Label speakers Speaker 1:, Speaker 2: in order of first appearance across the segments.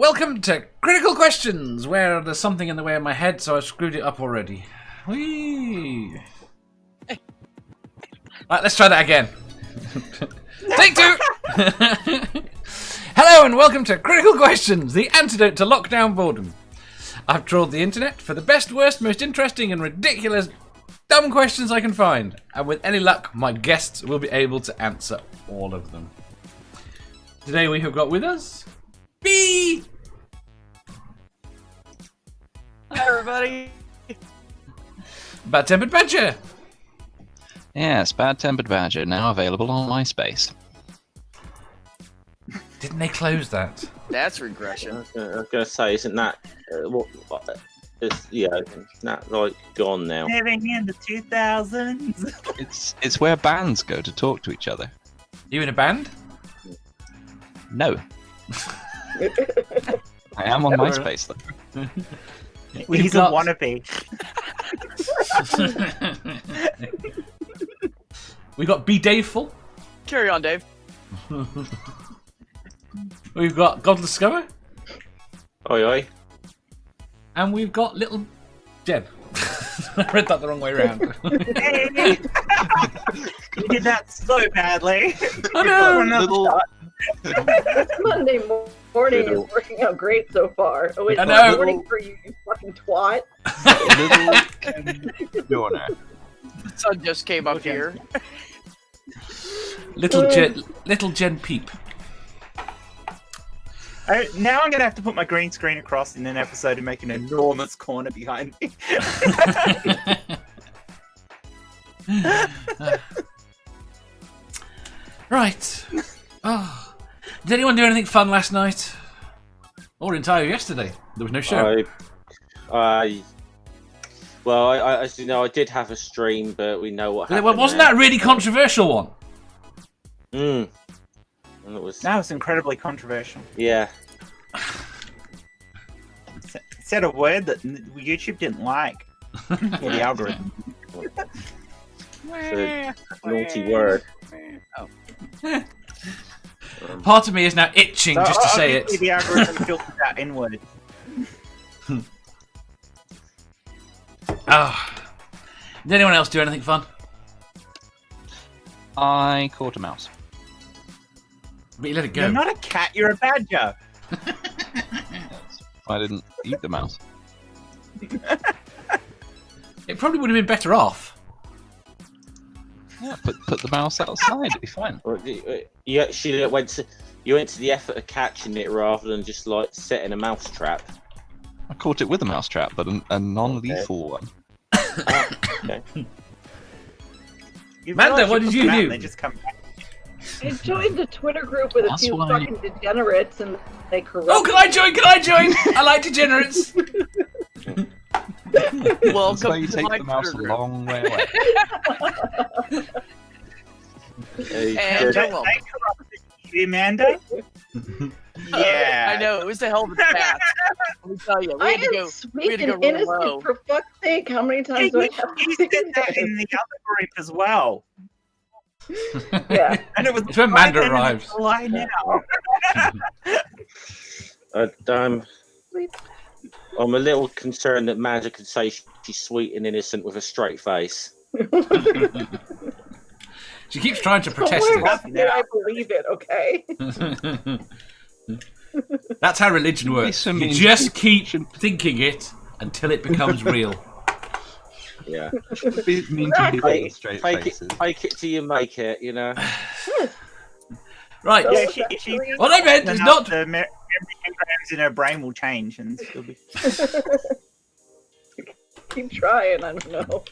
Speaker 1: Welcome to Critical Questions, where there's something in the way of my head, so I screwed it up already. Whee! Right, let's try that again. Take two! Hello and welcome to Critical Questions, the antidote to lockdown boredom. I've trawled the internet for the best, worst, most interesting and ridiculous dumb questions I can find. And with any luck, my guests will be able to answer all of them. Today we have got with us... B!
Speaker 2: Hi everybody!
Speaker 1: BadTemperedBadger!
Speaker 3: Yes, BadTemperedBadger, now available on MySpace.
Speaker 1: Didn't they close that?
Speaker 2: That's regression.
Speaker 4: I was going to say, isn't that... isn't that, like, gone now?
Speaker 5: Living in the 2000s.
Speaker 3: It's where bands go to talk to each other.
Speaker 1: You in a band?
Speaker 3: No. I am on MySpace, though.
Speaker 5: He's
Speaker 1: got-
Speaker 5: a wannabe.
Speaker 1: We've got B. Daveful.
Speaker 2: Carry on, Dave.
Speaker 1: We've got Godless Scummer.
Speaker 4: Oi, oi.
Speaker 1: And we've got Little Jen. I read that the wrong way around.
Speaker 5: Hey! You did that so badly.
Speaker 1: I know.
Speaker 3: Little...
Speaker 6: This Monday morning is working out great so far. Oh, wait,
Speaker 1: I know.
Speaker 6: morning for you, you fucking twat.
Speaker 3: Little Corner.
Speaker 2: The sun just came up here.
Speaker 1: Little Jen Peep.
Speaker 5: Now I'm going to have to put my green screen across in an episode and make an enormous corner behind me.
Speaker 1: Right. Oh. Did anyone do anything fun last night? Or entire yesterday? There was no show.
Speaker 4: As you know, I did have a stream, but we know what happened.
Speaker 1: Well, wasn't that a really controversial one?
Speaker 4: And it was...
Speaker 5: That was incredibly controversial.
Speaker 4: Yeah.
Speaker 5: Said a word that YouTube didn't like. Or the algorithm.
Speaker 4: It's a naughty word.
Speaker 1: Part of me is now itching just to say it.
Speaker 5: Obviously the algorithm filters that inward.
Speaker 1: Did anyone else do anything fun?
Speaker 3: I caught a mouse.
Speaker 1: But you let it go.
Speaker 5: You're not a cat, you're a badger.
Speaker 3: I didn't eat the mouse.
Speaker 1: It probably would have been better off.
Speaker 3: Yeah, put the mouse outside, it'd be fine.
Speaker 4: You actually went to the effort of catching it rather than just like setting a mouse trap.
Speaker 3: I caught it with a mousetrap, but a non-lethal one.
Speaker 4: Okay.
Speaker 5: You
Speaker 1: Manda,
Speaker 5: realise
Speaker 1: what
Speaker 5: you
Speaker 1: did
Speaker 5: put
Speaker 1: you
Speaker 5: them out
Speaker 1: do?
Speaker 5: and They just come back.
Speaker 6: I joined a Twitter group with a
Speaker 3: That's
Speaker 6: few
Speaker 3: why-
Speaker 6: fucking degenerates and they corrupt.
Speaker 1: Oh, can I join? Can I join? I like degenerates.
Speaker 3: That's
Speaker 2: Welcome
Speaker 3: why you
Speaker 2: to
Speaker 3: take
Speaker 2: my
Speaker 3: the mouse a
Speaker 2: Twitter
Speaker 3: long way away.
Speaker 2: And
Speaker 5: They
Speaker 2: well,
Speaker 5: corrupted you, Amanda? Yeah.
Speaker 2: I know, it was a hell of a path. Let me tell you, we
Speaker 6: I
Speaker 2: had to
Speaker 6: am
Speaker 2: go
Speaker 6: sweet
Speaker 2: go
Speaker 6: and
Speaker 2: real
Speaker 6: innocent,
Speaker 2: low.
Speaker 6: for fuck's sake. How many
Speaker 5: Hey,
Speaker 6: times do I have
Speaker 5: you
Speaker 6: to say
Speaker 5: did that in the other group as well.
Speaker 6: Yeah.
Speaker 5: And it was
Speaker 1: It's when Manda
Speaker 5: fine, and
Speaker 1: arrives.
Speaker 5: it's a lie now.
Speaker 4: I'm a little concerned that Manda could say she's sweet and innocent with a straight face.
Speaker 1: She keeps trying to protest
Speaker 6: Somewhere
Speaker 1: it.
Speaker 6: up there, I believe it, okay?
Speaker 1: That's how religion works.
Speaker 3: It's a
Speaker 1: You
Speaker 3: mean-
Speaker 1: just keep thinking it until it becomes real.
Speaker 4: Yeah.
Speaker 3: It'd be mean to people with straight faces.
Speaker 4: Fake it till you make it, you know.
Speaker 1: Right.
Speaker 5: Yeah, she
Speaker 1: What I meant is not...
Speaker 5: the memory engrams in her brain will change and she'll be...
Speaker 6: Keep trying, I don't know.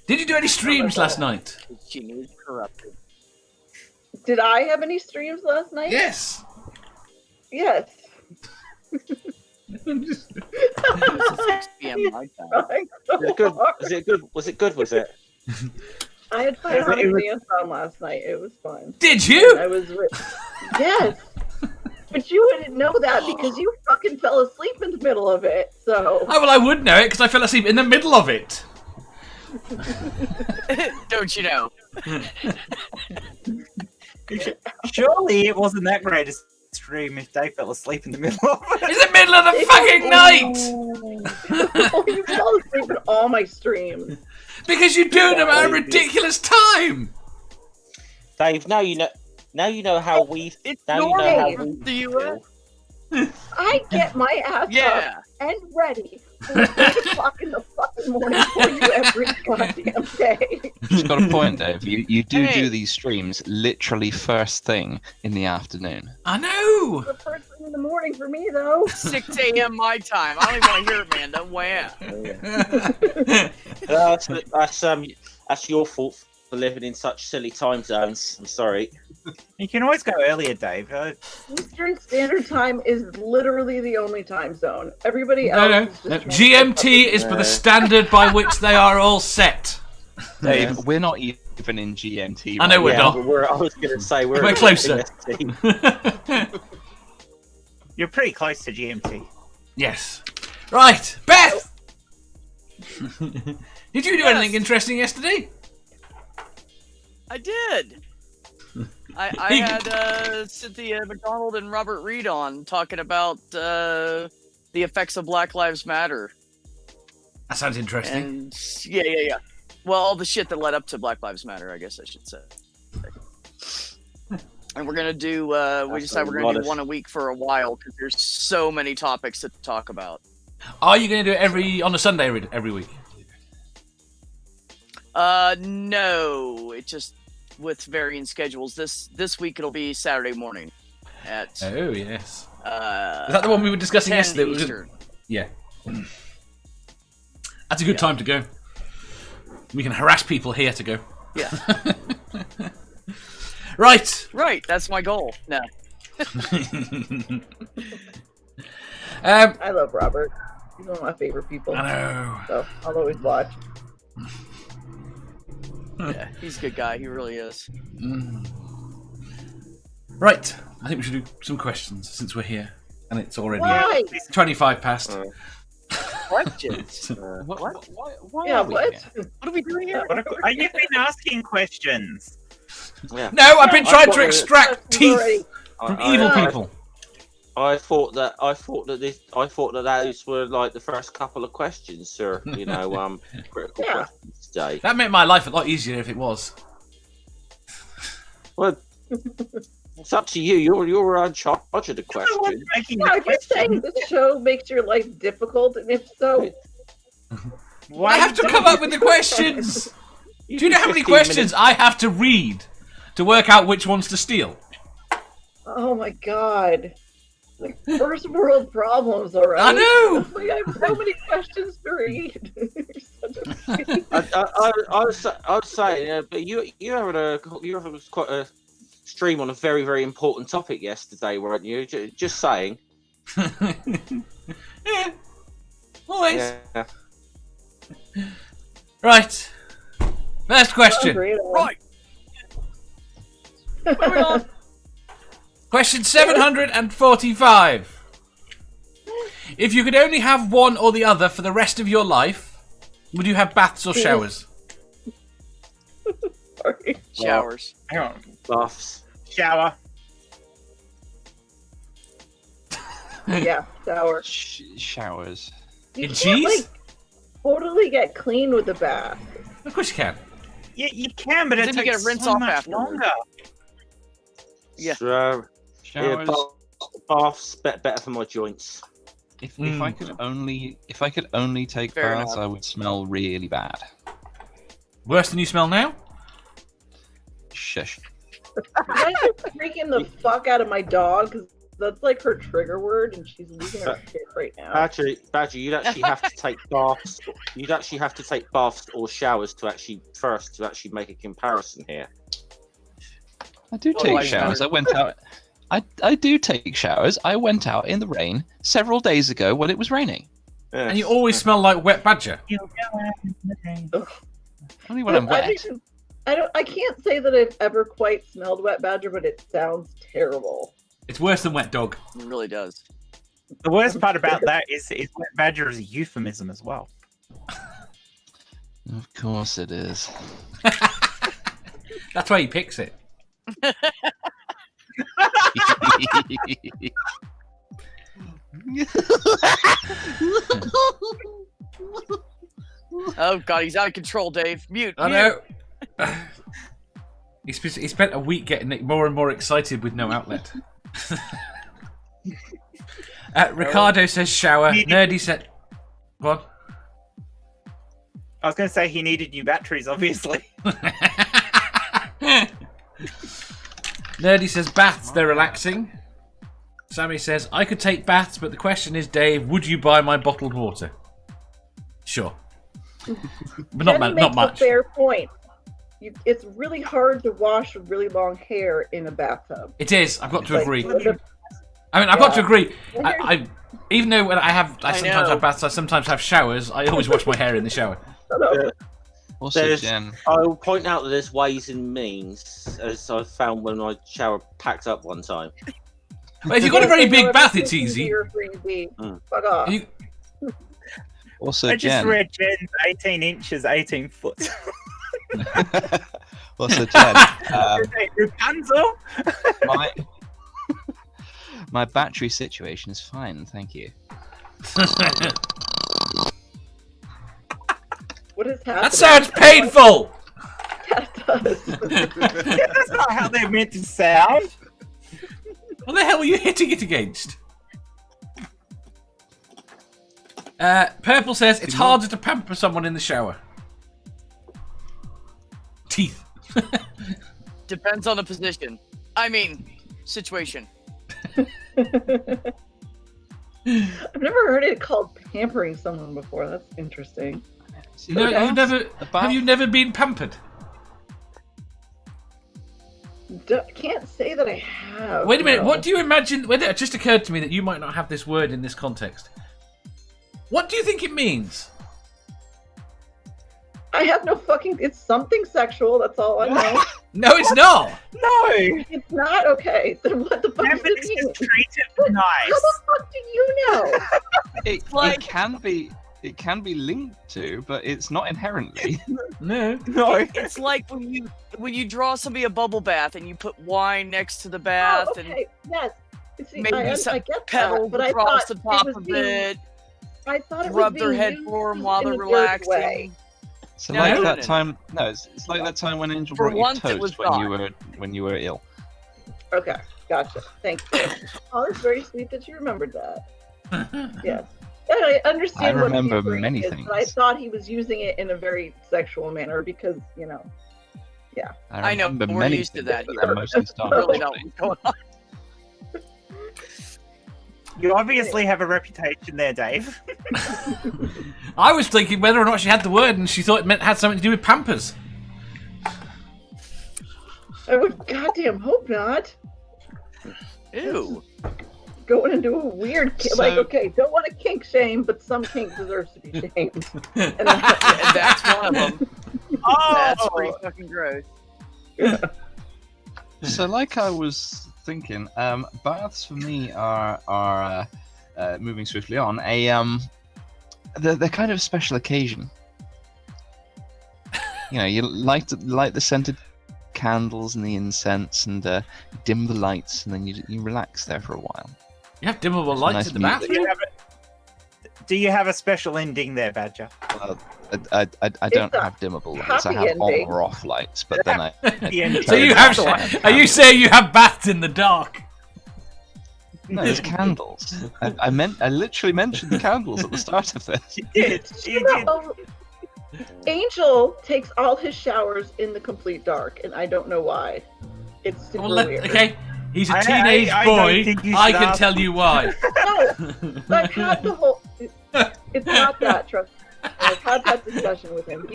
Speaker 1: Did you do any streams last night?
Speaker 2: She needs corrupted.
Speaker 6: Did I have any streams last night?
Speaker 1: Yes.
Speaker 6: Yes.
Speaker 2: It was 6 p.m. my time.
Speaker 6: Trying so
Speaker 4: Was it good?
Speaker 6: hard.
Speaker 4: Was it good? Was it good? Was it?
Speaker 6: I had fun on dance on last night. It was fun.
Speaker 1: Did you?
Speaker 6: I was yes. But you wouldn't know that because you fucking fell asleep in the middle of it. So
Speaker 1: Oh, well, I would know it because I fell asleep in the middle of it.
Speaker 2: Don't you know?
Speaker 5: Surely it wasn't that great a stream if Dave fell asleep in the middle of it.
Speaker 1: It's the middle of the fucking night!
Speaker 6: Oh, you fall asleep in all my streams.
Speaker 1: Because you do them at a ridiculous time!
Speaker 4: Dave, now you know how we.
Speaker 2: It's
Speaker 4: Now you know how
Speaker 2: normal
Speaker 4: we
Speaker 2: to you.
Speaker 4: feel.
Speaker 6: I get my ass
Speaker 2: Yeah.
Speaker 6: up and ready for 8 o'clock in the fucking morning for you every goddamn day.
Speaker 3: She's got a point, Dave. You do
Speaker 2: Hey.
Speaker 3: do these streams literally first thing in the afternoon.
Speaker 1: I know!
Speaker 6: The first thing in the morning for me, though.
Speaker 2: 6 a.m. my time. I don't even want to hear it, man. Don't
Speaker 4: That's your fault for living in such silly time zones. I'm sorry.
Speaker 5: You can always go earlier, Dave.
Speaker 6: Eastern Standard Time is literally the only time zone. Everybody
Speaker 1: No,
Speaker 6: else
Speaker 1: no.
Speaker 6: is just
Speaker 1: GMT is for the standard by which they are all set.
Speaker 3: Dave, we're not even in GMT.
Speaker 1: I know
Speaker 3: right
Speaker 1: we're
Speaker 3: now.
Speaker 1: not.
Speaker 4: But I was going to say we're
Speaker 1: We're closer.
Speaker 4: PST.
Speaker 5: You're pretty close to GMT.
Speaker 1: Yes. Right, Beth! Did you do
Speaker 2: Yes.
Speaker 1: anything interesting yesterday?
Speaker 2: I did. I had Cynthia McDonald and Robert Reed on talking about the effects of Black Lives Matter.
Speaker 1: That sounds interesting.
Speaker 2: And yeah. Well, all the shit that led up to Black Lives Matter, I guess I should say. And we're gonna do. We decided we're gonna do one a week for a while because there's so many topics to talk about.
Speaker 1: Are you going to do it on a Sunday every week?
Speaker 2: No, it just with varying schedules. This week it'll be Saturday morning at
Speaker 1: Oh, yes. Is
Speaker 2: is
Speaker 1: that the one we were discussing yesterday?
Speaker 2: Eastern.
Speaker 1: Yeah. That's a good time to go. We can harass people here to go.
Speaker 2: Yeah.
Speaker 1: Right.
Speaker 2: Right, that's my goal. No.
Speaker 6: I love Robert. He's one of my favorite people.
Speaker 1: I know.
Speaker 6: So I'll always watch.
Speaker 2: Yeah, he's a good guy. He really is.
Speaker 1: Right. I think we should do some questions since we're here. And it's already
Speaker 6: Why?
Speaker 1: 25 past.
Speaker 2: Questions?
Speaker 3: Why
Speaker 6: Yeah,
Speaker 3: are we
Speaker 6: what?
Speaker 3: here?
Speaker 2: What are we doing here?
Speaker 5: You've been asking questions.
Speaker 4: Yeah.
Speaker 1: No, I've been trying to
Speaker 4: thought
Speaker 1: extract teeth
Speaker 6: Alright.
Speaker 1: from
Speaker 4: I-
Speaker 1: evil
Speaker 4: I-
Speaker 1: people.
Speaker 4: I thought that those were like the first couple of questions, sir. You know, critical
Speaker 6: Yeah.
Speaker 4: questions today.
Speaker 1: That made my life a lot easier if it was.
Speaker 4: Well, it's up to you. You're in charge of the
Speaker 5: You're the one
Speaker 4: question.
Speaker 5: making
Speaker 6: Yeah,
Speaker 5: the
Speaker 6: are you saying
Speaker 5: question.
Speaker 6: this show makes your life difficult? And if so,
Speaker 5: Why
Speaker 1: I have to
Speaker 5: don't
Speaker 1: come
Speaker 5: you-
Speaker 1: up with the questions. Do you know how many
Speaker 4: 15
Speaker 1: questions
Speaker 4: minutes.
Speaker 1: I have to read to work out which ones to steal?
Speaker 6: oh my god. Like first world problems, alright?
Speaker 1: I know.
Speaker 6: Like, I have so many questions to read. You're such a shitty-
Speaker 4: I was saying, but you had quite a stream on a very, very important topic yesterday, weren't you? Just saying.
Speaker 1: Yeah. Always.
Speaker 4: Yeah.
Speaker 1: Right. First question.
Speaker 2: Right. Moving on.
Speaker 1: Question 745. If you could only have one or the other for the rest of your life, would you have baths or showers?
Speaker 6: Sorry.
Speaker 2: Showers.
Speaker 5: Hang on.
Speaker 4: Buffs.
Speaker 5: Shower.
Speaker 6: Yeah, sour.
Speaker 3: Showers.
Speaker 6: You
Speaker 1: In
Speaker 6: can't,
Speaker 1: cheese?
Speaker 6: like, totally get clean with a bath.
Speaker 1: Of course you can.
Speaker 5: Yeah, you can, but it
Speaker 2: Then you
Speaker 5: takes
Speaker 2: gotta rinse
Speaker 5: so
Speaker 2: off
Speaker 5: much
Speaker 2: afterwards.
Speaker 5: longer.
Speaker 2: Yeah.
Speaker 4: So, yeah,
Speaker 3: Showers.
Speaker 4: baths better for my joints.
Speaker 3: If I could only take
Speaker 2: Fair
Speaker 3: baths,
Speaker 2: enough.
Speaker 3: I would smell really bad.
Speaker 1: Worse than you smell now?
Speaker 3: Shush.
Speaker 6: I'm freaking the fuck out of my dog because that's like her trigger word, and she's losing her shit right now.
Speaker 4: Badger, you'd actually have to take baths. You'd actually have to take baths or showers to actually make a comparison here.
Speaker 3: I do
Speaker 2: Oh,
Speaker 3: take
Speaker 2: I
Speaker 3: showers.
Speaker 2: know.
Speaker 3: I went out. I do take showers. I went out in the rain several days ago when it was raining.
Speaker 4: Yeah.
Speaker 1: And you always smell like wet badger.
Speaker 3: Only when I'm wet.
Speaker 6: I can't say that I've ever quite smelled wet badger, but it sounds terrible.
Speaker 1: It's worse than wet dog.
Speaker 2: It really does.
Speaker 5: The worst part about that is wet badger is a euphemism as well.
Speaker 3: Of course it is.
Speaker 1: That's why he picks it.
Speaker 2: Oh god, he's out of control, Dave. Mute.
Speaker 1: I
Speaker 2: mute.
Speaker 1: know. He spent a week getting more and more excited with no outlet. Ricardo says shower. Nerdy said... What?
Speaker 5: I was going to say he needed new batteries, obviously.
Speaker 1: Nerdy says baths, they're relaxing. Sammy says, I could take baths, but the question is, Dave, would you buy my bottled water? Sure. But not
Speaker 6: Jenny makes
Speaker 1: much.
Speaker 6: A fair point. It's really hard to wash really long hair in a bathtub.
Speaker 1: It is. I've got to
Speaker 6: Like,
Speaker 1: agree.
Speaker 6: the-
Speaker 1: I mean, I've got to agree.
Speaker 6: Well,
Speaker 1: I even though when I sometimes
Speaker 2: know.
Speaker 1: have baths, I sometimes have showers. I always wash my hair in the shower.
Speaker 3: Also,
Speaker 4: There's-
Speaker 3: Jen,
Speaker 4: I'll point out that there's ways and means, as I found when my shower packed up one time.
Speaker 1: But if you've got a very big bath, it's
Speaker 6: Everything's
Speaker 1: easy.
Speaker 6: easier for easy.
Speaker 4: Mm.
Speaker 6: Fuck off.
Speaker 1: You-
Speaker 3: also
Speaker 5: I just
Speaker 3: Jen,
Speaker 5: read Jen's 18 inches, 18 foot.
Speaker 3: also Jen.
Speaker 5: Rapunzel?
Speaker 3: My battery situation is fine, thank you.
Speaker 6: What is happening?
Speaker 1: That sounds painful.
Speaker 6: That does.
Speaker 5: That's not how they're meant to sound.
Speaker 1: What the hell were you hitting it against? Purple says it's harder to pamper someone in the shower. Teeth.
Speaker 2: Depends on the position. I mean, situation.
Speaker 6: I've never heard it called pampering someone before. That's interesting.
Speaker 1: No, have you never been pampered?
Speaker 6: Can't say that I have.
Speaker 1: Wait a minute.
Speaker 6: no.
Speaker 1: What do you imagine? Well, it just occurred to me that you might not have this word in this context. What do you think it means?
Speaker 6: I have no fucking. It's something sexual. That's all I know.
Speaker 1: No, it's not.
Speaker 5: No!
Speaker 6: It's not okay. Then what the fuck
Speaker 5: Yeah,
Speaker 6: does
Speaker 5: but
Speaker 6: it
Speaker 5: it's
Speaker 6: mean?
Speaker 5: just treated
Speaker 6: How
Speaker 5: nice.
Speaker 6: the fuck do you know?
Speaker 3: It can be linked to, but it's not inherently.
Speaker 1: No.
Speaker 5: No.
Speaker 2: It's like when you draw somebody a bubble bath and you put wine next to the bath
Speaker 6: Oh, okay. Yes. See,
Speaker 2: Maybe
Speaker 6: I
Speaker 2: some
Speaker 6: get
Speaker 2: petals
Speaker 6: that, but I
Speaker 2: across
Speaker 6: thought
Speaker 2: the top
Speaker 6: it was
Speaker 2: of
Speaker 6: being,
Speaker 2: it,
Speaker 6: I thought it
Speaker 2: rub
Speaker 6: was
Speaker 2: their
Speaker 6: being
Speaker 2: head
Speaker 6: used
Speaker 2: for them while
Speaker 6: in
Speaker 2: they're
Speaker 6: a good
Speaker 2: relaxing.
Speaker 6: way.
Speaker 3: So
Speaker 2: No,
Speaker 3: like
Speaker 2: no,
Speaker 3: that
Speaker 2: no.
Speaker 3: time. No, it's like that time when Angel
Speaker 2: For
Speaker 3: brought you
Speaker 2: once it
Speaker 3: toast
Speaker 2: was
Speaker 3: when you were ill.
Speaker 6: Okay, gotcha. Thank you. Oh, it's very sweet that you remembered that. Yes. And I understand
Speaker 3: I
Speaker 6: what
Speaker 3: remember
Speaker 6: pampering
Speaker 3: many
Speaker 6: is, but I
Speaker 3: things.
Speaker 6: thought he was using it in a very sexual manner because, you know.
Speaker 2: I know,
Speaker 3: remember
Speaker 2: we're
Speaker 3: many
Speaker 2: used to
Speaker 3: things,
Speaker 2: that
Speaker 3: but
Speaker 2: here.
Speaker 3: they're mostly Star
Speaker 2: Really
Speaker 3: Wars
Speaker 2: know
Speaker 3: related.
Speaker 2: what's going on.
Speaker 5: You obviously have a reputation there, Dave.
Speaker 1: I was thinking whether or not she had the word, and she thought it had something to do with Pampers.
Speaker 6: I would goddamn hope not.
Speaker 2: Ew.
Speaker 6: Going into a weird like,
Speaker 3: So-
Speaker 6: okay, don't want to kink shame, but some kink deserves to be shamed. And
Speaker 2: And that's one of them. That's
Speaker 5: Oh!
Speaker 2: pretty fucking gross.
Speaker 3: So, like I was thinking, baths for me are moving swiftly on. They're kind of a special occasion. You know, you light the scented candles and the incense, and dim the lights, and then you relax there for a while.
Speaker 1: You have dimmable
Speaker 3: Some
Speaker 1: lights
Speaker 3: nice
Speaker 1: in the
Speaker 3: music.
Speaker 1: bathroom?
Speaker 5: Do you have a special ending there, Badger?
Speaker 3: I don't
Speaker 6: a
Speaker 3: have dimmable lights. I
Speaker 6: happy
Speaker 3: have on
Speaker 6: ending.
Speaker 3: or off lights, but then I.
Speaker 5: The ending.
Speaker 1: So you have? Are you saying you have baths in the dark?
Speaker 3: No, there's candles. I literally mentioned the candles at the start of this.
Speaker 5: You did. You did.
Speaker 6: No, Angel takes all his showers in the complete dark, and I don't know why. It's super weird.
Speaker 1: Okay, he's a
Speaker 5: I
Speaker 1: teenage
Speaker 5: don't
Speaker 1: boy.
Speaker 5: think you
Speaker 1: I
Speaker 5: should
Speaker 1: can
Speaker 5: ask.
Speaker 1: tell you why.
Speaker 6: No, I've had the whole. It's not that. Trust me. I've had that discussion with him.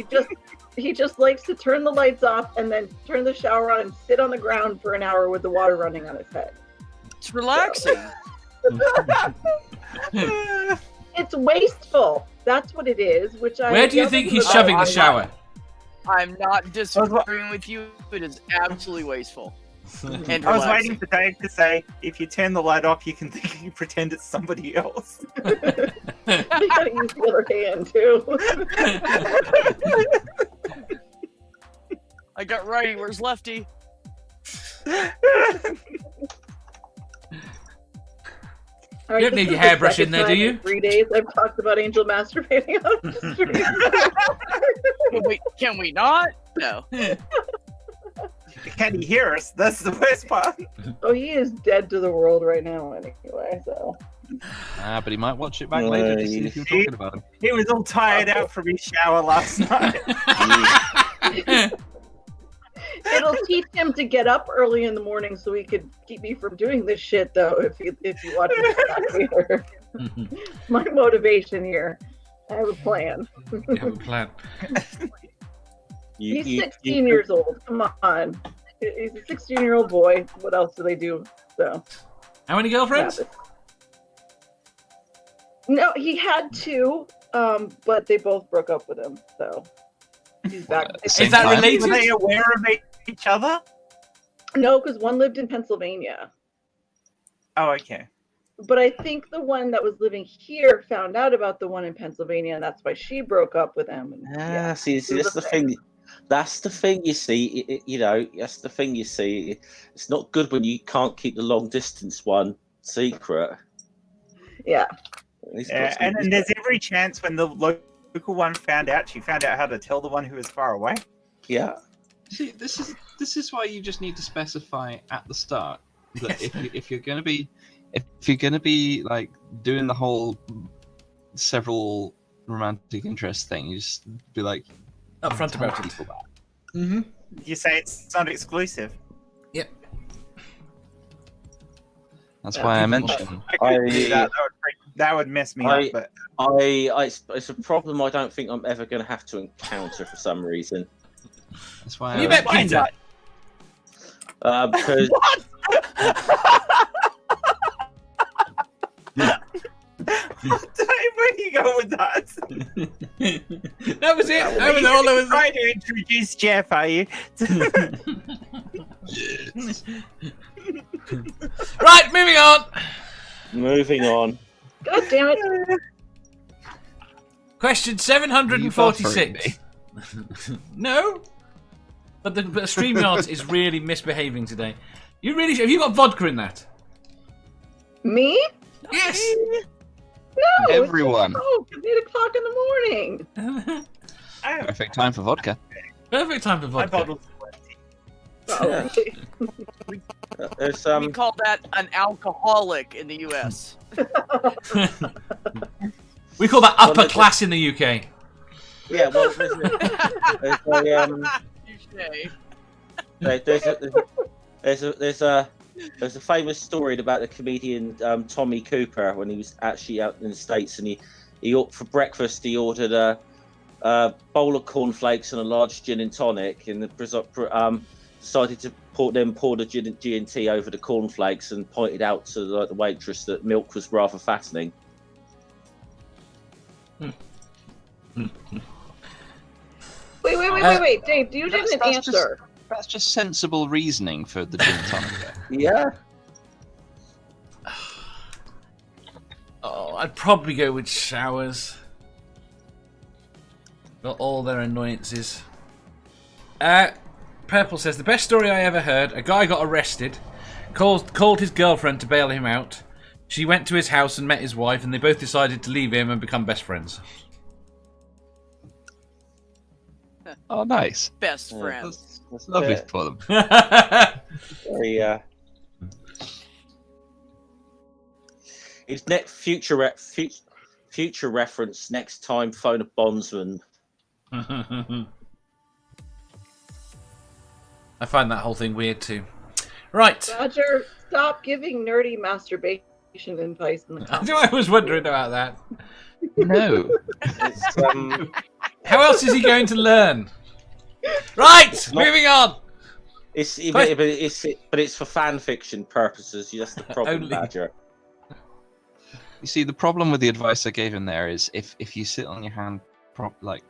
Speaker 6: He just likes to turn the lights off and then turn the shower on and sit on the ground for an hour with the water running on his head.
Speaker 2: It's relaxing.
Speaker 6: It's wasteful. That's what it is. Which I.
Speaker 1: Where do you think he's
Speaker 2: Oh,
Speaker 1: shoving the
Speaker 2: I'm
Speaker 1: shower?
Speaker 2: I'm not disagreeing with you. It is absolutely wasteful. And
Speaker 5: I was
Speaker 2: relaxing.
Speaker 5: waiting for Dave to say, if you turn the light off, you can think you pretend it's somebody else.
Speaker 6: You gotta use the other hand too.
Speaker 2: I got righty. Where's lefty?
Speaker 6: All right,
Speaker 1: You don't
Speaker 6: this
Speaker 1: need your
Speaker 6: is the
Speaker 1: hairbrush in
Speaker 6: second
Speaker 1: there, do
Speaker 6: time
Speaker 1: you?
Speaker 6: in 3 days I've talked about Angel masturbating on the stream.
Speaker 2: Can we not? No.
Speaker 5: Can he hear us? That's the worst part.
Speaker 6: Oh, he is dead to the world right now anyway, so.
Speaker 3: But he might watch it back later to see if you're talking about him.
Speaker 5: He was all tired out from his shower last night.
Speaker 6: It'll teach him to get up early in the morning so he could keep me from doing this shit, though, if you watch it later. My motivation here. I have a plan.
Speaker 1: You have a plan.
Speaker 6: He's 16 years old. Come on. He's a 16-year-old boy. What else do they do? So.
Speaker 1: How many girlfriends?
Speaker 6: No, he had 2, but they both broke up with him, so he's back.
Speaker 1: Is that related?
Speaker 5: Were they aware of each other?
Speaker 6: No, because one lived in Pennsylvania.
Speaker 5: Oh, okay.
Speaker 6: But I think the one that was living here found out about the one in Pennsylvania, and that's why she broke up with him. And,
Speaker 4: See, that's the thing. That's the thing you see. That's the thing you see. It's not good when you can't keep the long distance one secret.
Speaker 6: Yeah.
Speaker 5: And then there's every chance when the local one found out, she found out how to tell the one who was far away.
Speaker 4: Yeah.
Speaker 3: See, this is why you just need to specify at the start that if you're going to be like doing the whole several romantic interest thing, you just be like
Speaker 1: Upfront about it. Mm-hmm.
Speaker 5: You say it's not exclusive.
Speaker 1: Yep.
Speaker 3: That's why I mentioned.
Speaker 5: I couldn't do that. That would mess me up. But
Speaker 4: it's a problem I don't think I'm ever going to have to encounter for some reason.
Speaker 3: That's why
Speaker 1: You met Peter.
Speaker 4: Because
Speaker 5: where do you go with that?
Speaker 1: That was it. That was all I was
Speaker 5: trying to introduce Jeff, are you?
Speaker 1: Right, moving on.
Speaker 4: moving on.
Speaker 6: God damn it.
Speaker 1: Question 746. No? But the StreamYard is really misbehaving today. You really have you got vodka in that?
Speaker 6: Me?
Speaker 1: Yes.
Speaker 6: No.
Speaker 3: Everyone.
Speaker 6: It's 8 o'clock in the morning.
Speaker 3: Perfect time for vodka.
Speaker 1: Perfect time for
Speaker 5: My
Speaker 1: vodka.
Speaker 5: bottle's
Speaker 6: Oh,
Speaker 4: There's
Speaker 2: We call that an alcoholic in the U.S.
Speaker 1: We call that upper class in the UK.
Speaker 4: yeah. Well, there's a famous story about the comedian Tommy Cooper when he was actually out in the States, and he for breakfast he ordered a bowl of cornflakes and a large gin and tonic, and decided to pour the G&T over the cornflakes and pointed out to the waitress that milk was rather fattening.
Speaker 6: Wait, Dave, you didn't answer.
Speaker 3: That's just sensible reasoning for the gin and tonic.
Speaker 4: Yeah.
Speaker 1: Oh, I'd probably go with showers. Got all their annoyances. Purple says, the best story I ever heard, a guy got arrested, called his girlfriend to bail him out. She went to his house and met his wife, and they both decided to leave him and become best friends.
Speaker 3: Oh, nice.
Speaker 2: Best friends.
Speaker 3: That's lovely for them.
Speaker 4: Very, it's future reference. Next time, phone a bondsman.
Speaker 1: I find that whole thing weird too. Right.
Speaker 6: Badger, stop giving nerdy masturbation advice in the comments.
Speaker 1: I was wondering about that.
Speaker 3: No.
Speaker 4: It's,
Speaker 1: How else is he going to learn? Right, moving on.
Speaker 4: But it's for fan fiction purposes. That's the problem,
Speaker 1: Only.
Speaker 4: Badger.
Speaker 3: You see, the problem with the advice I gave him there is if you sit on your hand properly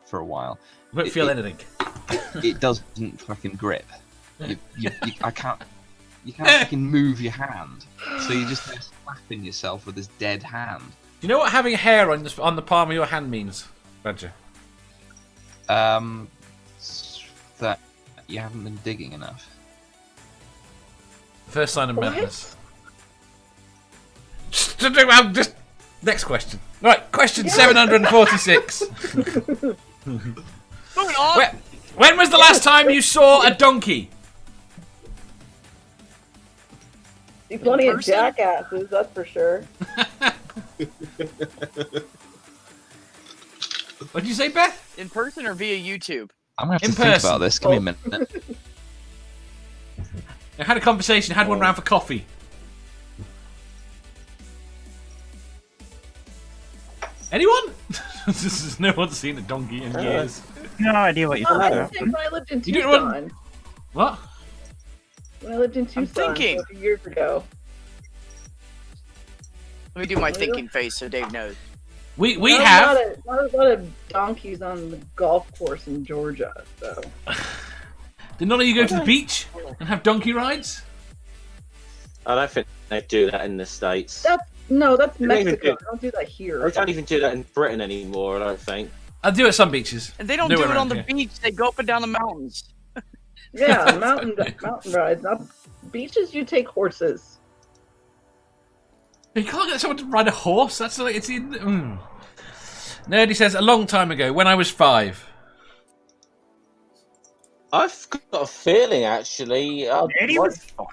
Speaker 3: for a while,
Speaker 1: You won't feel anything.
Speaker 3: it doesn't fucking grip. You can't fucking move your hand, so you just slapping yourself with this dead hand.
Speaker 1: Do you know what having hair on the palm of your hand means, Badger?
Speaker 3: That you haven't been digging enough.
Speaker 1: First sign of
Speaker 6: What?
Speaker 1: madness. just next question. Right, question 746.
Speaker 2: Moving on.
Speaker 1: When was the last time you saw a donkey?
Speaker 6: See plenty of
Speaker 2: person?
Speaker 6: jackasses, that's for sure.
Speaker 1: What did you say, Beth?
Speaker 2: In person or via YouTube?
Speaker 3: I'm gonna have to
Speaker 1: In
Speaker 3: think
Speaker 1: person.
Speaker 3: about this. Give me a minute.
Speaker 1: I had a conversation, had one round for coffee. Anyone? No one's seen a donkey in years.
Speaker 5: No idea what you're
Speaker 6: Oh,
Speaker 5: talking
Speaker 6: I
Speaker 5: about.
Speaker 6: think when I lived in
Speaker 1: You didn't want-
Speaker 6: Tucson.
Speaker 1: What?
Speaker 6: When I lived in Tucson
Speaker 2: thinking.
Speaker 6: a few years ago.
Speaker 2: Let me do my thinking face so Dave knows.
Speaker 1: We
Speaker 6: Not
Speaker 1: have.
Speaker 6: a lot of donkeys on the golf course in Georgia, so.
Speaker 1: Did none of you go to the beach and have donkey rides?
Speaker 4: I don't think they do that in the States.
Speaker 6: That's
Speaker 4: don't even
Speaker 6: Mexico.
Speaker 4: do-
Speaker 6: They don't do that here.
Speaker 4: They don't even do that in Britain anymore, I don't think.
Speaker 1: I do at some beaches.
Speaker 2: And they don't
Speaker 1: Nowhere
Speaker 2: do it on
Speaker 1: around
Speaker 2: the
Speaker 1: here.
Speaker 2: beach. They go up and down the mountains.
Speaker 6: Yeah, mountain rides. Not beaches. You take horses.
Speaker 1: You can't get someone to ride a horse. That's like it's in. Nerdy says a long time ago when I was 5.
Speaker 4: I've got a feeling, actually.
Speaker 5: Eddie was 5.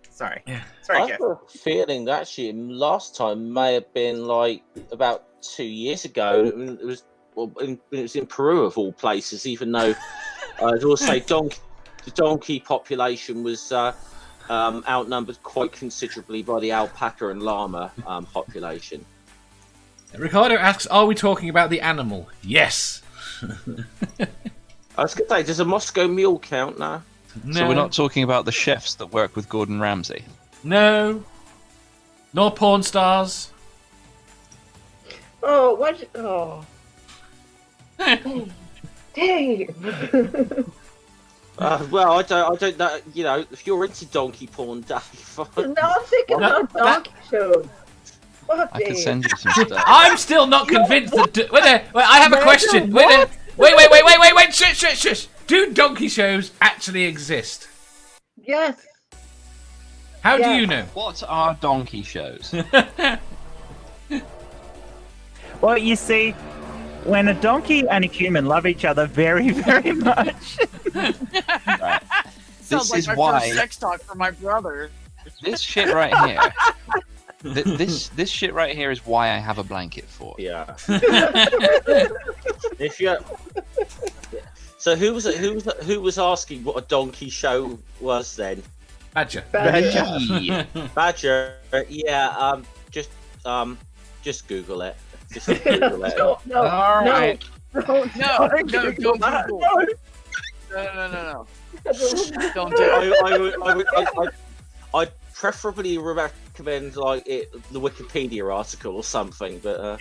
Speaker 5: Sorry.
Speaker 1: Yeah.
Speaker 5: Sorry,
Speaker 4: I've
Speaker 5: Jeff.
Speaker 4: got a feeling that actually last time may have been like about 2 years ago. It was in Peru of all places, even though I'd also say the donkey population was outnumbered quite considerably by the alpaca and llama population.
Speaker 1: Ricardo asks, "Are we talking about the animal?" Yes.
Speaker 4: I was going to say, does a Moscow Mule count now?
Speaker 1: No.
Speaker 3: So we're not talking about the chefs that work with Gordon Ramsay.
Speaker 1: No. Nor porn stars.
Speaker 6: Oh, what? Oh, Dave.
Speaker 4: Well, I don't know. You know, if you're into donkey porn, Dave.
Speaker 6: No, I'm thinking
Speaker 1: No,
Speaker 6: about donkey shows. Fuck,
Speaker 3: I can
Speaker 6: Dave.
Speaker 3: send you some stuff.
Speaker 1: I'm still not convinced that. Wait, I have a
Speaker 6: Imagine
Speaker 1: question.
Speaker 6: what?
Speaker 1: Wait. Shush. Do donkey shows actually exist?
Speaker 6: Yes.
Speaker 1: How do
Speaker 6: Yeah.
Speaker 1: you know?
Speaker 3: What are donkey shows?
Speaker 5: Well, you see, when a donkey and a human love each other very, very much.
Speaker 3: Right.
Speaker 2: Sounds
Speaker 3: This
Speaker 2: like
Speaker 3: is
Speaker 2: my
Speaker 3: why
Speaker 2: first sex talk for my brother.
Speaker 3: this shit right here. This shit right here is why I have a blanket for.
Speaker 4: Yeah. If you. So who was asking what a donkey show was then?
Speaker 1: Badger.
Speaker 3: Yeah.
Speaker 4: Badger. Yeah. Just Google it. Just Google it.
Speaker 6: No, no,
Speaker 3: All
Speaker 6: no.
Speaker 3: right.
Speaker 2: No, don't Google. No. Don't do it.
Speaker 4: I'd preferably recommend like the Wikipedia article or something, but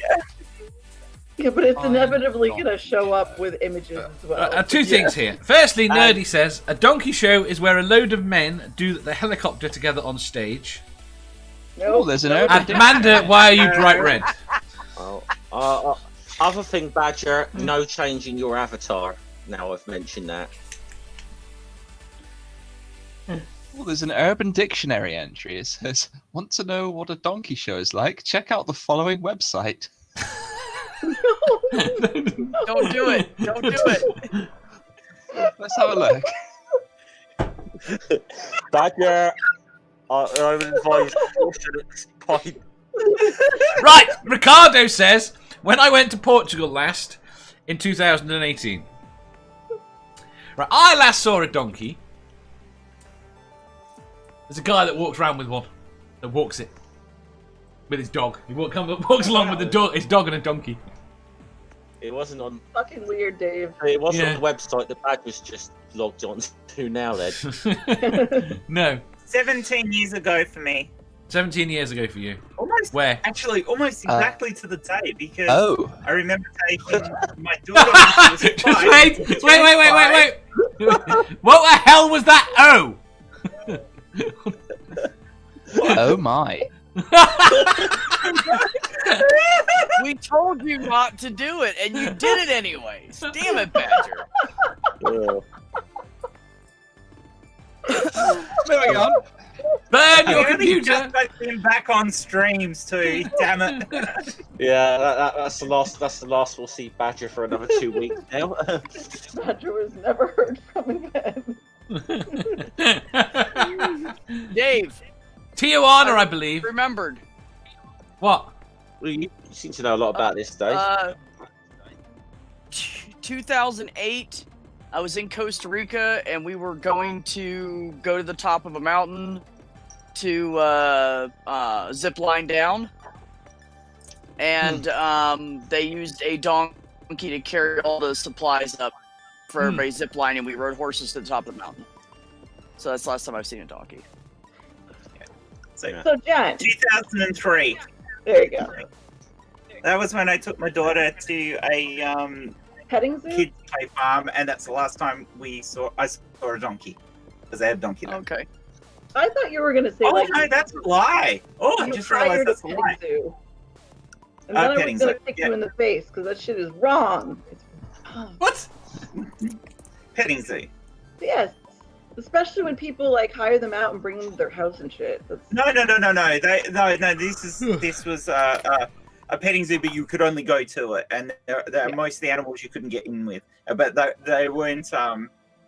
Speaker 6: Yeah, but it's
Speaker 3: I
Speaker 6: inevitably
Speaker 3: don't
Speaker 6: going to show up with images as well.
Speaker 1: Two things here. Firstly, Nerdy says a donkey show is where a load of men do the helicopter together on stage.
Speaker 3: Oh, there's an urban
Speaker 1: And Amanda, why are you bright red?
Speaker 4: other thing, Badger, no change in your avatar. Now I've mentioned that.
Speaker 3: Well, there's an Urban Dictionary entry. It says, "Want to know what a donkey show is like? Check out the following website."
Speaker 2: Don't do it. Don't do it.
Speaker 3: Let's have a look.
Speaker 4: Badger, I would advise caution at this point.
Speaker 1: Right, Ricardo says, when I went to Portugal last in 2018, right, I last saw a donkey. There's a guy that walks around with one, that walks it with his dog. He walks along with his dog and a donkey.
Speaker 4: It wasn't on.
Speaker 6: Fucking weird, Dave.
Speaker 4: It wasn't
Speaker 1: Yeah.
Speaker 4: on the website that Badger's just logged on to now. Then
Speaker 1: No,
Speaker 5: 17 years ago for me.
Speaker 1: 17 years ago for you.
Speaker 5: Almost,
Speaker 1: Where?
Speaker 5: actually, almost exactly to the day because
Speaker 3: Oh,
Speaker 5: I remember taking my daughter when she was
Speaker 1: Just
Speaker 5: 5.
Speaker 1: wait. What the hell was that? Oh!
Speaker 3: oh my!
Speaker 2: We told you not to do it, and you did it anyways. Damn it, Badger.
Speaker 4: uh,
Speaker 3: Moving on.
Speaker 1: Burn your
Speaker 5: You only
Speaker 1: computer!
Speaker 5: just got him back on streams too. Damn it.
Speaker 4: Yeah, that's the last. That's the last we'll see Badger for another 2 weeks now.
Speaker 6: Badger was never heard from again.
Speaker 2: Dave,
Speaker 1: Tijuana, I believe.
Speaker 2: remembered.
Speaker 1: What?
Speaker 4: Well, you seem to know a lot about this, Dave.
Speaker 2: 2008, I was in Costa Rica, and we were going to go to the top of a mountain to zip line down. And they used a donkey to carry all the supplies up for everybody's zip line, and we rode horses to the top of the mountain. So that's the last time I've seen a donkey.
Speaker 6: So Jen,
Speaker 5: 2003.
Speaker 6: there you go.
Speaker 5: That was when I took my daughter to a
Speaker 6: Petting zoo.
Speaker 5: kids play farm, and that's the last time I saw a donkey because they had a donkey there.
Speaker 2: Okay.
Speaker 6: I thought you were gonna say
Speaker 5: Oh
Speaker 6: like
Speaker 5: no, that's a lie. Oh, I
Speaker 6: you
Speaker 5: just realized
Speaker 6: hired
Speaker 5: that's a
Speaker 6: petting
Speaker 5: lie.
Speaker 6: zoo. And then I
Speaker 5: Petting
Speaker 6: was gonna
Speaker 5: zoo,
Speaker 6: kick
Speaker 5: yeah.
Speaker 6: you in the face because that shit is wrong. It's wrong.
Speaker 1: What?
Speaker 5: Petting zoo.
Speaker 6: Yes, especially when people like hire them out and bring them to their house and shit. That's...
Speaker 5: No. This was a petting zoo, but you could only go to it, and most of the animals you couldn't get in with. But they weren't.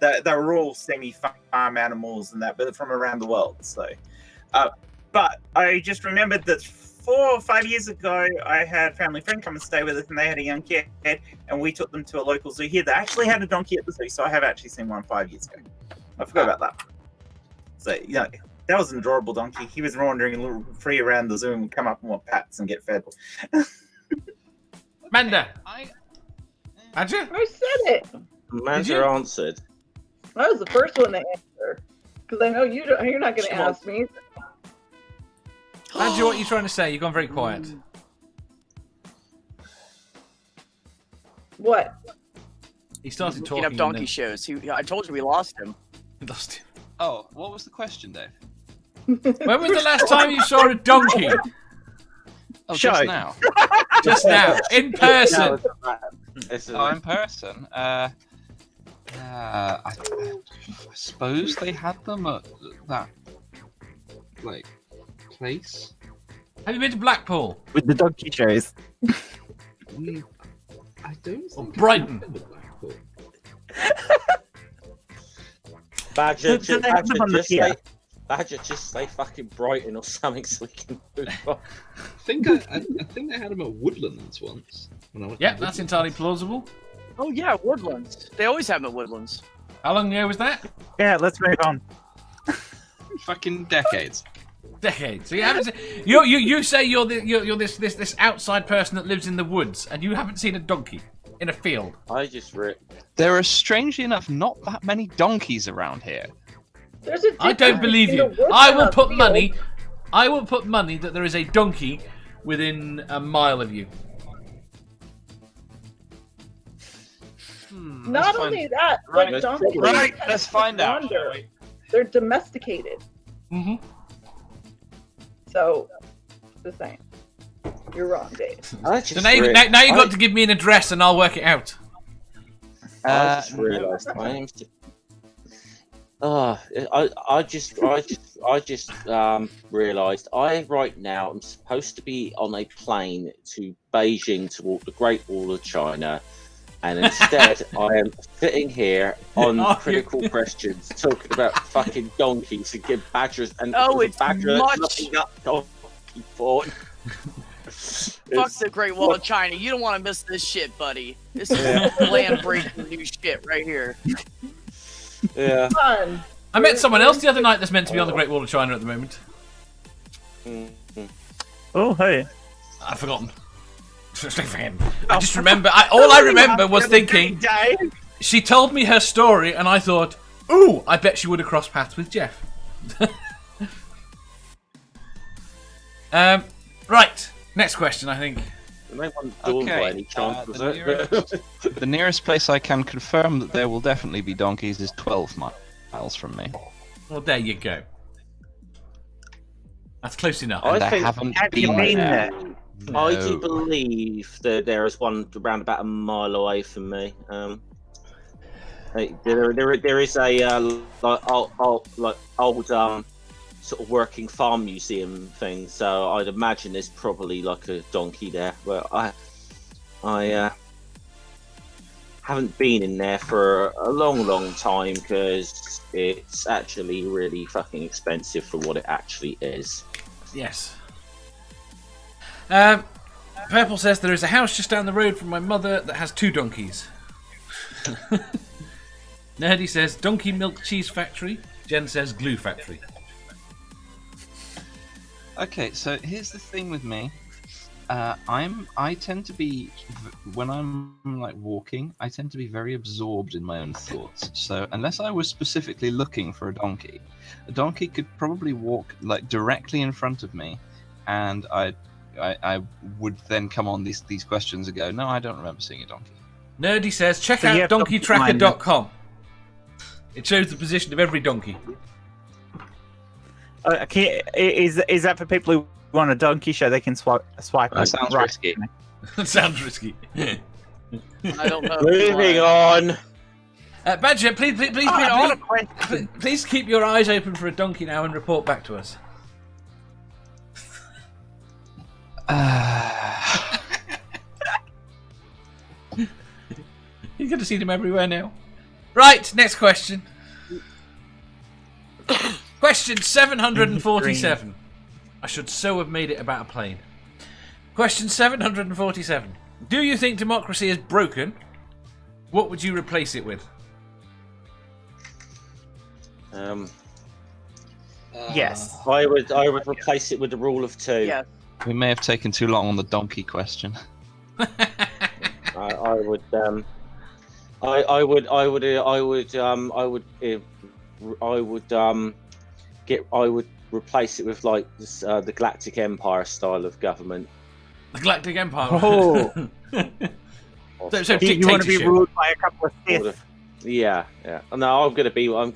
Speaker 5: They were all semi-farm animals and that, but from around the world. So, but I just remembered that 4 or 5 years ago, I had a family friend come and stay with us, and they had a young kid, and we took them to a local zoo here. They actually had a donkey at the zoo, so I have actually seen one 5 years ago. I forgot about that. So, yeah, that was an adorable donkey. He was wandering a little free around the zoo and would come up and want pats and get fed.
Speaker 1: Manda. Badger?
Speaker 6: I said it.
Speaker 4: Manda answered.
Speaker 6: I was the first one to answer because I know you're not going to
Speaker 2: Come on.
Speaker 6: ask me.
Speaker 1: Badger, what are you trying to say? You've gone very quiet.
Speaker 6: What?
Speaker 1: He started
Speaker 2: Looking
Speaker 1: talking.
Speaker 2: up
Speaker 1: and
Speaker 2: donkey
Speaker 1: then
Speaker 2: shows. I told you we lost him.
Speaker 1: lost him.
Speaker 3: Oh, what was the question, Dave?
Speaker 1: When was the last time you saw a donkey?
Speaker 3: Oh,
Speaker 5: Show.
Speaker 3: just now.
Speaker 1: Just now, in person.
Speaker 4: Oh,
Speaker 3: In person. I suppose they had them at that like place.
Speaker 1: Have you been to Blackpool?
Speaker 5: With the donkey shows.
Speaker 3: I don't
Speaker 1: Or
Speaker 3: think
Speaker 1: Brighton?
Speaker 3: I've been to Blackpool.
Speaker 5: Do
Speaker 4: Badger,
Speaker 5: they have them on the pier?
Speaker 4: Badger, just say fucking Brighton or something so we can move on.
Speaker 3: I think they had them at Woodlands once. When I went to
Speaker 1: Yeah, that's
Speaker 3: Woodlands.
Speaker 1: entirely plausible.
Speaker 2: Oh yeah, Woodlands. They always have them at Woodlands.
Speaker 1: How long ago was that?
Speaker 5: Yeah, let's move on.
Speaker 3: Fucking decades.
Speaker 1: Decades. So you haven't seen, you say you're this outside person that lives in the woods, and you haven't seen a donkey in a field.
Speaker 4: I just
Speaker 3: There are strangely enough not that many donkeys around here.
Speaker 6: There's a
Speaker 1: I don't
Speaker 6: difference
Speaker 1: believe
Speaker 6: in the
Speaker 1: you.
Speaker 6: woods
Speaker 1: I
Speaker 6: and
Speaker 1: will
Speaker 6: a
Speaker 1: put
Speaker 6: field.
Speaker 1: money. I will put money that there is a donkey within a mile of you.
Speaker 6: Not only that,
Speaker 3: Right,
Speaker 6: but donkeys
Speaker 3: Right,
Speaker 6: tend
Speaker 3: let's
Speaker 6: to
Speaker 3: find out.
Speaker 6: wander.
Speaker 3: Shall we?
Speaker 6: They're domesticated.
Speaker 1: Mm-hmm.
Speaker 6: So, just saying. You're wrong, Dave.
Speaker 1: So now you got to give me an address, and I'll work it out.
Speaker 4: I just realised I am. I just realised I right now am supposed to be on a plane to Beijing to walk the Great Wall of China, and instead I am sitting here on
Speaker 1: Oh,
Speaker 7: critical questions talking about fucking donkeys and give badgers and
Speaker 2: it's
Speaker 4: badger
Speaker 2: much-
Speaker 4: looking up donkey porn.
Speaker 2: Fuck the Great Wall of China. You don't want to miss this shit, buddy. This is land breaking new shit right here.
Speaker 4: Yeah.
Speaker 6: Fun.
Speaker 1: I met someone else the other night that's meant to be on the Great Wall of China at the moment.
Speaker 5: Oh, hey.
Speaker 1: I've forgotten. I just remember. All I remember was thinking. She told me her story, and I thought, "Ooh, I bet she would have crossed paths with Jeff." Right. Next question, I think.
Speaker 3: Okay. The nearest place I can confirm that there will definitely be donkeys is 12 miles from me.
Speaker 1: Well, there you go. That's close enough.
Speaker 3: And
Speaker 4: I
Speaker 3: I
Speaker 4: think-
Speaker 3: haven't
Speaker 5: Have you
Speaker 3: been
Speaker 5: been
Speaker 3: there.
Speaker 5: there?
Speaker 4: I
Speaker 3: No.
Speaker 4: do believe that there is one around about a mile away from me. There is a old sort of working farm museum thing, so I'd imagine there's probably like a donkey there. But I haven't been in there for a long time because it's actually really fucking expensive for what it actually is.
Speaker 1: Yes. Purple says there is a house just down the road from my mother that has 2 donkeys. Nerdy says donkey milk cheese factory. Jen says glue factory.
Speaker 3: Okay, so here's the thing with me. I tend to be, when I'm like walking, I tend to be very absorbed in my own thoughts. So unless I was specifically looking for a donkey could probably walk like directly in front of me, and I would then come on these questions and go, no, I don't remember seeing a donkey.
Speaker 1: Nerdy says check
Speaker 5: So you
Speaker 1: out
Speaker 5: have
Speaker 1: donkeytracker.com. It shows the position of every donkey.
Speaker 5: Is that for people who want a donkey show? They can swipe.
Speaker 3: That sounds risky.
Speaker 1: Sounds risky.
Speaker 2: I don't know.
Speaker 4: Moving on.
Speaker 1: Badger, please keep your eyes open for a donkey now and report back to us. You're going to see them everywhere now. Right, next question. Question 747. I should so have made it about a plane. Question 747. Do you think democracy is broken? What would you replace it with?
Speaker 5: Yes.
Speaker 4: I would replace it with the rule of 2.
Speaker 2: Yeah.
Speaker 3: We may have taken too long on the donkey question.
Speaker 4: I would replace it with like this, the Galactic Empire style of government.
Speaker 1: The Galactic Empire.
Speaker 5: Oh.
Speaker 1: So
Speaker 5: You want to be
Speaker 1: dictatorship.
Speaker 5: ruled by a couple of Sith.
Speaker 4: Yeah. No, I'm gonna be one of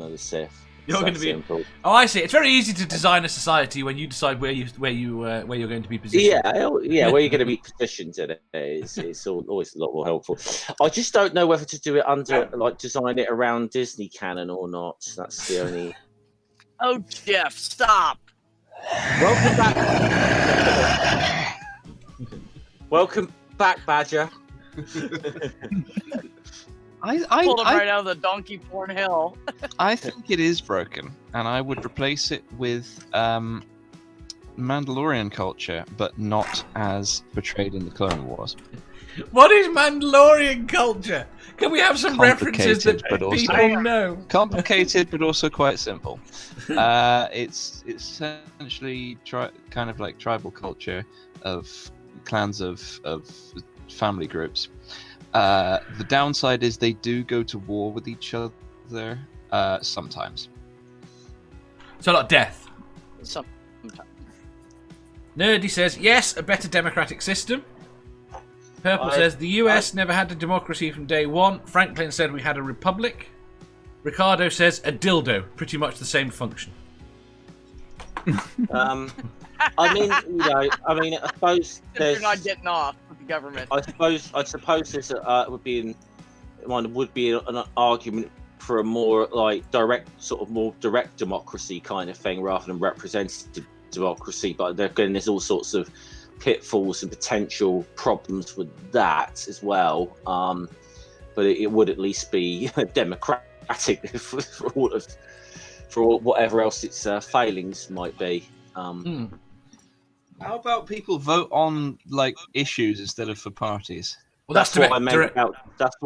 Speaker 4: the Sith.
Speaker 1: You're
Speaker 4: So
Speaker 1: going to be.
Speaker 4: simple.
Speaker 1: Oh, I see. It's very easy to design a society when you decide where you're going to be positioned.
Speaker 4: Yeah, where you're going to be positioned in it is always a lot more helpful. I just don't know whether to do it under, like, design it around Disney canon or not. That's the only.
Speaker 2: Oh, Jeff, stop.
Speaker 4: Welcome back. Welcome back, Badger.
Speaker 2: Pulled him right out of the donkey porn hell.
Speaker 3: I think it is broken, and I would replace it with Mandalorian culture, but not as portrayed in the Clone Wars.
Speaker 1: What is Mandalorian culture? Can we have some references that
Speaker 3: Complicated, but also-
Speaker 1: people know?
Speaker 3: Complicated, but also quite simple. It's essentially kind of like tribal culture of clans of family groups. The downside is they do go to war with each other sometimes.
Speaker 1: So a lot of death.
Speaker 2: Some-
Speaker 1: Nerdy says, yes, a better democratic system. Purple says, the US never had a democracy from day one. Franklin said we had a republic. Ricardo says, a dildo. Pretty much the same function.
Speaker 4: I suppose
Speaker 2: You're
Speaker 4: there's.
Speaker 2: not getting off with the government.
Speaker 4: I suppose there's would be an argument for a more like more direct democracy kind of thing rather than representative democracy. But there's all sorts of pitfalls and potential problems with that as well. But it would at least be democratic for whatever else its failings might be.
Speaker 3: How about people vote on like issues instead of for parties?
Speaker 1: Well, that's
Speaker 4: what I meant
Speaker 1: direct,
Speaker 4: about.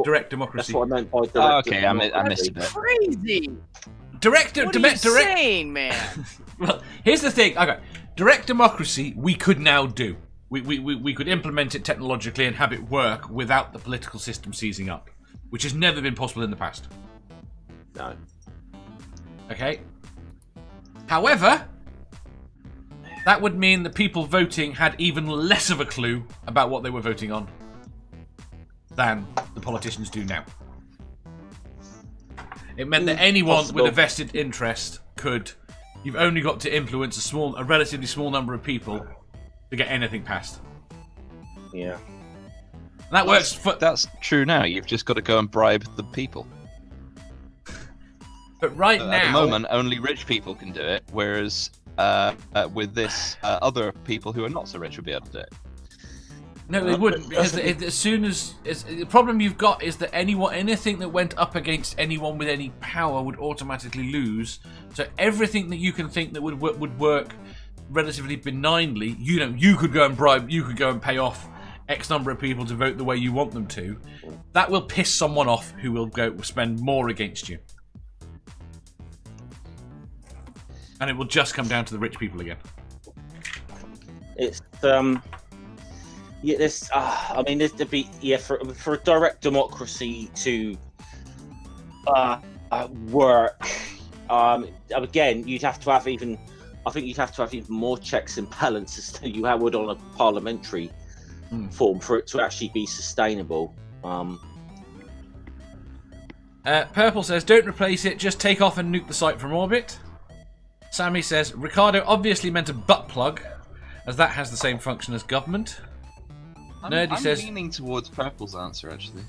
Speaker 1: direct democracy.
Speaker 4: That's what I meant by direct.
Speaker 3: Oh, okay, I
Speaker 4: democracy.
Speaker 3: missed a bit.
Speaker 2: Crazy.
Speaker 1: Direct.
Speaker 2: What are you saying, man?
Speaker 1: Well, here's the thing. Okay, direct democracy we could now do. We could implement it technologically and have it work without the political system seizing up, which has never been possible in the past.
Speaker 4: No.
Speaker 1: Okay. However, that would mean the people voting had even less of a clue about what they were voting on than the politicians do now. It meant that anyone
Speaker 4: Possible.
Speaker 1: with a vested interest could. You've only got to influence a relatively small number of people to get anything passed.
Speaker 4: Yeah.
Speaker 1: And that works for.
Speaker 3: That's true now. You've just got to go and bribe the people.
Speaker 1: But right
Speaker 3: At
Speaker 1: now,
Speaker 3: the moment, only rich people can do it, whereas with this, other people who are not so rich will be able to do it.
Speaker 1: no, they wouldn't, because as soon as the problem you've got is that anything that went up against anyone with any power would automatically lose. So everything that you can think that would work relatively benignly, you could go and bribe, you could go and pay off X number of people to vote the way you want them to. That will piss someone off who will go spend more against you. And it will just come down to the rich people again.
Speaker 4: It's this. I mean, there's to be for a direct democracy to work. Again, you'd have to have even. I think you'd have to have even more checks and balances than you would on a parliamentary form for it to actually be sustainable.
Speaker 1: Purple says, "Don't replace it. Just take off and nuke the site from orbit." Sammy says, "Ricardo obviously meant a butt plug, as that has the same function as government." Nerdy says,
Speaker 3: leaning towards Purple's answer, actually.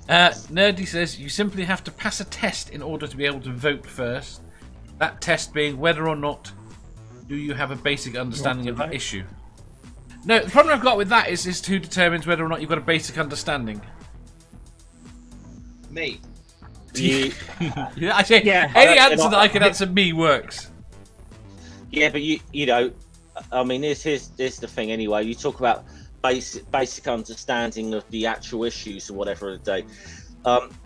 Speaker 1: Nerdy says, "You simply have to pass a test in order to be able to vote first. That test being whether or not do you have a basic understanding of the issue." No, the problem I've got with that is who determines whether or not you've got a basic understanding.
Speaker 3: Me.
Speaker 1: Any answer that I can answer me works.
Speaker 4: Yeah, but you know, I mean, here's the thing. Anyway, you talk about basic understanding of the actual issues or whatever of the day.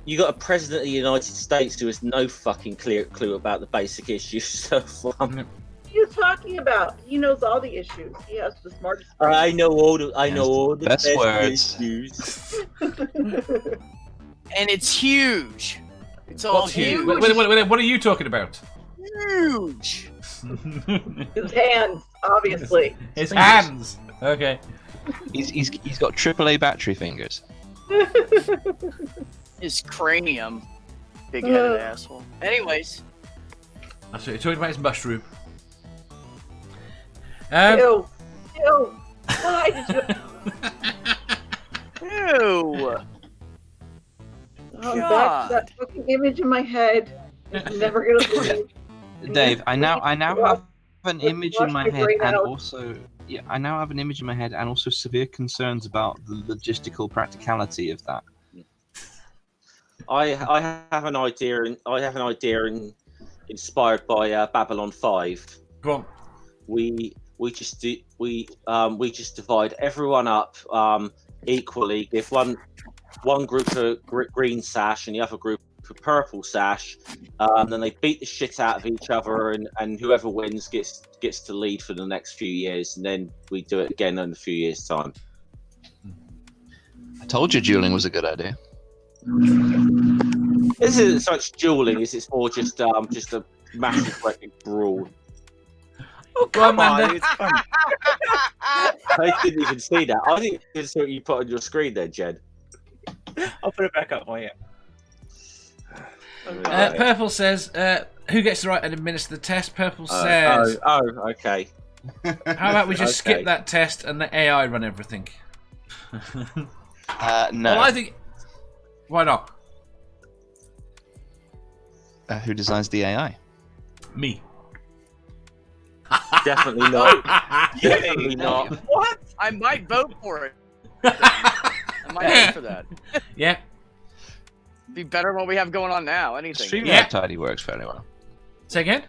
Speaker 4: You got a president of the United States who has no fucking clear clue about the basic issues. So,
Speaker 6: What are you talking about? He knows all the issues. He has the smartest.
Speaker 4: I know all the
Speaker 3: best words.
Speaker 4: issues.
Speaker 2: And it's huge. It's all
Speaker 1: What's
Speaker 2: huge.
Speaker 1: huge? What are you talking about?
Speaker 2: Huge.
Speaker 6: His hands, obviously.
Speaker 1: His hands. Okay.
Speaker 3: He's got AAA battery fingers.
Speaker 2: His cranium. Big-headed asshole. Anyways.
Speaker 1: That's what you're talking about. His mushroom.
Speaker 6: Ew. Why did you?
Speaker 2: Ew.
Speaker 6: I'm back to that fucking image in my head. I'm never gonna believe.
Speaker 3: Dave, I now have an image in my head, and
Speaker 6: out.
Speaker 3: also I now have an image in my head, and also severe concerns about the logistical practicality of that.
Speaker 4: I have an idea, inspired by Babylon 5.
Speaker 1: Go on.
Speaker 4: We just divide everyone up equally. Give one group a green sash and the other group a purple sash. Then they beat the shit out of each other, and whoever wins gets to lead for the next few years. And then we do it again in a few years' time.
Speaker 3: I told you dueling was a good idea.
Speaker 4: This isn't such dueling. It's more just a massive epic brawl.
Speaker 1: Oh, come on,
Speaker 5: it's fun.
Speaker 4: I didn't even see that. I didn't even see what you put on your screen there, Jed.
Speaker 5: I'll put it back up for you.
Speaker 1: Purple says, "Who gets the right and administer the test?" Purple says,
Speaker 4: okay.
Speaker 1: "How about we just skip that test and let AI run everything?"
Speaker 3: No.
Speaker 1: Well, I think. Why not?
Speaker 3: Who designs the AI?
Speaker 1: Me.
Speaker 4: Definitely not. Definitely not.
Speaker 2: What? I might vote for it. I might vote for that.
Speaker 1: Yeah.
Speaker 2: Be better than what we have going on now. Anything.
Speaker 3: StreamYard Tidy works fairly well.
Speaker 1: Say again?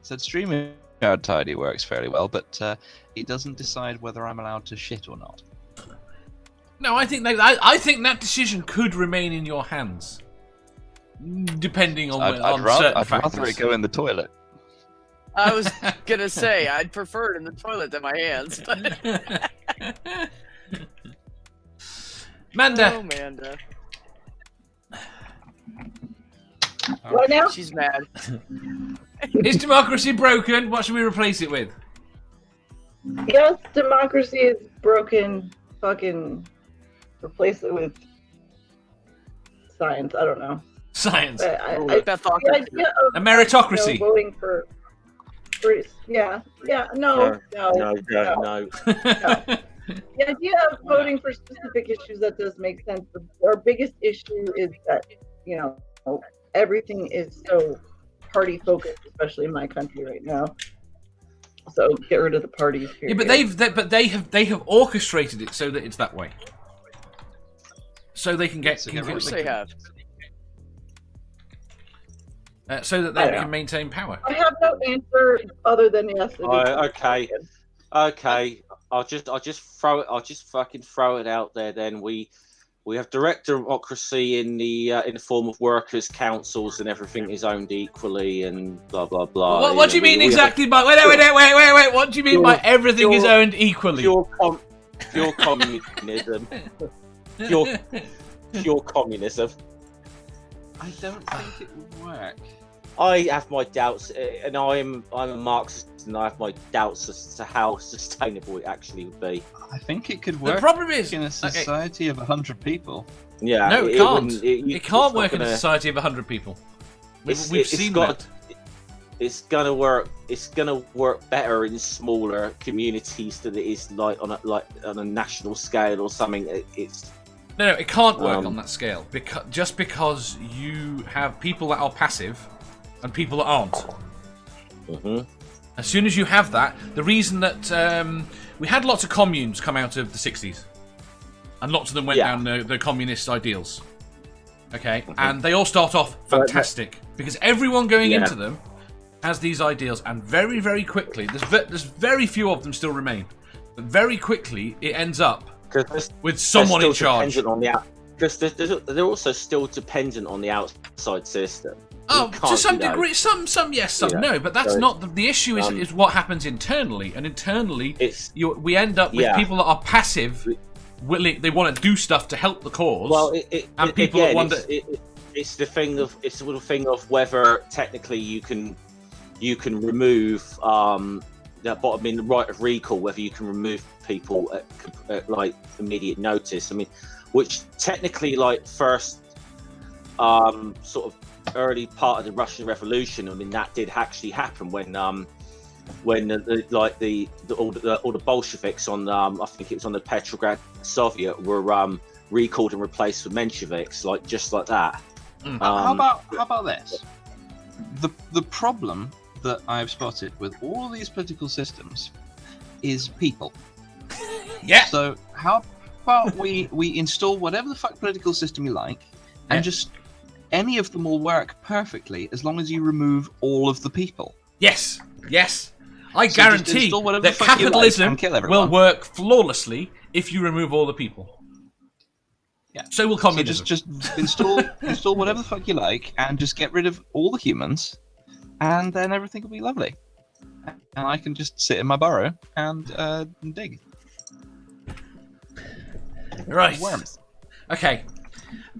Speaker 3: Said StreamYard Tidy works fairly well, but it doesn't decide whether I'm allowed to shit or not.
Speaker 1: No, I think that decision could remain in your hands, depending on certain factors.
Speaker 3: I'd rather it go in the toilet.
Speaker 2: I was gonna say I'd prefer it in the toilet than my hands.
Speaker 1: Manda.
Speaker 2: Oh, Manda.
Speaker 6: What now?
Speaker 2: She's mad.
Speaker 1: Is democracy broken? What should we replace it with?
Speaker 6: Yes, democracy is broken. Fucking replace it with science. I don't know.
Speaker 1: Science.
Speaker 2: Beth
Speaker 6: The idea of
Speaker 1: A meritocracy.
Speaker 6: voting for no.
Speaker 4: No.
Speaker 6: The idea of voting for specific issues, that does make sense. But our biggest issue is that, everything is so party focused, especially in my country right now. So get rid of the parties.
Speaker 1: Yeah, but they have orchestrated it so that it's that way. So they can get.
Speaker 3: So
Speaker 2: Of course they have.
Speaker 1: So that they can maintain power.
Speaker 6: I have no answer other than yes. It is
Speaker 4: Okay. I'll just fucking throw it out there. Then we have direct democracy in the form of workers' councils and everything is owned equally and blah blah blah.
Speaker 1: What do you mean exactly by? Wait! What do you mean by everything is owned equally?
Speaker 4: Pure communism. Pure communism.
Speaker 3: I don't think it would work.
Speaker 4: I have my doubts, and I'm a Marxist, and I have my doubts as to how sustainable it actually would be.
Speaker 3: I think it could work.
Speaker 1: The problem is
Speaker 3: in a society of 100 people.
Speaker 4: Yeah,
Speaker 1: no, it can't. It can't work in
Speaker 4: gonna,
Speaker 1: a society of 100 people. We've seen that.
Speaker 4: It's gonna work. It's gonna work better in smaller communities than it is like on a national scale or something.
Speaker 1: No, it can't work on that scale because you have people that are passive and people that aren't.
Speaker 4: Mm-hmm.
Speaker 1: As soon as you have that, the reason that we had lots of communes come out of the 60s, and lots of them went down the communist ideals. Okay, and they all start off fantastic because everyone going into them has these ideals, and very, very quickly, there's very few of them still remain, but very quickly it ends up with someone in charge.
Speaker 4: Because they're also still dependent on the outside system.
Speaker 1: Oh, to some degree, some yes, some no, but that's not the issue. Is what happens internally, and internally, we end up with people that are passive. They want to do stuff to help the cause.
Speaker 4: Well,
Speaker 1: and people that wonder.
Speaker 4: It's the thing of the sort of thing of whether technically you can remove the right of recall, whether you can remove people at like immediate notice. I mean, which technically like first sort of early part of the Russian Revolution. I mean, that did actually happen when all the Bolsheviks on I think it was on the Petrograd Soviet were recalled and replaced with Mensheviks, just like that.
Speaker 3: How about this? The problem that I've spotted with all of these political systems is people.
Speaker 1: Yeah.
Speaker 3: So how about we install whatever the fuck political system you like, and just any of them will work perfectly as long as you remove all of the people.
Speaker 1: Yes. I guarantee that capitalism will work flawlessly if you remove all the people.
Speaker 3: Yeah.
Speaker 1: So will communism.
Speaker 3: So just install whatever the fuck you like, and just get rid of all the humans, and then everything will be lovely. And I can just sit in my burrow and dig.
Speaker 1: Right.
Speaker 3: Worms.
Speaker 1: Okay.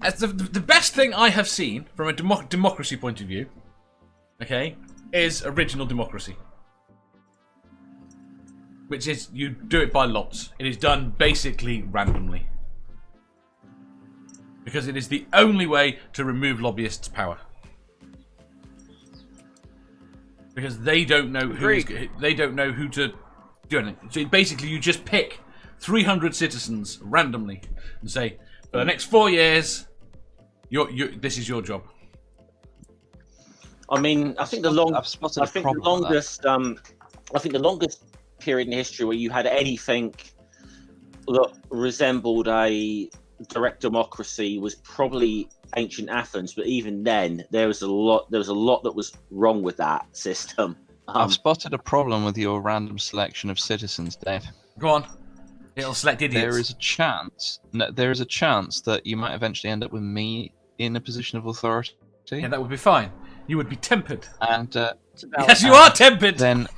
Speaker 1: As the best thing I have seen from a democracy point of view, okay, is original democracy. Which is, you do it by lots. It is done basically randomly. Because it is the only way to remove lobbyists' power. Because they don't know who to do anything. So basically you just pick 300 citizens randomly and say, for the next 4 years, this is your job.
Speaker 4: I mean, I think the longest period in history where you had anything that resembled a direct democracy was probably ancient Athens, but even then there was a lot that was wrong with that system.
Speaker 3: I've spotted a problem with your random selection of citizens, Dave.
Speaker 1: Go on. It'll select idiots.
Speaker 3: There is a chance that you might eventually end up with me in a position of authority.
Speaker 1: Yeah, that would be fine. You would be tempered.
Speaker 3: And
Speaker 1: yes, you are tempered.
Speaker 3: And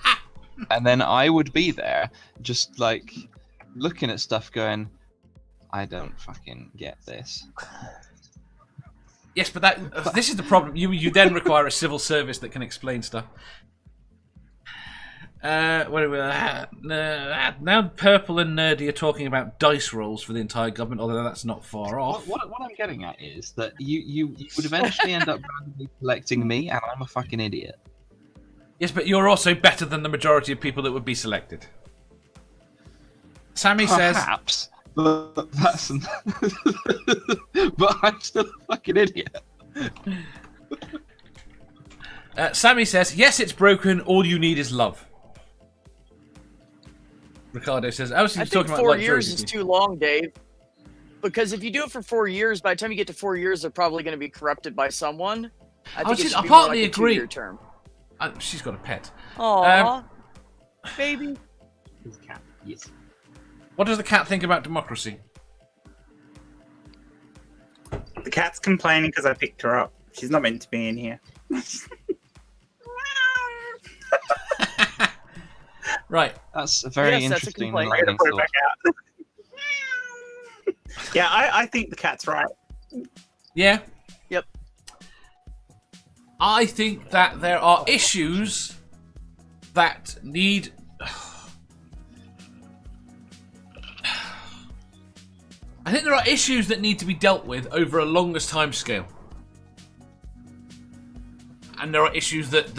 Speaker 3: then I would be there, just like looking at stuff, going, I don't fucking get this.
Speaker 1: Yes, but this is the problem. You then require a civil service that can explain stuff. Now Purple and Nerdy are talking about dice rolls for the entire government, although that's not far off.
Speaker 3: What I'm getting at is that you would eventually end up randomly selecting me, and I'm a fucking idiot.
Speaker 1: Yes, but you're also better than the majority of people that would be selected. Sammy says...
Speaker 3: Perhaps, but that's... but I'm still a fucking idiot.
Speaker 1: Sammy says, yes, it's broken. All you need is love. Ricardo says,
Speaker 2: I
Speaker 1: was
Speaker 2: think
Speaker 1: talking about
Speaker 2: 4
Speaker 1: like
Speaker 2: years
Speaker 1: Jersey.
Speaker 2: is too long, Dave. Because if you do it for 4 years, by the time you get to 4 years, they're probably going to be corrupted by someone. I think it should be more like a 2-year term.
Speaker 1: She's got a pet.
Speaker 2: Aww, baby.
Speaker 3: His cat. Yes.
Speaker 1: What does the cat think about democracy?
Speaker 5: The cat's complaining because I picked her up. She's not meant to be in here.
Speaker 1: Right.
Speaker 3: That's a very
Speaker 2: Yes, that's a
Speaker 3: interesting.
Speaker 2: complaint.
Speaker 5: I'm gonna put it back out. Yeah, I think the cat's right.
Speaker 1: Yeah.
Speaker 2: Yep.
Speaker 1: I think that there are issues that need... I think there are issues that need to be dealt with over a longest time scale. And there are issues that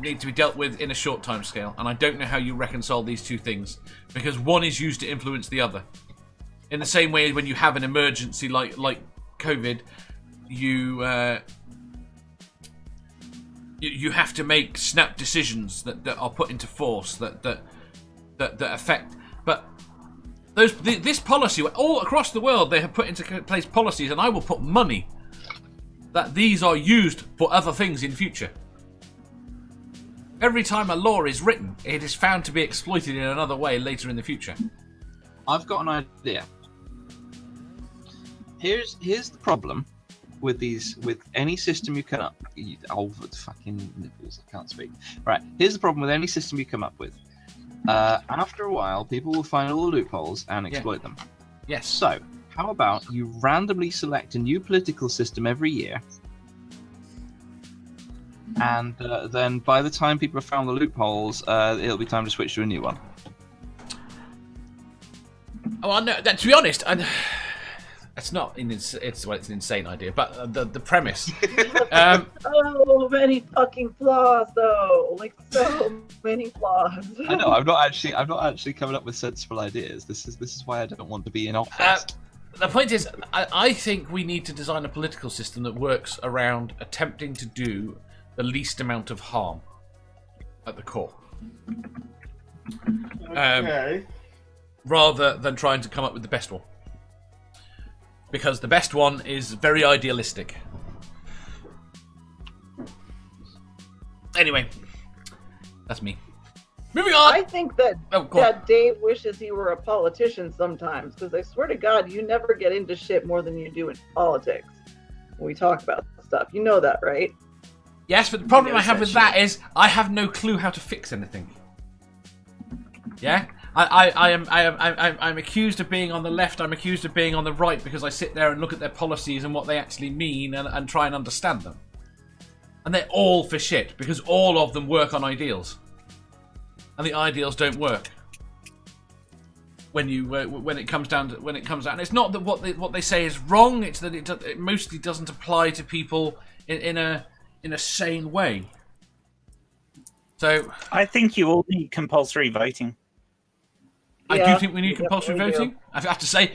Speaker 1: need to be dealt with in a short time scale. And I don't know how you reconcile these two things. Because one is used to influence the other. In the same way when you have an emergency like COVID, you have to make snap decisions that are put into force that affect. But this policy, all across the world, they have put into place policies, and I will put money that these are used for other things in future. Every time a law is written, it is found to be exploited in another way later in the future.
Speaker 3: I've got an idea. Here's the problem with any system you come up. Fucking nipples! I can't speak. Right. Here's the problem with any system you come up with. After a while, people will find all the loopholes and exploit them.
Speaker 1: Yes.
Speaker 3: So, how about you randomly select a new political system every year, and then by the time people have found the loopholes, it'll be time to switch to a new one.
Speaker 1: Well, no. To be honest, it's not. It's an insane idea, but the premise.
Speaker 6: So many fucking flaws, though. Like so many flaws.
Speaker 3: I know. I'm not actually coming up with sensible ideas. This is why I don't want to be in office.
Speaker 1: The point is, I think we need to design a political system that works around attempting to do the least amount of harm at the core.
Speaker 5: Okay.
Speaker 1: Rather than trying to come up with the best one. Because the best one is very idealistic. Anyway, that's me. Moving on!
Speaker 6: I think that Dave wishes he were a politician sometimes, because I swear to God, you never get into shit more than you do in politics when we talk about stuff. You know that, right?
Speaker 1: Yes, but the problem I have with that is I have no clue how to fix anything. Yeah? I'm accused of being on the left, I'm accused of being on the right because I sit there and look at their policies and what they actually mean and try and understand them. And they're all for shit because all of them work on ideals. And the ideals don't work. When it comes down, and it's not that what they say is wrong, it's that it mostly doesn't apply to people in a sane way. So
Speaker 5: I think you all need compulsory voting.
Speaker 1: I do think we need compulsory voting.
Speaker 6: Do.
Speaker 1: I have to say,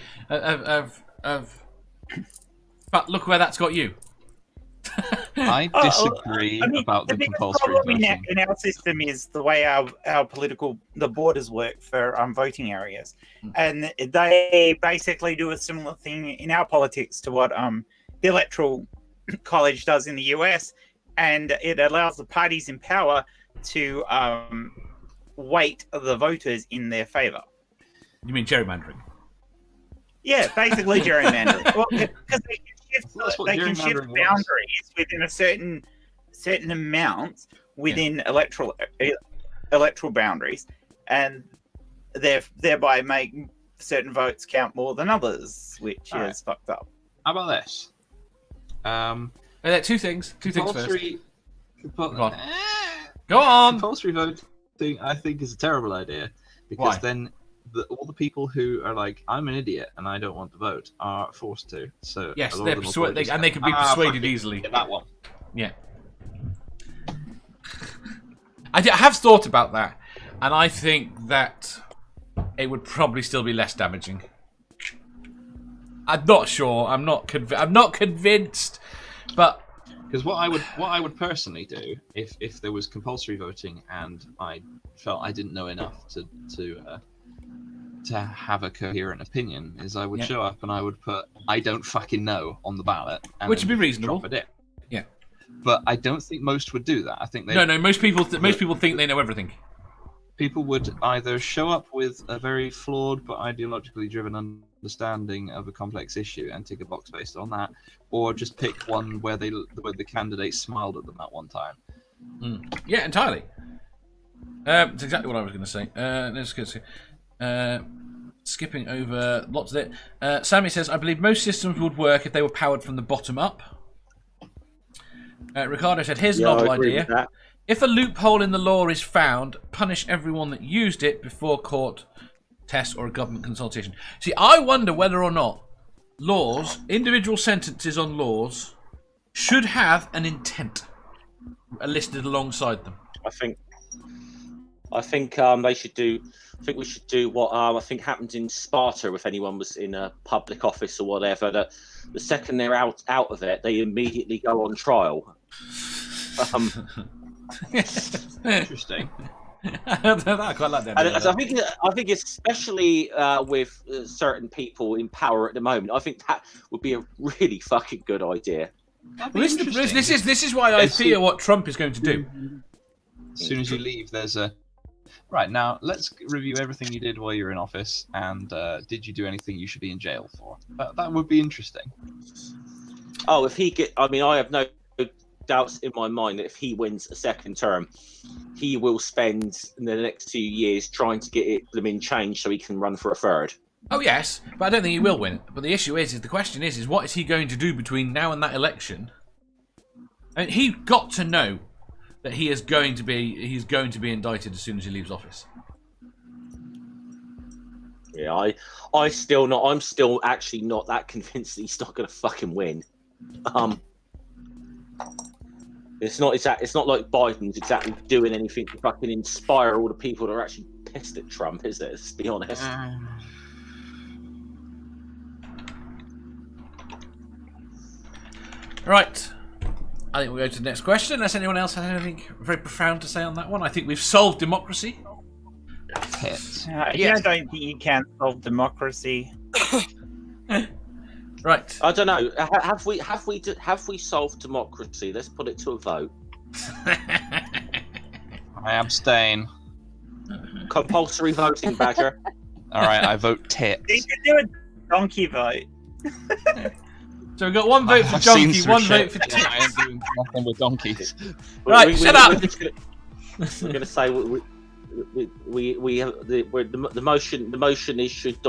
Speaker 1: but look where that's got you.
Speaker 3: I disagree about the compulsory
Speaker 5: problem
Speaker 3: voting.
Speaker 5: in our system is the way the borders work for voting areas, and they basically do a similar thing in our politics to what the electoral college does in the US, and it allows the parties in power to weight the voters in their favor.
Speaker 1: You mean gerrymandering?
Speaker 5: Yeah, basically gerrymandering. Well, because they can shift
Speaker 3: gerrymandering
Speaker 5: boundaries within a certain amount within electoral boundaries, and thereby make certain votes count more than others, which is fucked up.
Speaker 3: How about this?
Speaker 1: Two things first.
Speaker 3: Go
Speaker 1: Go on.
Speaker 3: Compulsory voting, I think, is a terrible idea because
Speaker 1: Why?
Speaker 3: then all the people who are like, I'm an idiot and I don't want to vote are forced to. So
Speaker 1: Yes,
Speaker 3: a lot
Speaker 1: they're
Speaker 3: of them will probably
Speaker 1: persuaded,
Speaker 3: just
Speaker 1: and
Speaker 3: go,
Speaker 1: they can be
Speaker 3: fuck
Speaker 1: persuaded
Speaker 3: it,
Speaker 1: easily.
Speaker 3: get that one.
Speaker 1: Yeah. I have thought about that, and I think that it would probably still be less damaging. I'm not sure. I'm not convinced, but
Speaker 3: Because what I would personally do if there was compulsory voting and I felt I didn't know enough to have a coherent opinion is I would show up and I would put "I don't fucking know" on the ballot, and
Speaker 1: Which would be reasonable.
Speaker 3: drop it in.
Speaker 1: Yeah.
Speaker 3: But I don't think most would do that. I think they
Speaker 1: No. Most people think they know everything.
Speaker 3: people would either show up with a very flawed but ideologically driven understanding of a complex issue and tick a box based on that, or just pick one where the candidate smiled at them at one time.
Speaker 1: Yeah, entirely. That's exactly what I was going to say. Let's go. Skipping over lots of it. Sammy says, I believe most systems would work if they were powered from the bottom up. Ricardo said, here's a novel idea. If a loophole in the law is found, punish everyone that used it before court test or a government consultation. See, I wonder whether or not laws, individual sentences on laws, should have an intent listed alongside them.
Speaker 4: I think they should do. I think we should do what I think happened in Sparta. If anyone was in a public office or whatever, that the second they're out of it, they immediately go on trial.
Speaker 3: Interesting.
Speaker 1: I quite like that.
Speaker 4: And I think especially with certain people in power at the moment, I think that would be a really fucking good idea.
Speaker 1: This is why I fear what Trump is going to do.
Speaker 3: As soon as you leave, there's a right now. Let's review everything you did while you were in office, and did you do anything you should be in jail for? That would be interesting.
Speaker 4: Oh, if he get, I mean, I have no doubts in my mind that if he wins a second term, he will spend the next 2 years trying to get it changed so he can run for a third.
Speaker 1: Oh yes, but I don't think he will win. But the issue is the question is what is he going to do between now and that election? I mean, he got to know that he's going to be indicted as soon as he leaves office.
Speaker 4: Yeah, I'm still actually not that convinced that he's not going to fucking win. It's not like Biden's exactly doing anything to fucking inspire all the people that are actually pissed at Trump, is it? Let's be honest.
Speaker 1: Right. I think we'll go to the next question, unless anyone else has anything very profound to say on that one. I think we've solved democracy.
Speaker 3: Hit.
Speaker 5: I don't think you can solve democracy.
Speaker 1: Right.
Speaker 4: I don't know. Have we solved democracy? Let's put it to a vote.
Speaker 3: I abstain.
Speaker 4: Compulsory voting, Badger.
Speaker 3: All right, I vote tits.
Speaker 5: You can do a donkey vote.
Speaker 1: So we've got one vote for
Speaker 3: I've seen
Speaker 1: Donkey,
Speaker 3: some
Speaker 1: one
Speaker 3: shit.
Speaker 1: vote for tits.
Speaker 3: I am doing nothing with donkeys.
Speaker 1: Right, shut up.
Speaker 4: We're going to say we have the motion. The motion is should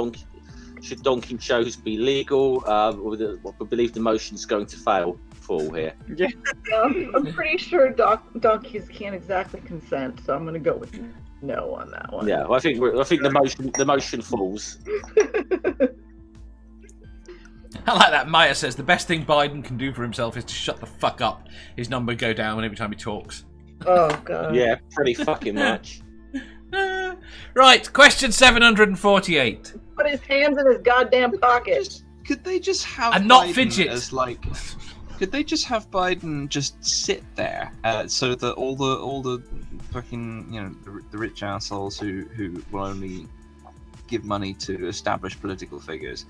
Speaker 4: donkey shows be legal? We believe the motion is going to fall here.
Speaker 5: Yeah.
Speaker 6: I'm pretty sure donkeys can't exactly consent, so I'm going to go with no on that one.
Speaker 4: Yeah, I think the motion falls.
Speaker 1: I like that. Maya says the best thing Biden can do for himself is to shut the fuck up. His number go down every time he talks.
Speaker 6: Oh god.
Speaker 4: Yeah, pretty fucking much.
Speaker 1: Right, question 748.
Speaker 6: Put his hands in his goddamn pocket.
Speaker 3: Could they just have
Speaker 1: And not
Speaker 3: Biden
Speaker 1: fidget.
Speaker 3: as like? Could they just have Biden just sit there so that all the fucking the rich assholes who will only give money to established political figures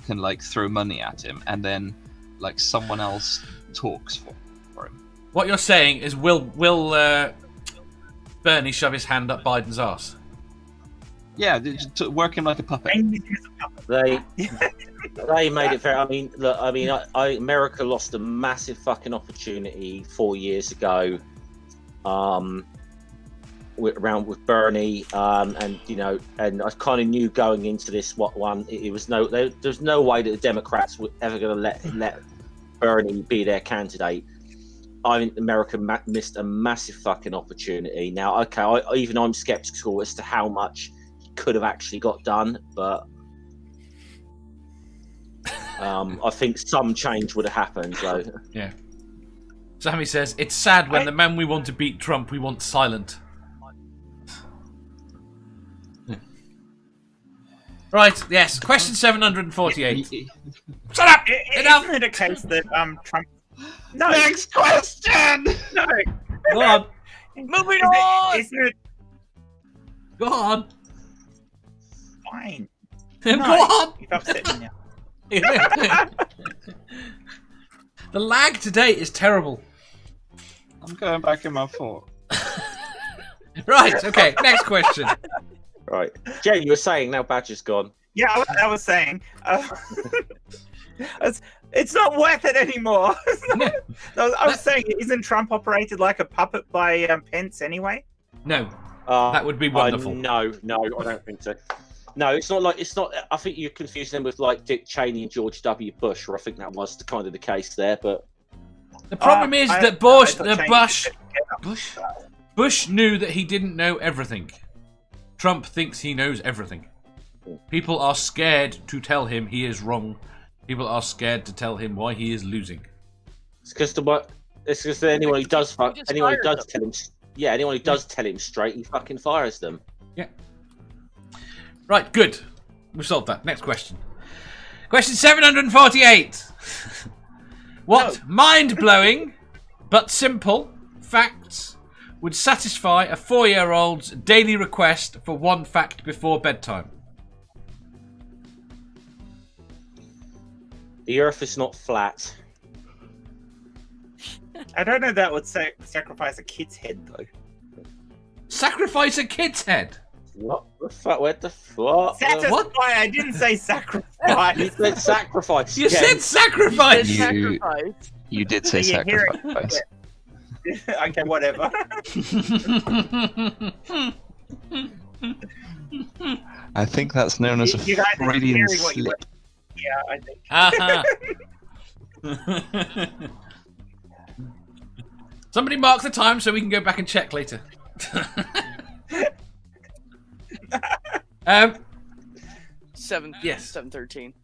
Speaker 3: can like throw money at him, and then like someone else talks for him.
Speaker 1: What you're saying is will Bernie shove his hand up Biden's arse?
Speaker 3: Yeah, to work him like a puppet.
Speaker 4: They made it fair. I mean, look, America lost a massive fucking opportunity 4 years ago, with Bernie, and and I kind of knew going into this there's no way that the Democrats were ever going to let Bernie be their candidate. I think America missed a massive fucking opportunity. Now, okay, I'm skeptical as to how much he could have actually got done, but I think some change would have happened. So
Speaker 1: Yeah. Sammy says it's sad when the man we want to beat Trump we want silent. Right, yes. Question 748. Shut up! Enough!
Speaker 5: Isn't it a case that Trump No.
Speaker 3: Next question.
Speaker 5: No.
Speaker 1: Go on.
Speaker 2: Moving on.
Speaker 5: Isn't it
Speaker 1: Go on.
Speaker 5: fine?
Speaker 1: Go
Speaker 5: No.
Speaker 1: on.
Speaker 5: You've upset me now.
Speaker 1: The lag today is terrible.
Speaker 3: I'm going back in my fort.
Speaker 1: Right, okay, next question.
Speaker 4: Right, Jen, you were saying now Badger's gone.
Speaker 5: Yeah, I was saying. It's not worth it anymore. I was saying, isn't Trump operated like a puppet by Pence anyway?
Speaker 1: No, that would be wonderful.
Speaker 4: No, I don't think so. No, it's not. I think you're confusing them with like Dick Cheney and George W. Bush, where I think that was kind of the case there. But
Speaker 1: The problem is that Bush knew that he didn't know everything. Trump thinks he knows everything. People are scared to tell him he is wrong. People are scared to tell him why he is losing.
Speaker 4: it's because anyone who does tell him, anyone who does tell him straight, he fucking fires them.
Speaker 1: Yeah. Right, good. We've solved that. Next question. Question 748. What mind-blowing but simple facts would satisfy a 4-year-old's daily request for one fact before bedtime?
Speaker 4: The Earth is not flat.
Speaker 5: I don't know that would sacrifice a kid's head, though.
Speaker 1: Sacrifice a kid's head?
Speaker 4: What the fuck? Where the fuck?
Speaker 5: Satisfy,
Speaker 1: what?
Speaker 5: I didn't say sacrifice.
Speaker 4: You said sacrifice.
Speaker 1: You
Speaker 4: Jen.
Speaker 1: said sacrifice!
Speaker 2: Sacrifice.
Speaker 3: You did say
Speaker 5: You hear
Speaker 3: sacrifice.
Speaker 5: Okay, whatever.
Speaker 3: I think that's known as a
Speaker 5: You guys are
Speaker 3: Freudian
Speaker 5: hearing what you
Speaker 3: slip.
Speaker 5: Yeah, I think.
Speaker 1: Somebody mark the time so we can go back and check later. Yes.
Speaker 2: 7:13.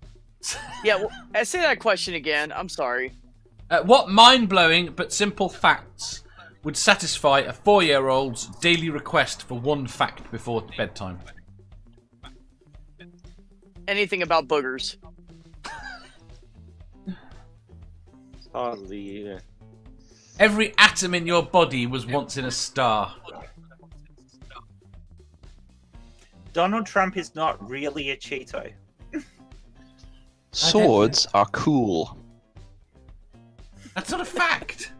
Speaker 2: Yeah, well, say that question again. I'm sorry.
Speaker 1: What mind-blowing but simple facts would satisfy a 4-year-old's daily request for one fact before bedtime?
Speaker 2: Anything about boogers.
Speaker 4: Hardly. Yeah.
Speaker 1: Every atom in your body was once in a star.
Speaker 5: Donald Trump is not really a Cheeto.
Speaker 3: Swords are cool.
Speaker 1: That's not a fact.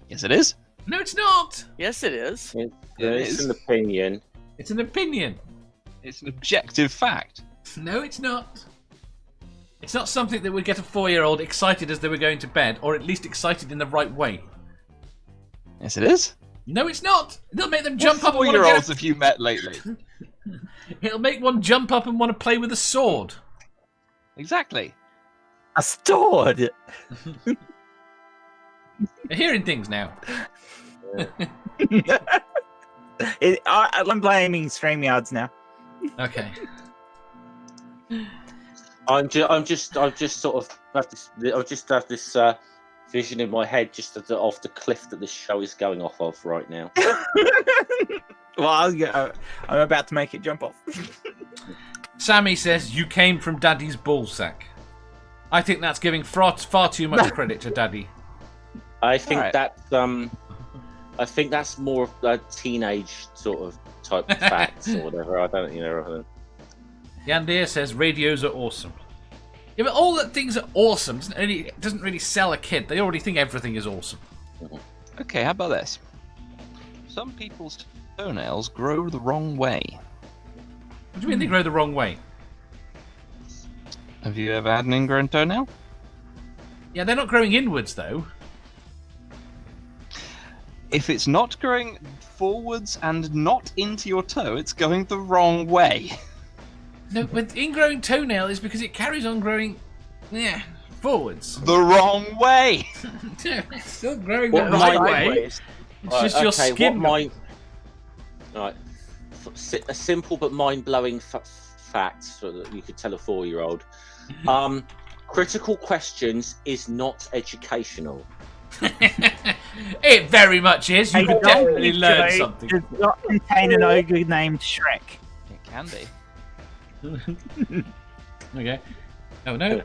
Speaker 3: Yes, it is.
Speaker 1: No, it's not.
Speaker 2: Yes, it is.
Speaker 4: It's an opinion.
Speaker 1: It's an opinion.
Speaker 3: It's an objective fact.
Speaker 1: No, it's not. It's not something that would get a 4-year-old excited as they were going to bed, or at least excited in the right way.
Speaker 3: Yes, it is.
Speaker 1: No, it's not. It'll make them jump up and want to
Speaker 3: 4-year-olds have you met lately?
Speaker 1: It'll make one jump up and want to play with a sword.
Speaker 3: Exactly.
Speaker 5: A sword.
Speaker 1: They're hearing things now.
Speaker 5: I'm blaming StreamYards now.
Speaker 1: Okay.
Speaker 4: I'm just sort of have this vision in my head just off the cliff that this show is going off of right now.
Speaker 5: Well, I'm about to make it jump off.
Speaker 1: Sammy says, you came from Daddy's ballsack. I think that's giving far too much credit to Daddy.
Speaker 4: I think
Speaker 3: Alright.
Speaker 4: I think that's more of a teenage sort of type of facts or whatever. I don't, rather than...
Speaker 1: Yandir says, radios are awesome. Yeah, but all that things are awesome doesn't really sell a kid. They already think everything is awesome.
Speaker 3: Okay, how about this? Some people's toenails grow the wrong way.
Speaker 1: What do you mean they grow the wrong way?
Speaker 3: Have you ever had an ingrown toenail?
Speaker 1: Yeah, they're not growing inwards, though.
Speaker 3: If it's not growing forwards and not into your toe, it's going the wrong way.
Speaker 1: No, but ingrowing toenail is because it carries on growing, forwards.
Speaker 3: The wrong way!
Speaker 1: It's still growing
Speaker 4: What
Speaker 1: the right way.
Speaker 2: Sideways.
Speaker 1: It's just your skin.
Speaker 4: Right. A simple but mind-blowing fact so that you could tell a 4-year-old. Critical questions is not educational.
Speaker 1: It very much is. You could definitely learn something.
Speaker 5: Does not contain an ogre named Shrek.
Speaker 3: It can be.
Speaker 1: Okay. Oh no.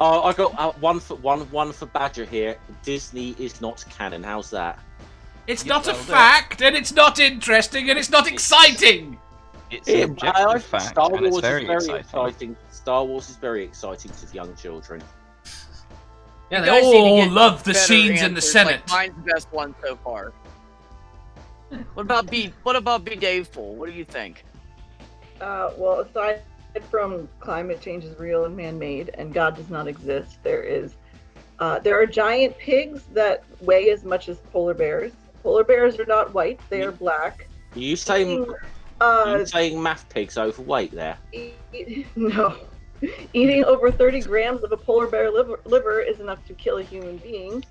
Speaker 4: Oh, I got one for Badger here. Disney is not canon. How's that?
Speaker 1: It's
Speaker 3: Yeah,
Speaker 1: not a
Speaker 3: that'll do.
Speaker 1: fact, and it's not interesting, and it's not exciting.
Speaker 3: It's an objective fact,
Speaker 4: Star
Speaker 3: and it's
Speaker 4: Wars
Speaker 3: very
Speaker 4: is very
Speaker 3: exciting.
Speaker 4: exciting. Star Wars is very exciting to young children.
Speaker 1: Yeah,
Speaker 2: You
Speaker 1: they
Speaker 2: guys need to
Speaker 1: all
Speaker 2: get
Speaker 1: love the
Speaker 2: better
Speaker 1: scenes in the
Speaker 2: answers,
Speaker 1: Senate.
Speaker 2: Like mine's the best one so far. What about B Daveful? What do you think?
Speaker 6: Well, aside from climate change is real and man-made, and God does not exist, there are giant pigs that weigh as much as polar bears. Polar bears are not white; they are black.
Speaker 4: Are you saying math pigs overweight there?
Speaker 6: No. Eating over 30 grams of a polar bear liver is enough to kill a human being.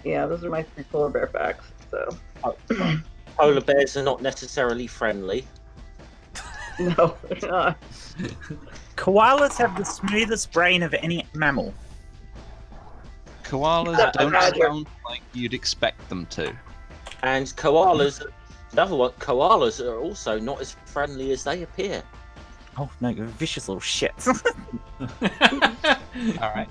Speaker 6: Yeah, those are my 3 polar bear facts. So.
Speaker 4: Polar bears are not necessarily friendly.
Speaker 6: No, they're not.
Speaker 8: Koalas have the smoothest brain of any mammal.
Speaker 3: Koalas don't
Speaker 6: Badger.
Speaker 3: sound like you'd expect them to.
Speaker 4: And koalas, another one, koalas are also not as friendly as they appear.
Speaker 8: Oh no, you're vicious little shit.
Speaker 3: Alright.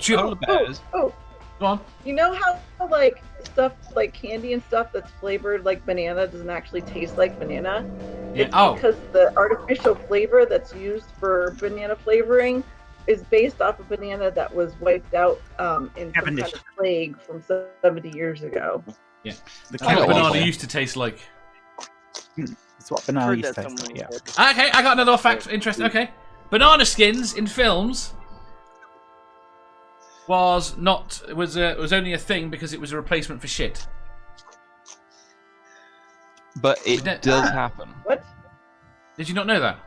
Speaker 1: Shoot.
Speaker 3: Polar bears.
Speaker 6: Oh,
Speaker 1: Go on.
Speaker 6: you know how like stuff like candy and stuff that's flavored like banana doesn't actually taste like banana?
Speaker 1: Yeah.
Speaker 6: It's
Speaker 1: Oh,
Speaker 6: because the artificial flavor that's used for banana flavoring is based off a banana that was wiped out in some kind
Speaker 8: Cavendish.
Speaker 6: of plague from 70 years ago.
Speaker 8: The
Speaker 3: I
Speaker 1: what
Speaker 3: got one
Speaker 1: banana
Speaker 3: for you.
Speaker 1: used to taste like.
Speaker 8: It's what banana
Speaker 2: Heard
Speaker 8: used
Speaker 2: that
Speaker 8: to taste
Speaker 2: somewhere
Speaker 8: like, yeah.
Speaker 2: before.
Speaker 1: Okay, I got another fact. Interesting. Okay, banana skins in films was only a thing because it was a replacement for shit.
Speaker 3: But it
Speaker 1: Don't-
Speaker 3: does happen.
Speaker 6: What?
Speaker 1: Did you not know that?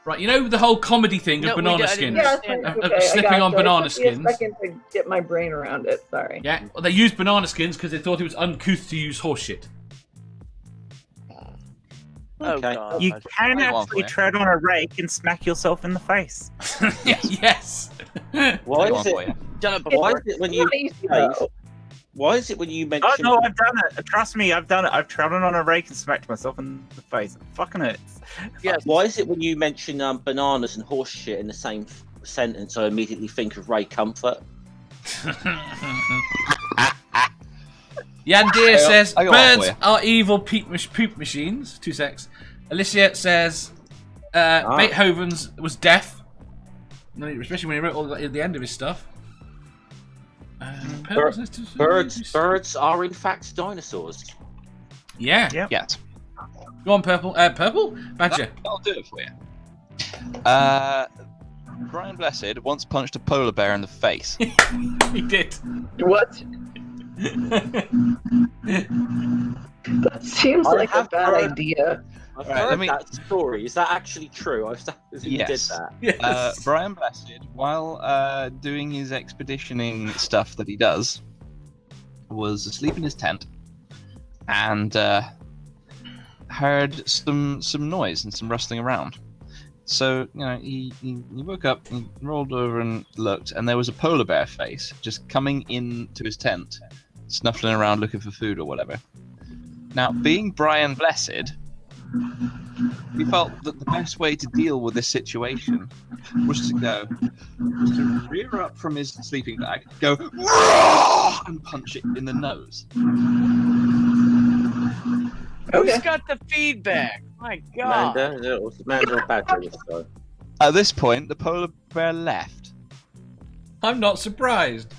Speaker 1: Right, you know the whole comedy thing
Speaker 2: No,
Speaker 1: of
Speaker 2: we
Speaker 1: banana
Speaker 2: did- I
Speaker 1: skins.
Speaker 2: didn't
Speaker 6: Yeah,
Speaker 2: understand
Speaker 6: it's
Speaker 2: that.
Speaker 6: okay. I
Speaker 1: Slipping
Speaker 6: got
Speaker 1: on
Speaker 6: you.
Speaker 1: banana
Speaker 6: It took me
Speaker 1: skins.
Speaker 6: a second to get my brain around it. Sorry.
Speaker 1: Yeah, well, they used banana skins because they thought it was uncouth to use horse shit.
Speaker 2: Oh
Speaker 4: Okay.
Speaker 2: god.
Speaker 8: You can
Speaker 3: Wait, one
Speaker 8: actually
Speaker 3: for you.
Speaker 8: tread on a rake and smack yourself in the face.
Speaker 1: Yes.
Speaker 4: Why
Speaker 3: Got
Speaker 4: is
Speaker 3: one for
Speaker 4: it?
Speaker 3: you.
Speaker 2: Done it
Speaker 4: Why
Speaker 2: before.
Speaker 4: is it when
Speaker 6: It's
Speaker 4: you?
Speaker 6: not easy, though.
Speaker 4: Why is it when you mention?
Speaker 8: Oh no, I've done it. Trust me, I've done it. I've trodden on a rake and smacked myself in the face. It fucking hurts.
Speaker 2: Yes.
Speaker 4: Why is it when you mention bananas and horse shit in the same sentence, I immediately think of Ray Comfort?
Speaker 1: Yandir says
Speaker 3: I got one for
Speaker 1: birds
Speaker 3: you.
Speaker 1: are evil poop machines. 2 secs. Alicia says Beethoven's was deaf, especially when he wrote all at the end of his stuff.
Speaker 4: Birds are in fact dinosaurs.
Speaker 1: Yeah.
Speaker 8: Yep.
Speaker 3: Yes.
Speaker 1: Go on, purple. Purple Badger.
Speaker 3: I'll do it for you. Brian Blessed once punched a polar bear in the face.
Speaker 1: He did.
Speaker 6: What? That seems
Speaker 4: I
Speaker 6: like a
Speaker 4: have
Speaker 6: bad
Speaker 4: heard-
Speaker 6: idea.
Speaker 4: I've
Speaker 3: Right,
Speaker 4: heard
Speaker 3: let me-
Speaker 4: that story. Is that actually true? I've that he did
Speaker 3: Yes.
Speaker 4: that.
Speaker 1: Yes.
Speaker 3: Brian Blessed, while doing his expeditioning stuff that he does, was asleep in his tent and heard some noise and some rustling around. So, he woke up, he rolled over and looked, and there was a polar bear face just coming into his tent, snuffling around looking for food or whatever. Now, being Brian Blessed, we felt that the best way to deal with this situation was to rear up from his sleeping bag, go "Roar!" and punch it in the nose.
Speaker 2: Who's got the feedback? My god.
Speaker 4: Manda or Badger this time.
Speaker 3: At this point, the polar bear left.
Speaker 1: I'm not surprised.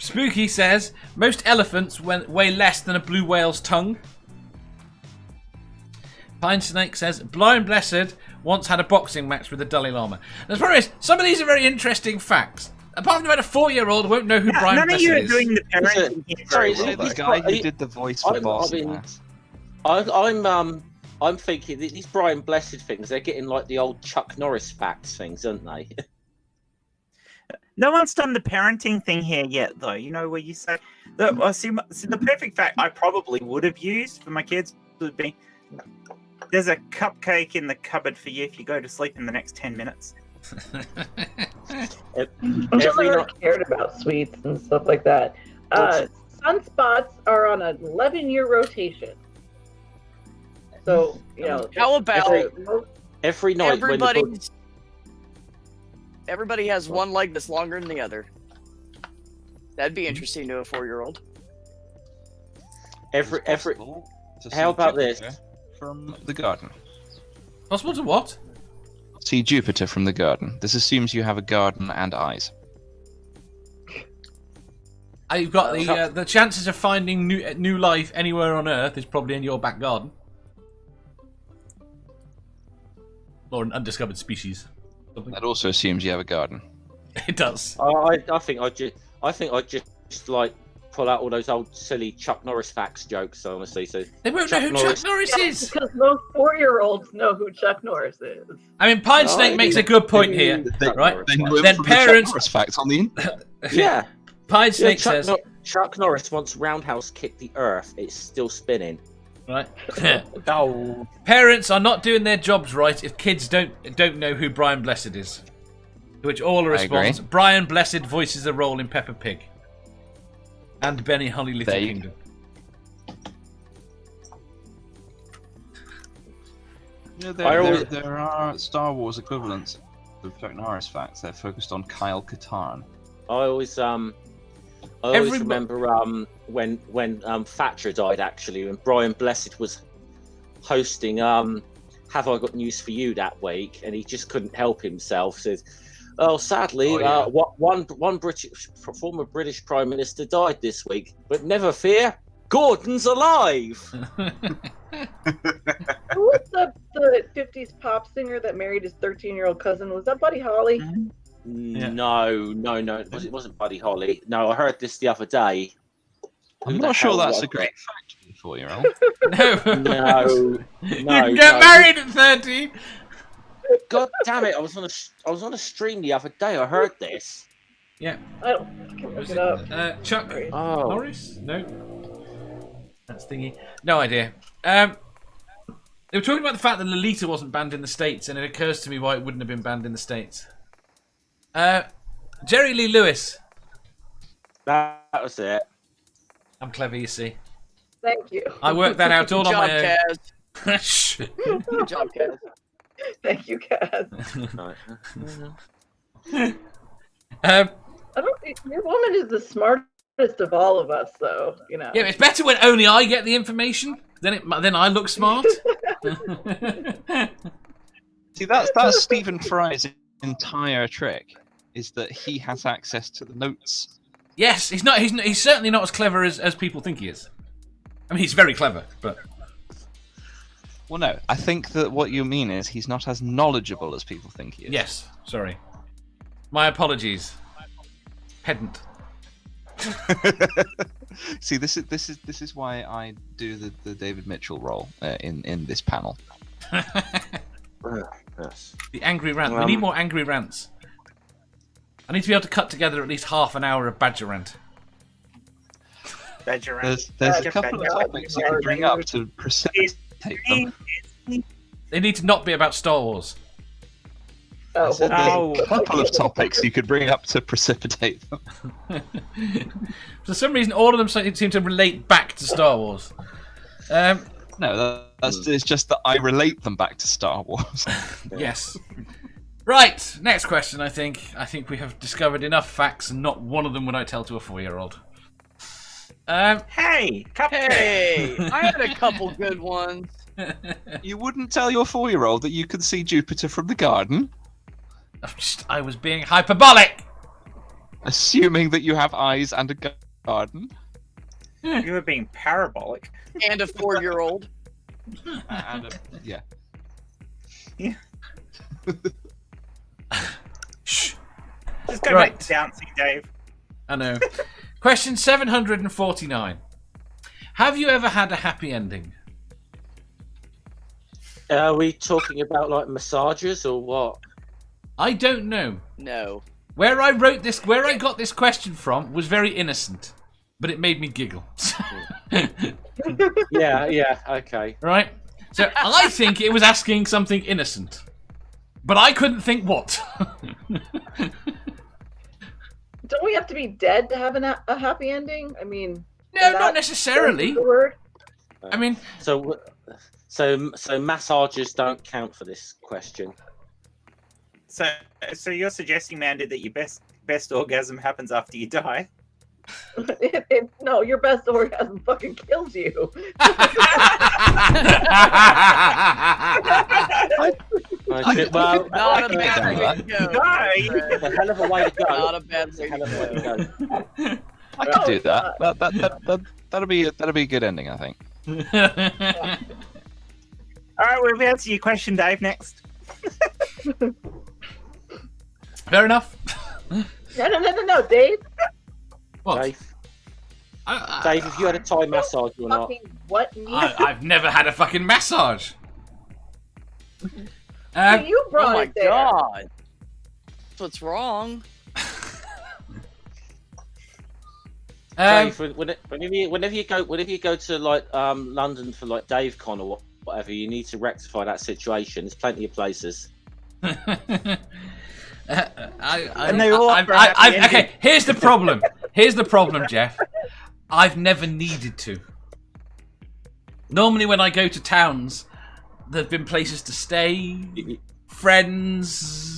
Speaker 1: Spooky says most elephants weigh less than a blue whale's tongue. Pine Snake says Blind Blessed once had a boxing match with the Dalai Lama. The problem is, some of these are very interesting facts. Apart from the fact a 4-year-old won't know who Brian
Speaker 8: None of
Speaker 1: Blessed
Speaker 8: you are
Speaker 1: is.
Speaker 8: doing the parenting here
Speaker 4: Sorry,
Speaker 8: very well,
Speaker 3: The
Speaker 8: though.
Speaker 3: guy who
Speaker 4: I-
Speaker 3: did the voice for Boss Man.
Speaker 4: I'm thinking that these Brian Blessed things, they're getting like the old Chuck Norris facts things, aren't they?
Speaker 8: No one's done the parenting thing here yet, though. You know, where you say, the perfect fact I probably would have used for my kids would be, there's a cupcake in the cupboard for you if you go to sleep in the next 10 minutes.
Speaker 6: I'm just
Speaker 4: Every
Speaker 6: really
Speaker 4: night-
Speaker 6: cared about sweets and stuff like that. Sunspots are on an 11-year rotation. So,
Speaker 2: How about
Speaker 4: Every night when the book,
Speaker 2: Everybody has one leg that's longer than the other. That'd be interesting to a 4-year-old.
Speaker 3: It's possible to
Speaker 4: how
Speaker 3: see
Speaker 4: about this?
Speaker 3: Jupiter from the garden?
Speaker 1: Possible to what?
Speaker 3: See Jupiter from the garden. This assumes you have a garden and eyes.
Speaker 1: You've got the chances of finding new life anywhere on Earth is probably in your back garden. Or an undiscovered species. Something.
Speaker 3: That also assumes you have a garden.
Speaker 1: It does.
Speaker 4: I think I just like pull out all those old silly Chuck Norris facts jokes. Honestly, so
Speaker 1: They won't know who Chuck Norris is.
Speaker 6: Because most 4-year-olds know who Chuck Norris is.
Speaker 1: I mean, Pine Snake makes a good point here, right? Then parents.
Speaker 3: Chuck Norris facts on the internet.
Speaker 4: yeah.
Speaker 1: Pine Snake says,
Speaker 4: Chuck Norris once roundhouse kicked the Earth. It's still spinning.
Speaker 1: right?
Speaker 5: Oh,
Speaker 1: Parents are not doing their jobs right if kids don't know who Brian Blessed is. To which all responds, Brian Blessed voices a role in Peppa Pig. And Benny Holly Little Kingdom.
Speaker 3: Yeah, there are Star Wars equivalents of Chuck Norris facts. They're focused on Kyle Katarn.
Speaker 4: I always remember when Thatcher died, actually, when Brian Blessed was hosting Have I Got News For You that week, and he just couldn't help himself. Says, "Oh, sadly, one former British Prime Minister died this week, but never fear, Gordon's alive."
Speaker 6: Who was the 50s pop singer that married his 13-year-old cousin? Was that Buddy Holly?
Speaker 1: Yeah.
Speaker 4: No. It wasn't Buddy Holly. No, I heard this the other day.
Speaker 3: I'm
Speaker 4: Who
Speaker 3: not
Speaker 4: the
Speaker 3: sure
Speaker 4: hell
Speaker 3: that's
Speaker 4: was
Speaker 3: a great
Speaker 4: it?
Speaker 3: fact for a 4-year-old.
Speaker 1: No.
Speaker 4: No,
Speaker 1: You can get married at 30.
Speaker 4: God damn it! I was on a stream the other day. I heard this.
Speaker 1: Yeah.
Speaker 6: I can look it up.
Speaker 1: Chuck
Speaker 4: Oh,
Speaker 1: Norris? No. That's thingy. No idea. They were talking about the fact that Lolita wasn't banned in the States, and it occurs to me why it wouldn't have been banned in the States. Jerry Lee Lewis.
Speaker 4: that was it.
Speaker 1: I'm clever, you see.
Speaker 6: Thank you.
Speaker 1: I worked that out all
Speaker 2: Good
Speaker 1: on
Speaker 2: job,
Speaker 1: my own.
Speaker 2: Kaz.
Speaker 1: Shh.
Speaker 2: Good job, Kaz.
Speaker 6: Thank you, Kaz.
Speaker 1: um,
Speaker 6: I don't think your woman is the smartest of all of us, though. You know.
Speaker 1: yeah, it's better when only I get the information. Then I look smart.
Speaker 3: See, that's Stephen Fry's entire trick, is that he has access to the notes.
Speaker 1: Yes, he's certainly not as clever as people think he is. I mean, he's very clever, but
Speaker 3: Well, no, I think that what you mean is he's not as knowledgeable as people think he is.
Speaker 1: yes, sorry. My apologies. Pedant.
Speaker 3: See, this is why I do the David Mitchell role in this panel.
Speaker 4: Yes.
Speaker 1: The angry rant. We need more angry rants. I need to be able to cut together at least half an hour of Badger rant.
Speaker 5: Badger.
Speaker 3: There's a couple of topics you can bring up to precipitate them.
Speaker 1: They need to not be about Star Wars.
Speaker 6: Oh,
Speaker 3: There's
Speaker 5: Oh.
Speaker 3: a couple of topics you could bring up to precipitate them.
Speaker 1: For some reason, all of them seem to relate back to Star Wars.
Speaker 3: No, it's just that I relate them back to Star Wars.
Speaker 1: Yes. Right, next question, I think. I think we have discovered enough facts, and not one of them would I tell to a 4-year-old.
Speaker 5: Hey,
Speaker 2: Hey, I had a couple good ones.
Speaker 3: You wouldn't tell your 4-year-old that you could see Jupiter from the garden,
Speaker 1: I was being hyperbolic!
Speaker 3: assuming that you have eyes and a garden.
Speaker 5: you were being parabolic.
Speaker 2: And a 4-year-old.
Speaker 3: Yeah.
Speaker 1: Shh.
Speaker 5: Just go
Speaker 1: Right.
Speaker 5: back to dancing, Dave.
Speaker 1: I know. Question 749. Have you ever had a happy ending?
Speaker 4: Are we talking about like massages or what?
Speaker 1: I don't know.
Speaker 2: No.
Speaker 1: Where I got this question from was very innocent, but it made me giggle.
Speaker 4: Yeah, okay.
Speaker 1: Right? So I think it was asking something innocent. But I couldn't think what.
Speaker 6: don't we have to be dead to have a happy ending? I mean,
Speaker 1: No,
Speaker 6: is
Speaker 1: not
Speaker 6: that
Speaker 1: necessarily.
Speaker 6: the word?
Speaker 1: I mean,
Speaker 4: So So massages don't count for this question.
Speaker 8: So you're suggesting, Mandy, that your best orgasm happens after you die?
Speaker 6: No, your best orgasm fucking kills you.
Speaker 4: Okay, well,
Speaker 2: Not a
Speaker 3: I can
Speaker 2: bad
Speaker 3: do
Speaker 2: way to go.
Speaker 8: No,
Speaker 4: it's a hell of a way to go.
Speaker 2: Not a bad way
Speaker 4: Hell of a way to
Speaker 2: to
Speaker 4: go.
Speaker 2: go.
Speaker 3: I could do that. That'll be a good ending, I think.
Speaker 8: All right, we'll answer your question, Dave. Next.
Speaker 1: Fair enough.
Speaker 6: No, Dave.
Speaker 1: What?
Speaker 4: Dave, Dave, if you had a Thai massage or not?
Speaker 6: Fucking what?
Speaker 1: I've never had a fucking massage.
Speaker 6: You
Speaker 2: Oh
Speaker 6: brought
Speaker 2: my
Speaker 6: it there.
Speaker 2: god. That's what's wrong.
Speaker 4: Dave, whenever you go to like London for like Dave Con or whatever, you need to rectify that situation. There's plenty of places.
Speaker 8: And they all offer a happy ending.
Speaker 1: Okay, here's the problem. Here's the problem, Jeff. I've never needed to. Normally, when I go to towns, there've been places to stay, friends.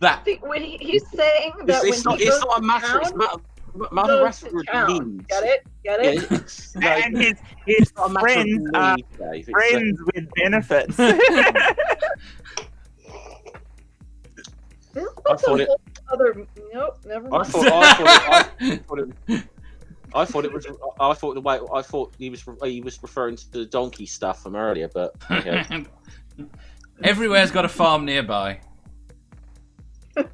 Speaker 1: That.
Speaker 6: See, when he's saying that
Speaker 4: It's
Speaker 6: when
Speaker 4: not.
Speaker 6: he
Speaker 4: It's
Speaker 6: goes
Speaker 4: not a matter. It's
Speaker 6: to
Speaker 4: not.
Speaker 6: town,
Speaker 4: A
Speaker 6: goes
Speaker 4: matter
Speaker 6: to town.
Speaker 4: needs.
Speaker 6: Get it? Get it?
Speaker 4: Yeah, it's like,
Speaker 8: And his
Speaker 4: it's not a matter
Speaker 8: friends
Speaker 4: of
Speaker 8: are
Speaker 4: need, Dave. It's
Speaker 8: friends with benefits.
Speaker 6: That's
Speaker 4: thought
Speaker 6: a
Speaker 4: it-
Speaker 6: whole other. Nope, never
Speaker 4: I
Speaker 6: mind.
Speaker 4: thought he was referring to the donkey stuff from earlier, but okay.
Speaker 1: Everywhere's got a farm nearby.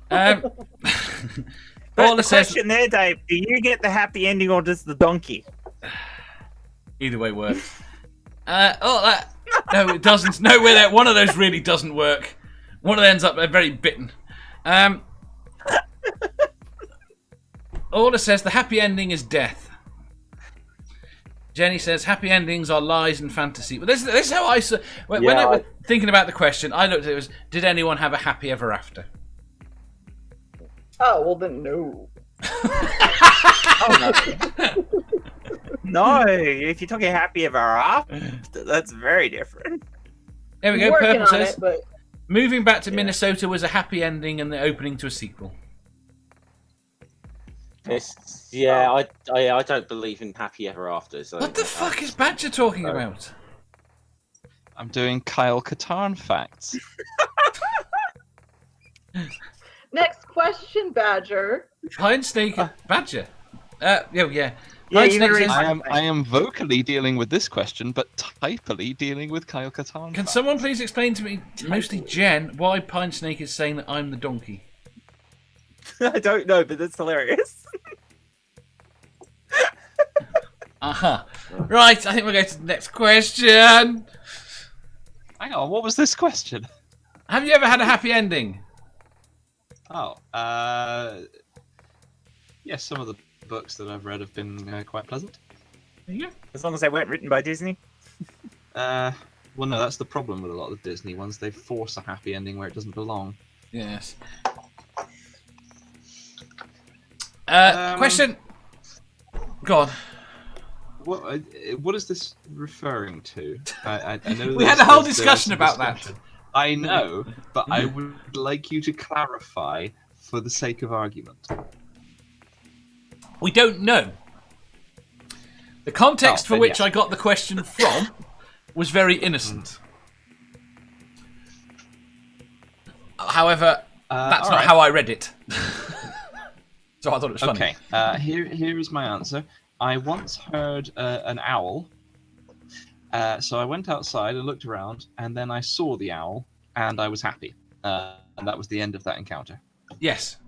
Speaker 8: But
Speaker 1: All
Speaker 8: the
Speaker 1: it says.
Speaker 8: question there, Dave: do you get the happy ending or does the donkey?
Speaker 1: Either way works. No, it doesn't. No, one of those really doesn't work. One of them ends up very bitten. Order says the happy ending is death. Jenny says happy endings are lies and fantasy. But this is how I saw. When I was thinking about the question, I looked at it as, did anyone have a happy ever after?
Speaker 6: Oh, well then no.
Speaker 8: No, if you're talking happy ever after, that's very different.
Speaker 1: There we
Speaker 6: I'm
Speaker 1: go.
Speaker 6: working
Speaker 1: Purple
Speaker 6: on
Speaker 1: says
Speaker 6: it, but
Speaker 1: moving back to Minnesota was a happy ending and the opening to a sequel.
Speaker 4: I don't believe in happy ever after. So
Speaker 1: What the fuck is Badger talking about?
Speaker 3: I'm doing Kyle Katarn facts.
Speaker 6: next question, Badger.
Speaker 1: Pine Snake Badger. Yeah.
Speaker 8: Yeah,
Speaker 1: Pine
Speaker 8: you
Speaker 1: Snake
Speaker 8: read
Speaker 1: says,
Speaker 3: I am vocally dealing with this question, but typally dealing with Kyle Katarn.
Speaker 1: can
Speaker 3: facts.
Speaker 1: someone please explain to me, mostly Jen, why Pine Snake is saying that I'm the donkey?
Speaker 8: I don't know, but that's hilarious.
Speaker 1: Right, I think we'll go to the next question.
Speaker 3: Hang on, what was this question?
Speaker 1: Have you ever had a happy ending?
Speaker 3: Oh, yes, some of the books that I've read have been quite pleasant.
Speaker 1: There you go.
Speaker 8: As long as they weren't written by Disney.
Speaker 3: Well, no, that's the problem with a lot of the Disney ones. They force a happy ending where it doesn't belong.
Speaker 1: Yes. Question. Go on.
Speaker 3: What is this referring to? I know
Speaker 1: We had a whole discussion about that.
Speaker 3: I know, but I would like you to clarify for the sake of argument.
Speaker 1: We don't know. The context for
Speaker 3: then
Speaker 1: which
Speaker 3: yes.
Speaker 1: I got the question from was very innocent. However, that's not how I read it. So I thought it was funny.
Speaker 3: Okay, here is my answer. I once heard an owl, so I went outside and looked around, and then I saw the owl, and I was happy. And that was the end of that encounter.
Speaker 1: Yes.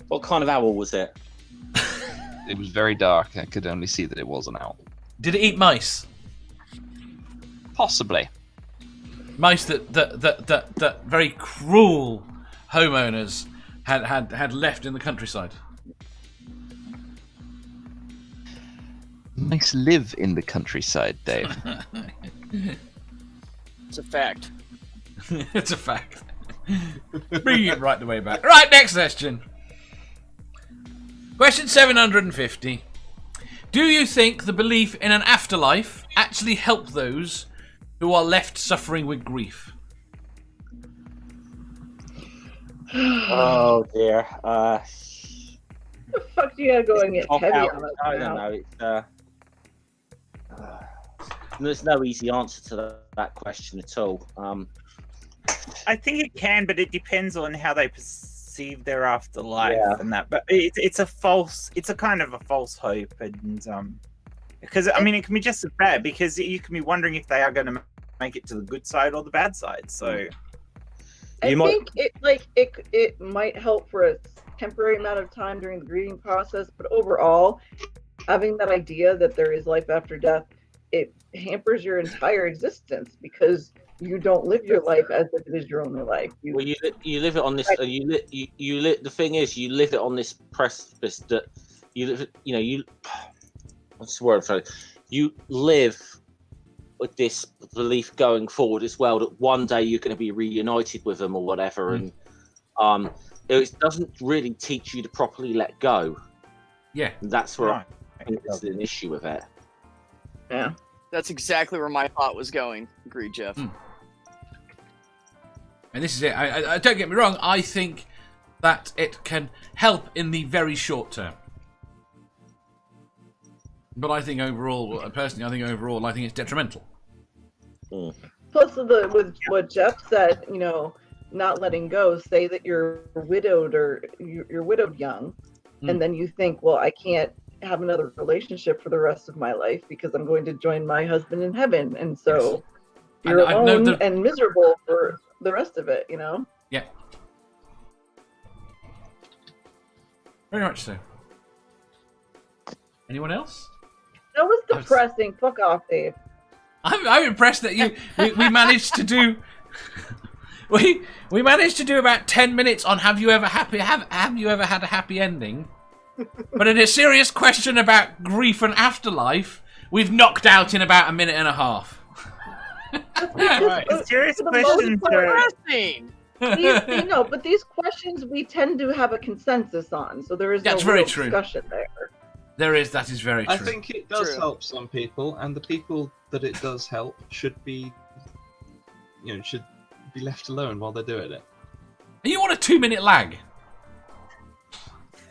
Speaker 4: What kind of owl was it?
Speaker 3: It was very dark. I could only see that it was an owl.
Speaker 1: Did it eat mice?
Speaker 3: Possibly.
Speaker 1: Mice that very cruel homeowners had left in the countryside.
Speaker 3: Mice live in the countryside, Dave.
Speaker 2: It's a fact.
Speaker 1: It's a fact. Bringing it right the way back. Right, next question. Question 750. Do you think the belief in an afterlife actually helped those who are left suffering with grief?
Speaker 4: Oh dear.
Speaker 6: What the fuck do you got going get heavy on us
Speaker 4: I
Speaker 6: now?
Speaker 4: don't know. There's no easy answer to that question at all.
Speaker 8: I think it can, but it depends on how they perceive their afterlife
Speaker 4: Yeah.
Speaker 8: and that. But it's a kind of a false hope, and because I mean it can be just as bad because you can be wondering if they are going to make it to the good side or the bad side. So
Speaker 6: I think it might help for a temporary amount of time during the grieving process, but overall, having that idea that there is life after death, it hampers your entire existence because you don't live your life as if it is your only life.
Speaker 4: You live it on this. The thing is, you live it on this precipice that what's the word for it? You live with this belief going forward as well that one day you're going to be reunited with them or whatever, and it doesn't really teach you to properly let go.
Speaker 1: Yeah,
Speaker 4: and that's where
Speaker 8: Right.
Speaker 4: I think there's an issue with it.
Speaker 6: Yeah.
Speaker 2: That's exactly where my thought was going. Agreed, Jeff.
Speaker 1: And this is it. I don't get me wrong. I think that it can help in the very short term. But I think overall, personally, I think it's detrimental.
Speaker 6: Plus, with what Jeff said, not letting go. Say that you're widowed or you're widowed young, and then you think, well, I can't have another relationship for the rest of my life because I'm going to join my husband in heaven, and so you're alone and miserable for the rest of it.
Speaker 1: Yeah. Very much so. Anyone else?
Speaker 6: That was depressing. Fuck off, Dave.
Speaker 1: I'm impressed that we managed to do. We managed to do about 10 minutes on have you ever had a happy ending? But in a serious question about grief and afterlife, we've knocked out in about a minute and a half.
Speaker 8: Right. Serious questions are
Speaker 2: Interesting.
Speaker 6: But these questions we tend to have a consensus on, so there is no real discussion there.
Speaker 1: That is very true.
Speaker 3: I think it does help some people, and the people that it does help should be left alone while they're doing it.
Speaker 1: Are you on a 2-minute lag?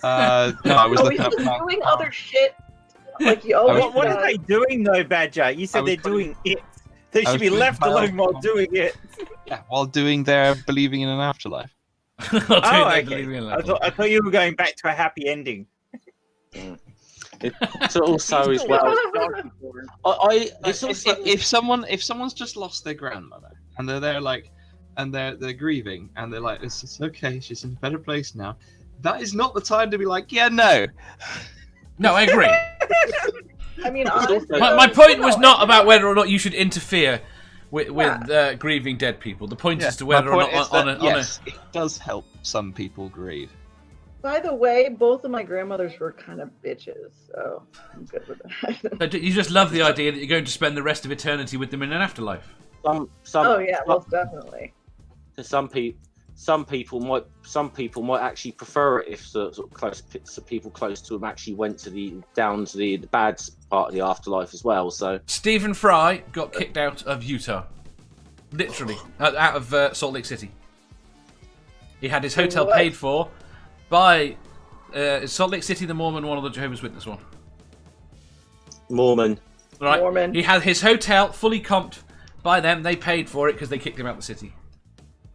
Speaker 3: No, I was looking up.
Speaker 6: Doing other shit. Like you always
Speaker 8: what are they doing though, Badger? You said they're doing it. They should be left alone while doing it.
Speaker 3: Yeah, while doing their believing in an afterlife.
Speaker 8: Okay. I thought you were going back to a happy ending.
Speaker 4: It's also as well.
Speaker 3: If someone's just lost their grandmother and they're there and they're grieving and they're like, it's okay, she's in a better place now. That is not the time to be like, yeah, no.
Speaker 1: No, I agree.
Speaker 6: I mean, honestly,
Speaker 1: my point was not about whether or not you should interfere with grieving dead people. The point is to whether or not
Speaker 3: it does help some people grieve.
Speaker 6: By the way, both of my grandmothers were kind of bitches, so I'm good with that.
Speaker 1: You just love the idea that you're going to spend the rest of eternity with them in an afterlife.
Speaker 6: Most definitely.
Speaker 4: Some people might actually prefer it if people close to them actually went down to the bad part of the afterlife as well. So
Speaker 1: Stephen Fry got kicked out of Utah, literally out of Salt Lake City. He had his hotel paid for by Salt Lake City, the Mormon one or the Jehovah's Witness one.
Speaker 4: Mormon.
Speaker 1: Right.
Speaker 6: Mormon.
Speaker 1: He had his hotel fully comped by them. They paid for it because they kicked him out of the city.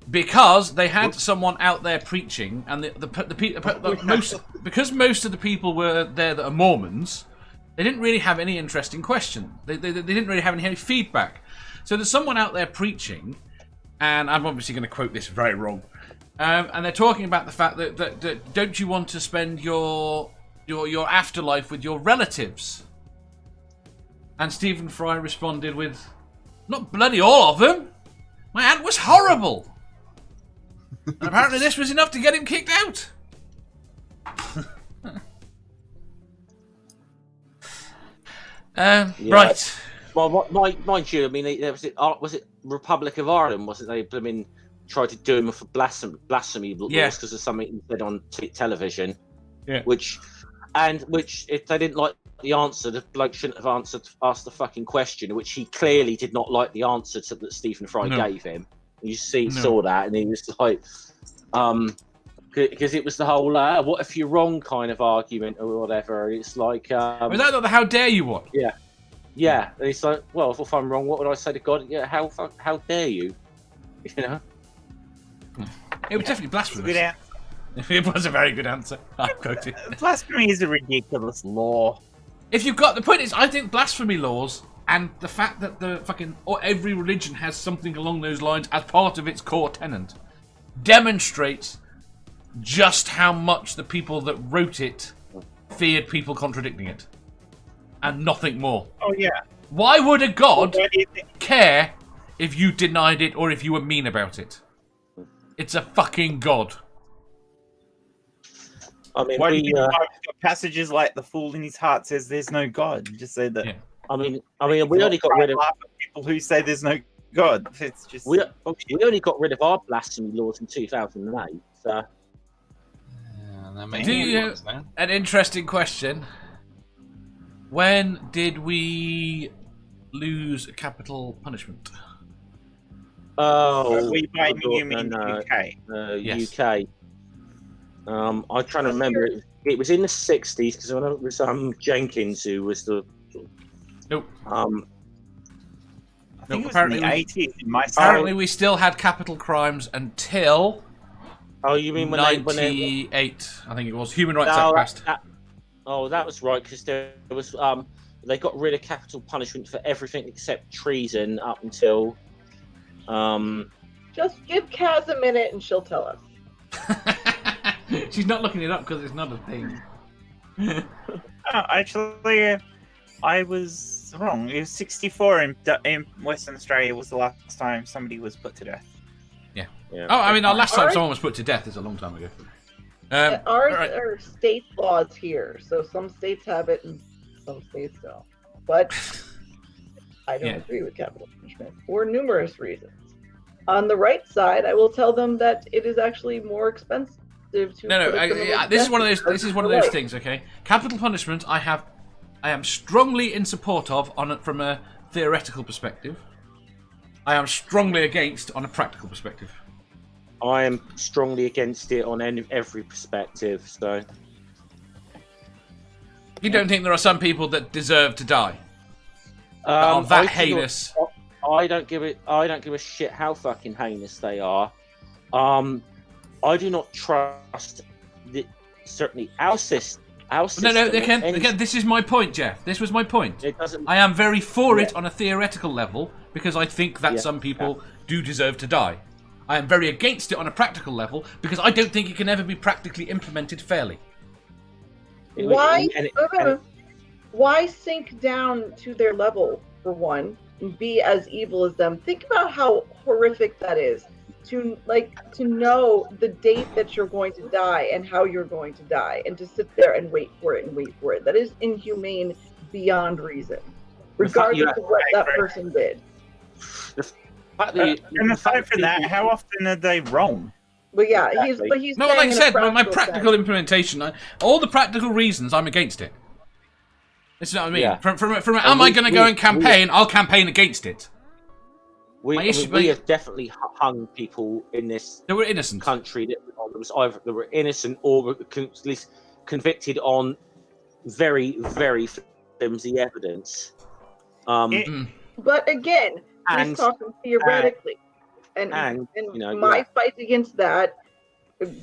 Speaker 1: Because they had someone out there preaching, and because most of the people were there that are Mormons, they didn't really have any interesting questions. They didn't really have any feedback. So there's someone out there preaching, and I'm obviously going to quote this very wrong, and they're talking about the fact that don't you want to spend your afterlife with your relatives? And Stephen Fry responded with, "Not bloody all of them. My aunt was horrible." And apparently this was enough to get him kicked out. Right.
Speaker 4: Well, mind you, I mean, was it Republic of Ireland? Wasn't they? I mean, tried to do him for blasphemy laws
Speaker 1: Yeah.
Speaker 4: because of something he said on television.
Speaker 1: Yeah.
Speaker 4: Which if they didn't like the answer, the bloke shouldn't have asked the fucking question, which he clearly did not like the answer that Stephen Fry
Speaker 1: No.
Speaker 4: gave him. You
Speaker 1: No.
Speaker 4: saw that, and he was like, because it was the whole "what if you're wrong" kind of argument or whatever. It's like,
Speaker 1: Was that not the "how dare you" one?
Speaker 4: yeah, and it's like, well, if I'm wrong, what would I say to God? Yeah, how dare you? You know.
Speaker 1: It was definitely
Speaker 8: Good
Speaker 1: blasphemous.
Speaker 8: answer.
Speaker 1: It was a very good answer. I quote it.
Speaker 8: Blasphemy is a ridiculous law.
Speaker 1: If you've got the point is, I think blasphemy laws and the fact that every religion has something along those lines as part of its core tenet demonstrates just how much the people that wrote it feared people contradicting it, and nothing more.
Speaker 8: Oh yeah.
Speaker 1: Why would a god
Speaker 8: Why do you think-
Speaker 1: care if you denied it or if you were mean about it? It's a fucking god.
Speaker 4: I mean,
Speaker 8: Why do you
Speaker 4: we,
Speaker 8: think the Bible's got passages like "the fool in his heart says there's no God"? Just say that.
Speaker 1: Yeah.
Speaker 4: I mean, we only got rid of
Speaker 8: people who say there's no God. It's just
Speaker 4: we
Speaker 8: bullshit.
Speaker 4: only got rid of our blasphemy laws in 2008. So
Speaker 1: Do you- An interesting question. When did we lose capital punishment?
Speaker 8: We by you mean
Speaker 4: no,
Speaker 8: UK.
Speaker 1: Yes.
Speaker 4: UK. I'm trying to remember. It was in the 60s because when it was Jenkins who was the.
Speaker 1: Nope.
Speaker 8: I think it was
Speaker 1: apparently
Speaker 8: in the 80s in my
Speaker 1: Apparently, we still had capital crimes until
Speaker 4: Oh, you mean when
Speaker 1: 98? I think it was Human Rights
Speaker 4: No,
Speaker 1: Act passed.
Speaker 4: that was right because there was they got rid of capital punishment for everything except treason up until
Speaker 6: Just give Kaz a minute and she'll tell us.
Speaker 1: She's not looking it up because it's not a thing.
Speaker 8: Actually, I was wrong. It was 64 in Western Australia was the last time somebody was put to death.
Speaker 4: yeah.
Speaker 1: Oh, I mean, our last time
Speaker 6: Alright.
Speaker 1: someone was put to death is a long time ago.
Speaker 6: Ours
Speaker 1: alright.
Speaker 6: are state laws here, so some states have it and some states don't. But I don't
Speaker 1: Yeah.
Speaker 6: agree with capital punishment for numerous reasons. On the right side, I will tell them that it is actually more expensive to.
Speaker 1: No,
Speaker 6: put a criminal
Speaker 1: this is
Speaker 6: to
Speaker 1: one of
Speaker 6: death
Speaker 1: those. This is one of
Speaker 6: for
Speaker 1: those
Speaker 6: life.
Speaker 1: things. Okay, capital punishment. I am strongly in support of from a theoretical perspective. I am strongly against on a practical perspective.
Speaker 4: I am strongly against it on every perspective. So
Speaker 1: You don't think there are some people that deserve to die? That are that
Speaker 4: I do not-
Speaker 1: heinous?
Speaker 4: I don't give a shit how fucking heinous they are. I do not trust certainly our system.
Speaker 1: No, again, this is my point, Jeff. This was my point.
Speaker 4: It doesn't.
Speaker 1: I am very for it on a theoretical level because I think that
Speaker 4: Yeah,
Speaker 1: some people do deserve to die. I am very against it on a practical level because I don't think it can ever be practically implemented fairly.
Speaker 6: Why sink down to their level for one and be as evil as them? Think about how horrific that is to know the date that you're going to die and how you're going to die and to sit there and wait for it. That is inhumane beyond reason, regardless of what that person did.
Speaker 8: And aside from that, how often are they wrong?
Speaker 6: But yeah,
Speaker 4: Exactly.
Speaker 6: he's
Speaker 1: No,
Speaker 6: saying
Speaker 1: like I
Speaker 6: in a
Speaker 1: said, my practical
Speaker 6: sense.
Speaker 1: implementation, all the practical reasons, I'm against it. This is what I mean.
Speaker 4: Yeah.
Speaker 1: From am I going to go and campaign? I'll campaign against it.
Speaker 4: We have definitely hung people in this
Speaker 1: They were innocent.
Speaker 4: country that were innocent or were at least convicted on very, very flimsy evidence.
Speaker 6: But again,
Speaker 4: And-
Speaker 6: he's talking theoretically, and my fight against that,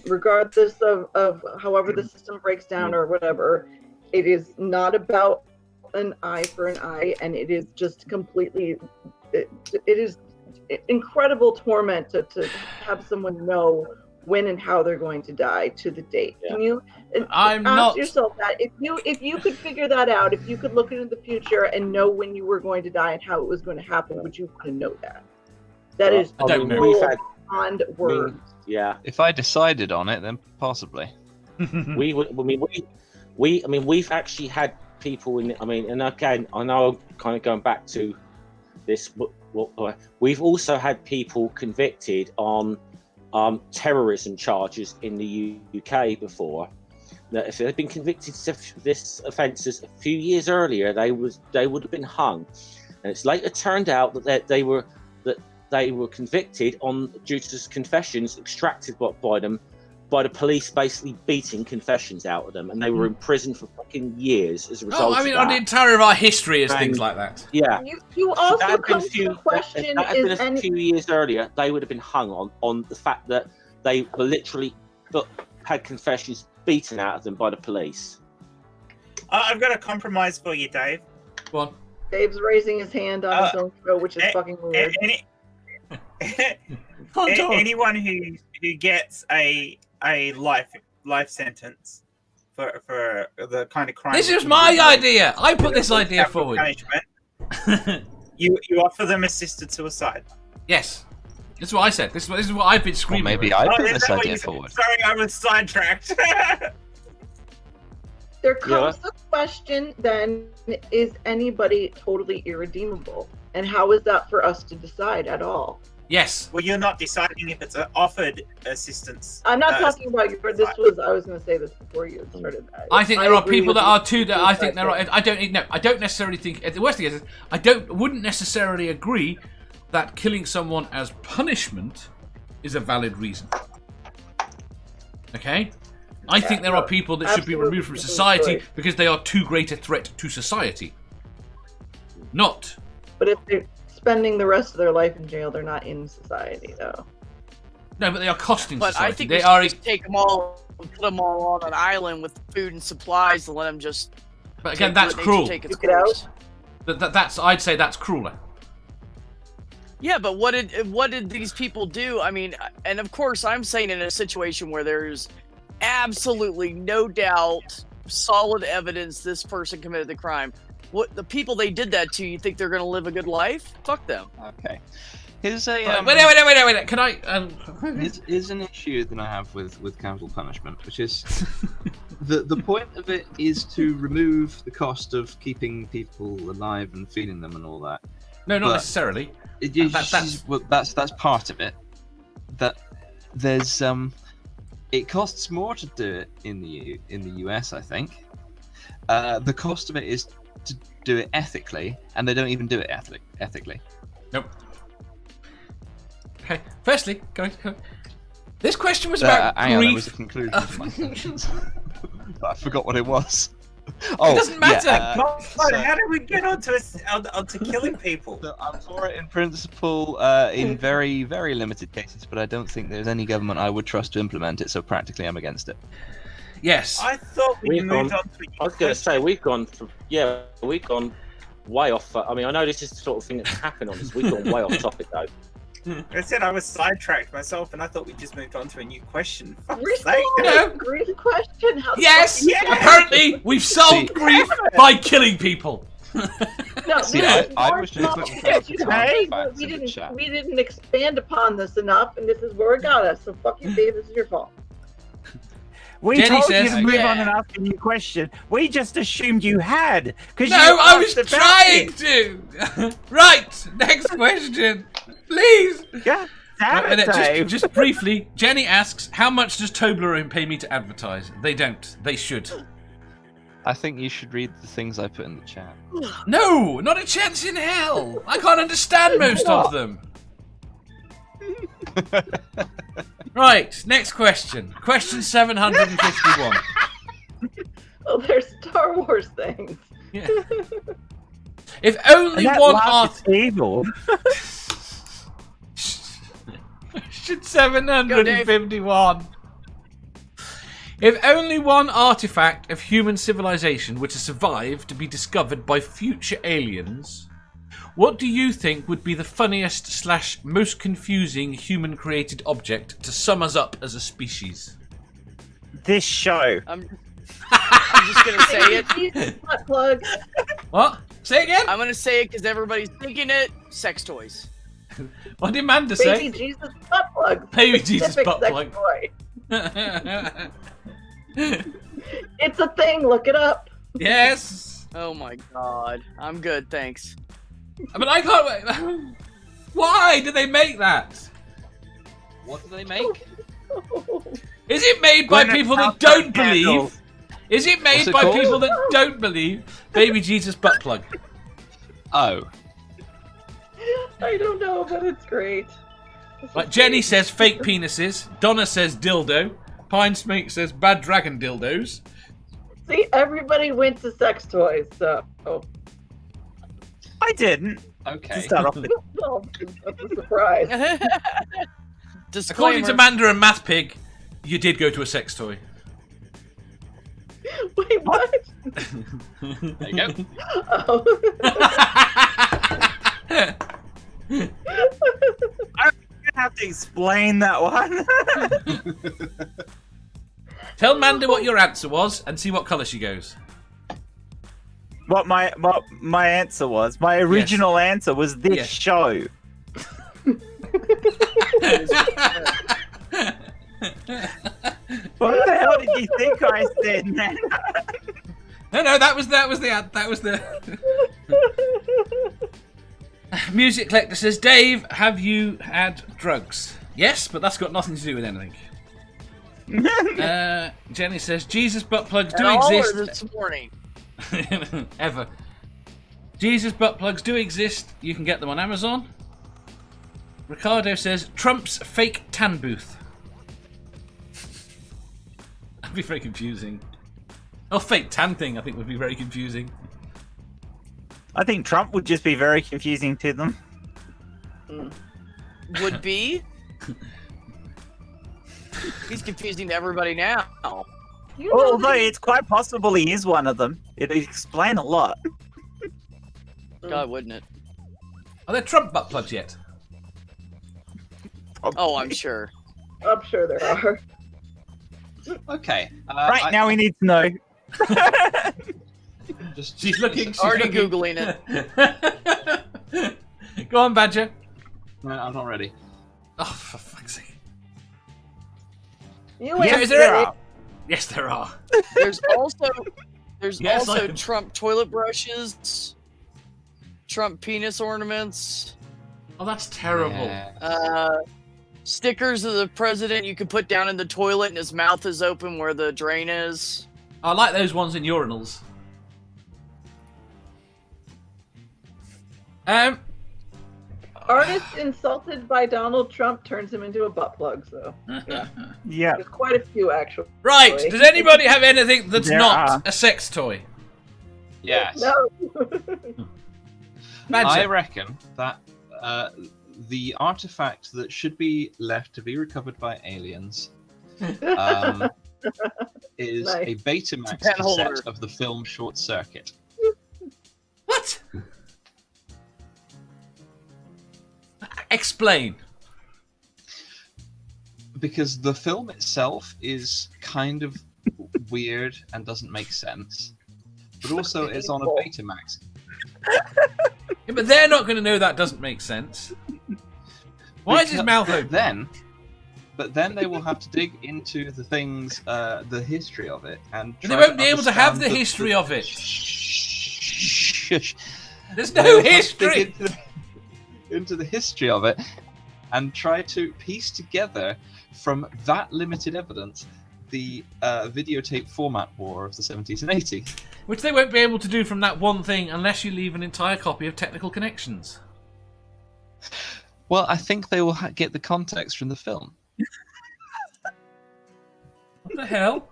Speaker 6: regardless of however the system breaks down or whatever, it is not about an eye for an eye, and it is just completely. It is incredible torment to have someone know when and how they're going to die to the date.
Speaker 4: Yeah.
Speaker 6: Can you
Speaker 1: I'm
Speaker 6: ask
Speaker 1: not.
Speaker 6: yourself that if you could figure that out, if you could look into the future and know when you were going to die and how it was going to happen, would you want to know that? That is
Speaker 1: I don't know.
Speaker 4: We've had,
Speaker 6: beyond words.
Speaker 4: yeah.
Speaker 3: If I decided on it, then possibly.
Speaker 4: We've actually had people in. And again, I know I'm kind of going back to this, but we've also had people convicted on terrorism charges in the UK before. That if they'd been convicted of this offences a few years earlier, they would have been hung. And it's later turned out that they were convicted due to confessions extracted by them, by the police basically beating confessions out of them, and they were in prison for fucking years as a result.
Speaker 1: I mean,
Speaker 4: of
Speaker 1: on
Speaker 4: that.
Speaker 1: the entire of our history is things like that.
Speaker 4: Yeah.
Speaker 6: You also
Speaker 4: That had been
Speaker 6: come to the question:
Speaker 4: if that had been
Speaker 6: is
Speaker 4: a few years earlier, they would have been hung on the fact that they were literally had confessions beaten out of them by the police.
Speaker 8: I've got a compromise for you, Dave.
Speaker 1: Go on.
Speaker 6: Dave's raising his hand on his own show, which is fucking weird.
Speaker 8: Anyone who gets a life sentence for the kind of crime.
Speaker 1: This is my idea. I put this idea forward.
Speaker 8: Punishment, you offer them assisted suicide.
Speaker 1: Yes. This is what I said. This is what I've been
Speaker 3: Or
Speaker 1: screaming.
Speaker 3: maybe
Speaker 1: about.
Speaker 3: I put
Speaker 8: is
Speaker 3: this
Speaker 8: that what
Speaker 3: idea
Speaker 8: you said?
Speaker 3: forward.
Speaker 8: Sorry, I was sidetracked.
Speaker 6: There comes the question then, is anybody totally irredeemable? And how is that for us to decide at all?
Speaker 1: Yes.
Speaker 8: Well, you're not deciding if it's offered assistance.
Speaker 6: I'm not talking about you, but I was going to say this before you started that.
Speaker 1: I think there are
Speaker 6: agree
Speaker 1: people
Speaker 6: with
Speaker 1: that
Speaker 6: you.
Speaker 1: are too. That I think there are. I don't necessarily think. The worst thing is, wouldn't necessarily agree that killing someone as punishment is a valid reason. Okay. I think there are people that should be removed from society because they are too great a threat to society. Not.
Speaker 6: But if they're spending the rest of their life in jail, they're not in society, though.
Speaker 1: No, but they are costing
Speaker 2: But
Speaker 1: society.
Speaker 2: I think
Speaker 1: they
Speaker 2: we should
Speaker 1: are.
Speaker 2: just take them all and put them all on an island with food and supplies and let them just.
Speaker 1: But again,
Speaker 2: take-
Speaker 1: that's
Speaker 2: let nature
Speaker 1: cruel.
Speaker 2: take its
Speaker 6: Take it out?
Speaker 2: course.
Speaker 1: That's. I'd say that's crueler.
Speaker 2: Yeah, but what did these people do? I mean, and of course, I'm saying in a situation where there's absolutely no doubt, solid evidence this person committed the crime. What the people they did that to? You think they're gonna live a good life? Fuck them.
Speaker 3: Okay. Here's a
Speaker 1: Wait. Can I?
Speaker 3: Here's an issue that I have with capital punishment, which is the point of it is to remove the cost of keeping people alive and feeding them and all that.
Speaker 1: No, not
Speaker 3: But-
Speaker 1: necessarily.
Speaker 3: That's part of it. That there's it costs more to do it in the US, I think. The cost of it is to do it ethically, and they don't even do it ethically.
Speaker 1: Nope. Okay. Firstly, go. This question was about
Speaker 3: hang on, there
Speaker 1: grief.
Speaker 3: was a conclusion to my sentence. But I forgot what it was. Oh,
Speaker 1: It doesn't matter.
Speaker 8: God,
Speaker 3: so-
Speaker 8: how did we get onto killing people?
Speaker 3: So I'm for it in principle, in very, very limited cases, but I don't think there's any government I would trust to implement it, so practically I'm against it.
Speaker 1: Yes.
Speaker 8: I thought we
Speaker 4: We've
Speaker 8: moved
Speaker 4: gone-
Speaker 8: on to.
Speaker 4: I was going to say we've gone way off. I mean, I know this is the sort of thing that's happened on this. We've gone way off topic though.
Speaker 8: I said I was sidetracked myself, and I thought we just moved on to a new question. Fuck's
Speaker 6: We're
Speaker 8: sake.
Speaker 6: still
Speaker 1: No.
Speaker 6: on a grief question. How
Speaker 1: Yes.
Speaker 8: Yeah.
Speaker 1: Apparently, we've solved
Speaker 3: See-
Speaker 1: grief by killing people.
Speaker 6: No,
Speaker 3: See,
Speaker 6: we
Speaker 3: I
Speaker 6: didn't-
Speaker 3: was just looking for
Speaker 6: Hey,
Speaker 3: the facts
Speaker 6: we
Speaker 3: in the
Speaker 6: didn't.
Speaker 3: chat.
Speaker 6: We didn't expand upon this enough, and this is where it got us. So fuck you, Dave. This is your fault.
Speaker 9: We
Speaker 1: Jenny
Speaker 9: told
Speaker 1: says-
Speaker 9: you to move
Speaker 2: Yeah.
Speaker 9: on and ask a new question. We just assumed you had.
Speaker 1: No, I was trying to. Right. Next question, please.
Speaker 9: Yeah, damn
Speaker 1: And
Speaker 9: it,
Speaker 1: then
Speaker 9: Dave.
Speaker 1: just briefly, Jenny asks, "How much does Toblerone pay me to advertise?" They don't. They should.
Speaker 3: I think you should read the things I put in the chat.
Speaker 1: No, not a chance in hell. I can't understand most of them. Right, next question. Question 751.
Speaker 6: Oh, there's Star Wars things.
Speaker 1: Yeah. If only
Speaker 9: And that
Speaker 1: one
Speaker 9: laugh is evil.
Speaker 1: Question 751. If only one artifact of human civilization were to survive to be discovered by future aliens, what do you think would be the funniest / most confusing human-created object to sum us up as a species?
Speaker 9: This show.
Speaker 2: I'm just gonna say it.
Speaker 6: Jesus, butt plug.
Speaker 1: What? Say again?
Speaker 2: I'm gonna say it because everybody's thinking it. Sex toys.
Speaker 1: What did Amanda
Speaker 6: Baby
Speaker 1: say?
Speaker 6: Jesus butt plug.
Speaker 1: Baby Jesus
Speaker 6: Specific
Speaker 1: butt
Speaker 6: sex
Speaker 1: plug.
Speaker 6: toy. It's a thing. Look it up.
Speaker 1: Yes.
Speaker 2: Oh my god. I'm good, thanks.
Speaker 1: But I can't wait. Why do they make that?
Speaker 3: What do they make?
Speaker 1: Is it made by
Speaker 9: Gwyneth
Speaker 1: people that
Speaker 9: Paltrow
Speaker 1: don't
Speaker 9: candles.
Speaker 1: believe? Is it made
Speaker 3: What's it
Speaker 1: by
Speaker 3: called?
Speaker 1: people that don't believe Baby Jesus butt plug?
Speaker 3: Oh.
Speaker 6: I don't know, but it's great. This
Speaker 1: Like
Speaker 6: is
Speaker 1: Jenny
Speaker 6: great.
Speaker 1: says fake penises. Donna says dildo. Pine Smake says bad dragon dildos.
Speaker 6: See, everybody went to sex toys, so
Speaker 9: I didn't. To
Speaker 3: Okay.
Speaker 9: start off with.
Speaker 6: well, that's a surprise.
Speaker 1: According
Speaker 2: Disclaimer.
Speaker 1: to Amanda and Math Pig, you did go to a sex toy.
Speaker 6: Wait, what?
Speaker 3: There you go.
Speaker 6: Oh.
Speaker 9: I have to explain that one.
Speaker 1: Tell Amanda what your answer was and see what colour she goes.
Speaker 9: what my answer was. My original answer was this
Speaker 1: Yes.
Speaker 9: show. What the hell did you think I said, man?
Speaker 1: No, that was the. Music Collector says, Dave, have you had drugs? Yes, but that's got nothing to do with anything. Jenny says, Jesus butt plugs do
Speaker 2: And all
Speaker 1: exist.
Speaker 2: are this morning.
Speaker 1: Ever. Jesus butt plugs do exist. You can get them on Amazon. Ricardo says, Trump's fake tan booth. That'd be very confusing. Oh, fake tan thing, I think, would be very confusing.
Speaker 9: I think Trump would just be very confusing to them.
Speaker 2: Would be. He's confusing to everybody now.
Speaker 6: You know
Speaker 9: Although
Speaker 6: that-
Speaker 9: it's quite possible he is one of them. It'd explain a lot.
Speaker 2: God, wouldn't it?
Speaker 1: Are there Trump butt plugs yet?
Speaker 2: Oh, I'm sure.
Speaker 6: I'm sure there are.
Speaker 3: Okay.
Speaker 9: Right now we need to know.
Speaker 3: Just
Speaker 1: She's looking. She's
Speaker 2: Already
Speaker 1: looking.
Speaker 2: Googling it.
Speaker 1: Go on, Badger.
Speaker 3: No, I'm not ready.
Speaker 1: Oh, for fuck's sake.
Speaker 6: You
Speaker 1: Yeah,
Speaker 6: answered
Speaker 1: is there
Speaker 6: it.
Speaker 1: a- Yes, there are.
Speaker 2: There's also
Speaker 1: Yes, I-
Speaker 2: Trump toilet brushes, Trump penis ornaments,
Speaker 1: Oh, that's terrible.
Speaker 3: Yeah.
Speaker 2: stickers of the president you can put down in the toilet and his mouth is open where the drain is.
Speaker 1: I like those ones in urinals.
Speaker 6: Artist insulted by Donald Trump turns him into a butt plug, so
Speaker 9: Yeah.
Speaker 6: there's quite a few actually.
Speaker 1: Right. Does anybody have anything that's
Speaker 9: There
Speaker 1: not
Speaker 9: are.
Speaker 1: a sex toy?
Speaker 3: Yes.
Speaker 6: No.
Speaker 3: I
Speaker 1: Badger.
Speaker 3: reckon that the artifact that should be left to be recovered by aliens is
Speaker 6: Nice.
Speaker 3: a Betamax
Speaker 2: It's a pen holder.
Speaker 3: cassette of the film Short Circuit.
Speaker 1: What? Explain.
Speaker 3: Because the film itself is kind of weird and doesn't make sense, but also it's on a Betamax.
Speaker 1: Yeah, but they're not going to know that doesn't make sense. Why is his mouth open?
Speaker 3: But then they will have to dig into the things, the history of it, and
Speaker 1: They
Speaker 3: try
Speaker 1: won't be able to have
Speaker 3: understand
Speaker 1: the history of it.
Speaker 3: Shush.
Speaker 1: There's
Speaker 3: They
Speaker 1: no
Speaker 3: will have to dig
Speaker 1: history.
Speaker 3: into the history of it, and try to piece together from that limited evidence the videotape format war of the 70s and 80s.
Speaker 1: Which they won't be able to do from that one thing unless you leave an entire copy of Technical Connections.
Speaker 3: Well, I think they will get the context from the film.
Speaker 1: What the hell?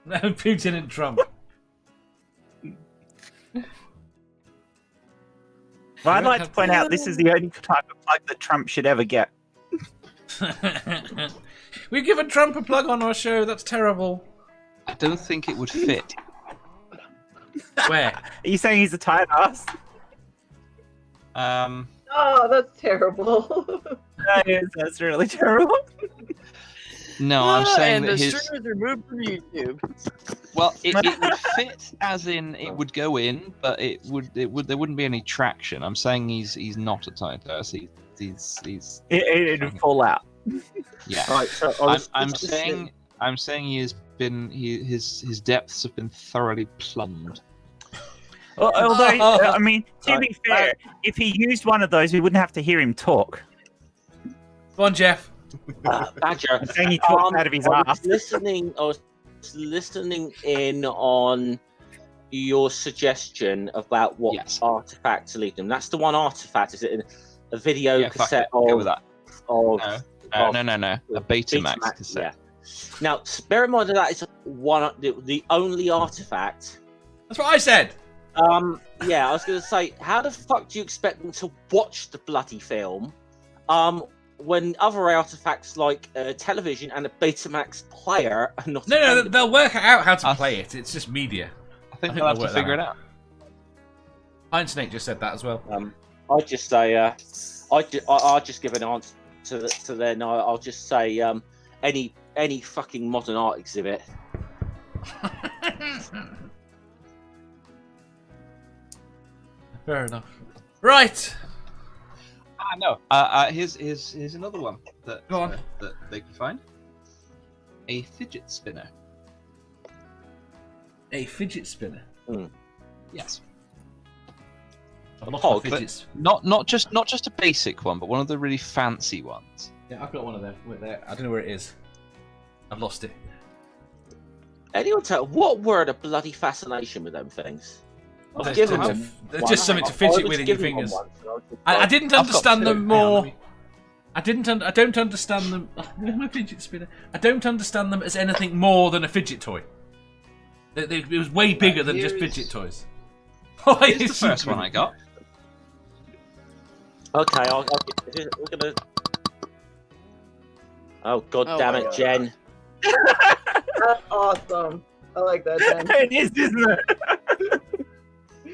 Speaker 1: No, Putin and Trump.
Speaker 9: Well, I'd like to point out this is the only type of plug that Trump should ever get.
Speaker 1: We've given Trump a plug on our show. That's terrible.
Speaker 3: I don't think it would fit.
Speaker 1: Where?
Speaker 9: Are you saying he's a tight ass?
Speaker 6: Oh, that's terrible.
Speaker 9: That is, that's really terrible.
Speaker 3: No, I'm saying
Speaker 2: and
Speaker 3: that
Speaker 2: the
Speaker 3: his.
Speaker 2: stream is removed from YouTube.
Speaker 3: Well, it would fit, as in it would go in, but there wouldn't be any traction. I'm saying he's not a tight ass. He's
Speaker 9: It'd fall out.
Speaker 3: yeah.
Speaker 4: Right, so
Speaker 3: I'm saying his depths have been thoroughly plumbed.
Speaker 9: Although, I mean, to be fair, if he used one of those, we wouldn't have to hear him talk.
Speaker 1: Go on, Jeff.
Speaker 4: Badger.
Speaker 9: I'm saying he talks out of his
Speaker 4: I
Speaker 9: ass.
Speaker 4: I was listening in on your suggestion about what
Speaker 3: Yes.
Speaker 4: artifact to lead them. That's the one artifact. Is it in a video
Speaker 3: Yeah, fuck
Speaker 4: cassette
Speaker 3: it. Go with that.
Speaker 4: of
Speaker 3: No. A Betamax cassette.
Speaker 4: Yeah. Now, bear in mind that is the only artifact.
Speaker 1: That's what I said.
Speaker 4: Yeah, I was going to say, how the fuck do you expect them to watch the bloody film? When other artifacts like television and a Betamax player are not.
Speaker 1: No, they'll work out how to play it. It's just media.
Speaker 3: I think
Speaker 1: they'll
Speaker 3: they'll have
Speaker 1: work
Speaker 3: to
Speaker 1: that
Speaker 3: figure it out.
Speaker 1: Iron Snake just said that as well.
Speaker 4: I'd just say, I'll just give an answer to there. No, I'll just say, any fucking modern art exhibit.
Speaker 1: Fair enough. Right.
Speaker 3: No. Here's another one that
Speaker 1: Go on.
Speaker 3: that they can find. A fidget spinner.
Speaker 1: A fidget spinner.
Speaker 3: Yes.
Speaker 1: A lot
Speaker 4: Oh,
Speaker 1: of fidgets.
Speaker 3: Not just a basic one, but one of the really fancy ones.
Speaker 1: Yeah, I've got one of them. Wait there. I don't know where it is. I've lost it.
Speaker 4: Anyone tell what were the bloody fascination with them things?
Speaker 1: Well,
Speaker 4: I've
Speaker 1: there's
Speaker 4: given
Speaker 1: just,
Speaker 4: them
Speaker 1: there's
Speaker 4: one.
Speaker 1: just something to
Speaker 4: I
Speaker 1: fidget
Speaker 4: was
Speaker 1: with in your
Speaker 4: given one
Speaker 1: fingers.
Speaker 4: once, and I was just
Speaker 1: I
Speaker 4: like,
Speaker 1: didn't
Speaker 3: I've got
Speaker 1: understand
Speaker 3: two.
Speaker 1: them
Speaker 3: Hang
Speaker 1: more.
Speaker 3: on,
Speaker 1: I don't understand them. Where's my fidget spinner? I don't understand them as anything more than a fidget toy. It was way bigger than just fidget toys.
Speaker 3: Here's the first one I got.
Speaker 4: Okay, we're gonna. Oh god
Speaker 2: Oh
Speaker 4: damn
Speaker 2: my
Speaker 4: it,
Speaker 2: God.
Speaker 4: Jen!
Speaker 6: That's awesome. I like that, Jen.
Speaker 9: It is, isn't it?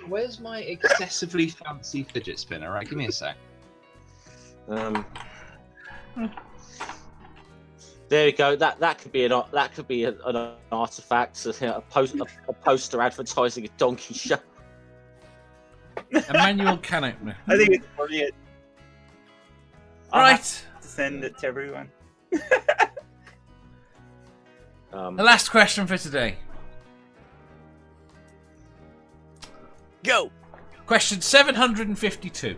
Speaker 3: Where's my excessively fancy fidget spinner? Right, give me a sec.
Speaker 4: There you go. That could be an artifact. A poster advertising a donkey show.
Speaker 1: A manual can opener.
Speaker 8: I think it's brilliant. I'll
Speaker 1: Right.
Speaker 8: have to send it to everyone.
Speaker 1: The last question for today.
Speaker 2: Go.
Speaker 1: Question 752.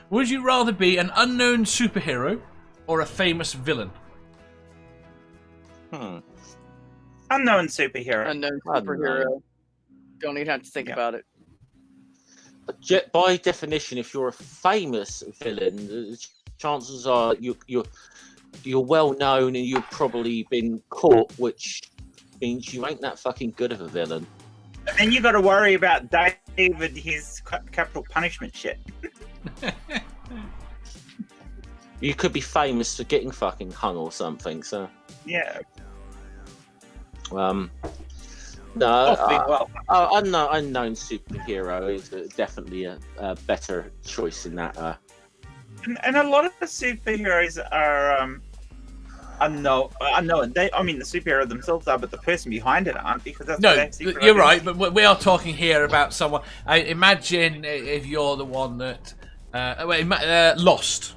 Speaker 1: Would you rather be an unknown superhero or a famous villain?
Speaker 8: Unknown superhero.
Speaker 2: Unknown superhero. Don't even have to think
Speaker 8: Yeah.
Speaker 2: about it.
Speaker 4: By definition, if you're a famous villain, the chances are you're well known and you've probably been caught, which means you ain't that fucking good of a villain.
Speaker 8: And then you got to worry about David, his capital punishment shit.
Speaker 4: You could be famous for getting fucking hung or something. So,
Speaker 8: Yeah.
Speaker 4: no,
Speaker 8: Possibly, well,
Speaker 4: unknown superhero is definitely a better choice in that.
Speaker 8: and a lot of the superheroes are unknown. I mean, the superhero themselves are, but the person behind it aren't, because that's
Speaker 1: No,
Speaker 8: what their secret
Speaker 1: you're
Speaker 8: identity-
Speaker 1: right, but we are talking here about someone. Imagine if you're the one that... Lost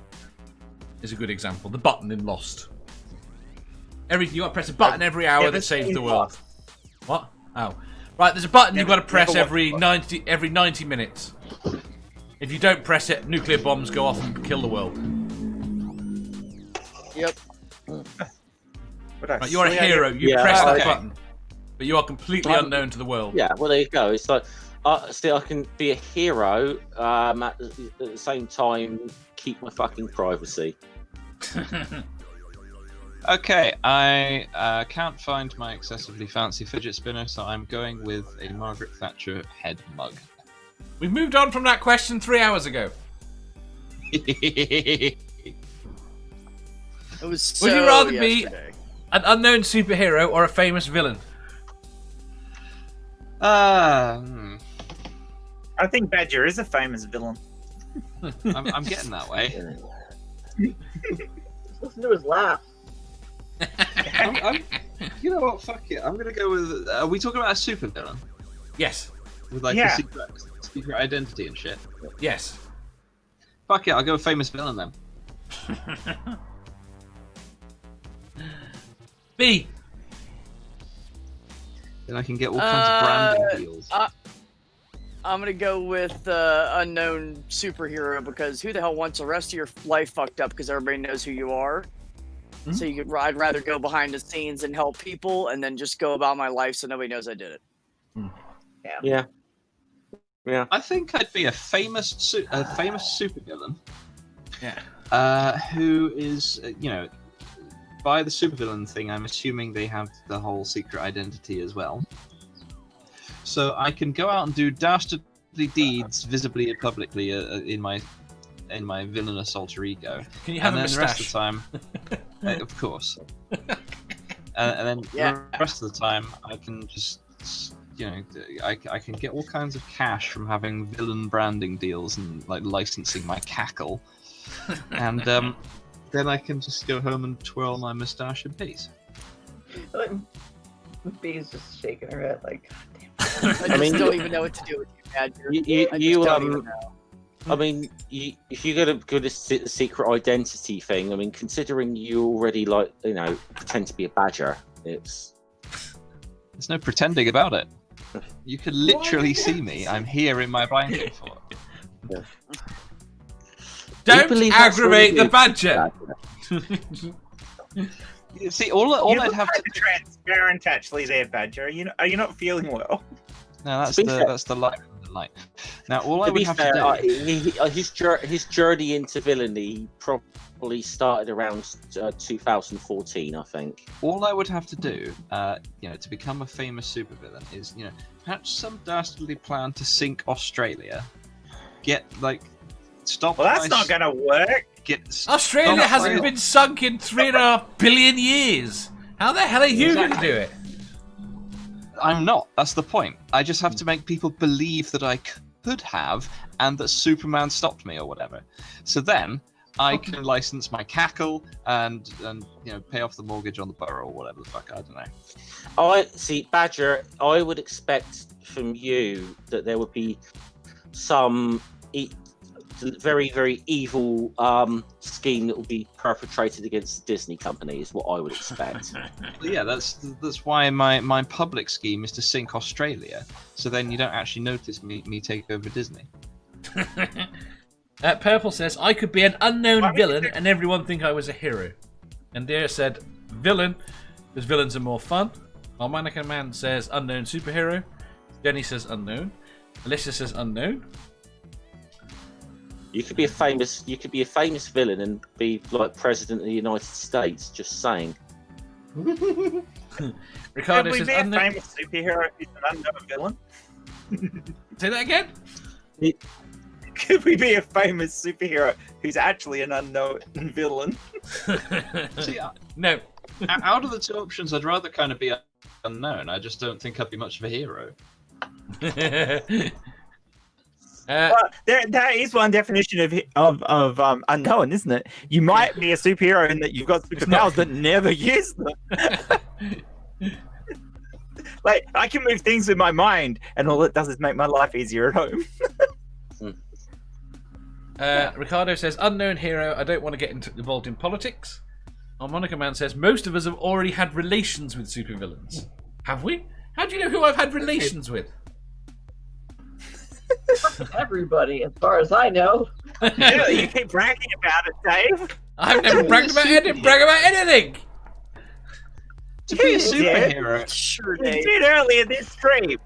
Speaker 1: is a good example. The button in Lost. You got to press a button every hour
Speaker 8: Never
Speaker 1: that saves
Speaker 8: seen
Speaker 1: the world. What? Oh. Right, there's a button you've got to press
Speaker 8: never
Speaker 1: every 90 minutes. If you don't press it, nuclear bombs go off and kill the world.
Speaker 2: Yep.
Speaker 8: But I
Speaker 1: Right, you're a
Speaker 8: swear
Speaker 1: hero. You
Speaker 4: Yeah,
Speaker 1: press that
Speaker 3: okay.
Speaker 1: button, but you are completely unknown to the world.
Speaker 4: Yeah, well, there you go. It's like, still, I can be a hero, at the same time, keep my fucking privacy.
Speaker 3: Okay, I can't find my excessively fancy fidget spinner, so I'm going with a Margaret Thatcher head mug.
Speaker 1: We've moved on from that question 3 hours ago.
Speaker 2: It was so
Speaker 1: Would you rather be-
Speaker 2: yesterday.
Speaker 1: An unknown superhero or a famous villain?
Speaker 3: Hmm.
Speaker 8: I think Badger is a famous villain.
Speaker 3: I'm getting that way.
Speaker 6: Listen to his laugh.
Speaker 3: You know what? Fuck it. I'm gonna go with. Are we talking about a super villain
Speaker 1: Yes.
Speaker 3: with like
Speaker 8: Yeah.
Speaker 3: a secret identity and shit?
Speaker 1: Yes.
Speaker 3: Fuck it. I'll go with famous villain then.
Speaker 1: B.
Speaker 3: Then I can get all kinds of branding deals.
Speaker 2: I'm gonna go with unknown superhero because who the hell wants the rest of your life fucked up because everybody knows who you are?
Speaker 1: Hmm?
Speaker 2: So I'd rather go behind the scenes and help people, and then just go about my life so nobody knows I did it.
Speaker 4: Yeah.
Speaker 3: I think I'd be a famous supervillain.
Speaker 1: Yeah.
Speaker 3: Who is by the supervillain thing, I'm assuming they have the whole secret identity as well. So I can go out and do dastardly deeds visibly and publicly in my villainous alter ego.
Speaker 1: Can you have
Speaker 3: And
Speaker 1: a
Speaker 3: then the rest of
Speaker 1: moustache?
Speaker 3: the time, of course. And then the rest of the time, I can just, I can get all kinds of cash from having villain branding deals and like licensing my cackle, and then I can just go home and twirl my moustache in peace.
Speaker 6: Bee's just shaking her head like,
Speaker 2: I just don't even know what to do with you, Badger.
Speaker 4: I mean, if you're gonna go this secret identity thing, I mean, considering you already pretend to be a badger, there's
Speaker 3: no pretending about it. You can literally see me. I'm here in my blanket fort.
Speaker 1: Don't aggravate the badger.
Speaker 3: You see, all
Speaker 9: You
Speaker 3: I'd
Speaker 9: look
Speaker 3: have to
Speaker 9: kinda transparent, actually, there, Badger. Are you not feeling well?
Speaker 3: no, that's
Speaker 4: To be fair-
Speaker 3: the light from the light. Now, all I
Speaker 4: to
Speaker 3: would
Speaker 4: be
Speaker 3: have
Speaker 4: fair,
Speaker 3: to do.
Speaker 4: his journey into villainy probably started around 2014, I think.
Speaker 3: All I would have to do, to become a famous supervillain is, hatch some dastardly plan to sink Australia, stop.
Speaker 9: Well, that's not gonna work.
Speaker 1: Australia hasn't been sunk in 3.5 billion years. How the hell are you going to do it?
Speaker 3: I'm not. That's the point. I just have to make people believe that I could have, and that Superman stopped me or whatever. So then I can license my cackle and pay off the mortgage on the borough or whatever the fuck. I don't know.
Speaker 4: I see, Badger. I would expect from you that there would be some very, very evil scheme that will be perpetrated against the Disney company. Is what I would expect.
Speaker 3: Yeah, that's why my public scheme is to sink Australia. So then you don't actually notice me take over Disney.
Speaker 1: Purple says, I could be an unknown villain and everyone think I was a hero. And Dear said, villain, because villains are more fun. Harmonica Man says, unknown superhero. Jenny says, unknown. Alicia says, unknown.
Speaker 4: You could be a famous villain and be like president of the United States. Just saying.
Speaker 1: Ricardo
Speaker 9: Could we
Speaker 1: says,
Speaker 9: be a
Speaker 1: unknown.
Speaker 9: famous superhero who's an unknown villain?
Speaker 1: Say that again?
Speaker 9: Could we be a famous superhero who's actually an unknown villain?
Speaker 3: See,
Speaker 1: No.
Speaker 3: out of the two options, I'd rather kind of be unknown. I just don't think I'd be much of a hero.
Speaker 9: Well, that is one definition of unknown, isn't it? You might be a superhero in that you've got superpowers but never use them. Like, I can move things with my mind, and all it does is make my life easier at home.
Speaker 1: Ricardo says, unknown hero, I don't want to get involved in politics. Harmonica Man says, most of us have already had relations with supervillains. Have we? How do you know who I've had relations with?
Speaker 6: everybody, as far as I know.
Speaker 9: Yeah, you keep bragging about it, Dave.
Speaker 1: I've never bragged about anything. Didn't brag about anything.
Speaker 3: To be a
Speaker 9: Yeah.
Speaker 3: superhero,
Speaker 2: Sure,
Speaker 9: You
Speaker 2: Dave.
Speaker 9: did earlier this stream.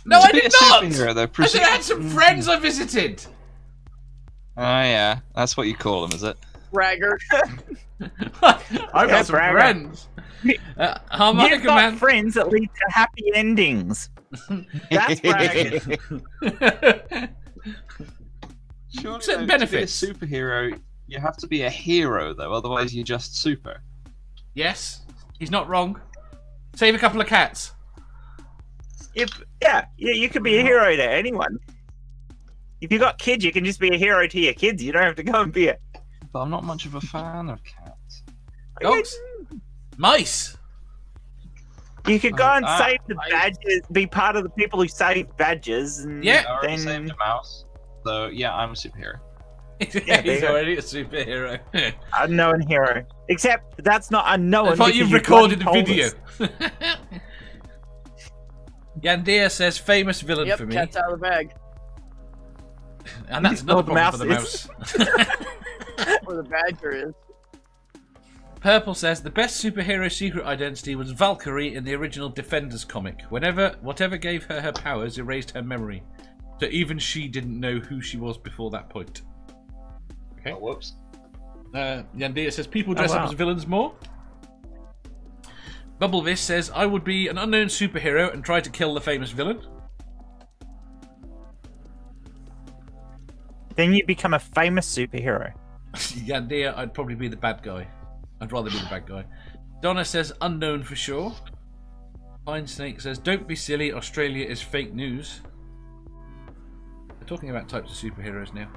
Speaker 1: No,
Speaker 3: to
Speaker 1: I
Speaker 3: be
Speaker 1: did
Speaker 3: a
Speaker 1: not.
Speaker 3: superhero, though,
Speaker 1: I said I had some friends I visited.
Speaker 3: Oh yeah, that's what you call them, is it?
Speaker 2: Bragger.
Speaker 1: I've got some
Speaker 9: bragger.
Speaker 1: friends. Harmonica
Speaker 9: You've got
Speaker 1: Man.
Speaker 9: friends that lead to happy endings. That's bragging.
Speaker 3: Surely,
Speaker 1: Certain
Speaker 3: though,
Speaker 1: benefits.
Speaker 3: to be a superhero, you have to be a hero, though. Otherwise, you're just super.
Speaker 1: Yes, he's not wrong. Save a couple of cats.
Speaker 9: Yeah, you could be a hero to anyone. If you got kids, you can just be a hero to your kids. You don't have to go and be a
Speaker 3: But I'm not much of a fan of cats.
Speaker 1: Dogs. Mice.
Speaker 9: You could go and
Speaker 3: Ah,
Speaker 9: save the badgers, be part of the people who save badgers, and
Speaker 1: Yeah.
Speaker 3: I already saved
Speaker 9: then
Speaker 3: a mouse, so yeah, I'm a superhero.
Speaker 1: He's already a superhero.
Speaker 9: unknown hero. Except that's not unknown.
Speaker 1: I thought
Speaker 9: because
Speaker 1: you
Speaker 9: you
Speaker 1: recorded the
Speaker 9: bloody
Speaker 1: video.
Speaker 9: told us.
Speaker 1: Yandir says famous villain
Speaker 2: Yep,
Speaker 1: for me.
Speaker 2: cat's out of the bag.
Speaker 1: And that's another
Speaker 9: the
Speaker 1: problem for the
Speaker 9: mouse
Speaker 1: mouse.
Speaker 2: Where the badger is.
Speaker 1: Purple says the best superhero secret identity was Valkyrie in the original Defenders comic. Whatever gave her her powers erased her memory, so even she didn't know who she was before that point. Okay.
Speaker 3: Oh, whoops.
Speaker 1: Yandia says people dress
Speaker 9: wow.
Speaker 1: up as villains more. Bubblevis says I would be an unknown superhero and try to kill the famous villain.
Speaker 9: Then you become a famous superhero.
Speaker 1: Yandia, I'd probably be the bad guy. I'd rather be the bad guy. Donna says unknown for sure. Pine Snake says don't be silly, Australia is fake news. We're talking about types of superheroes now.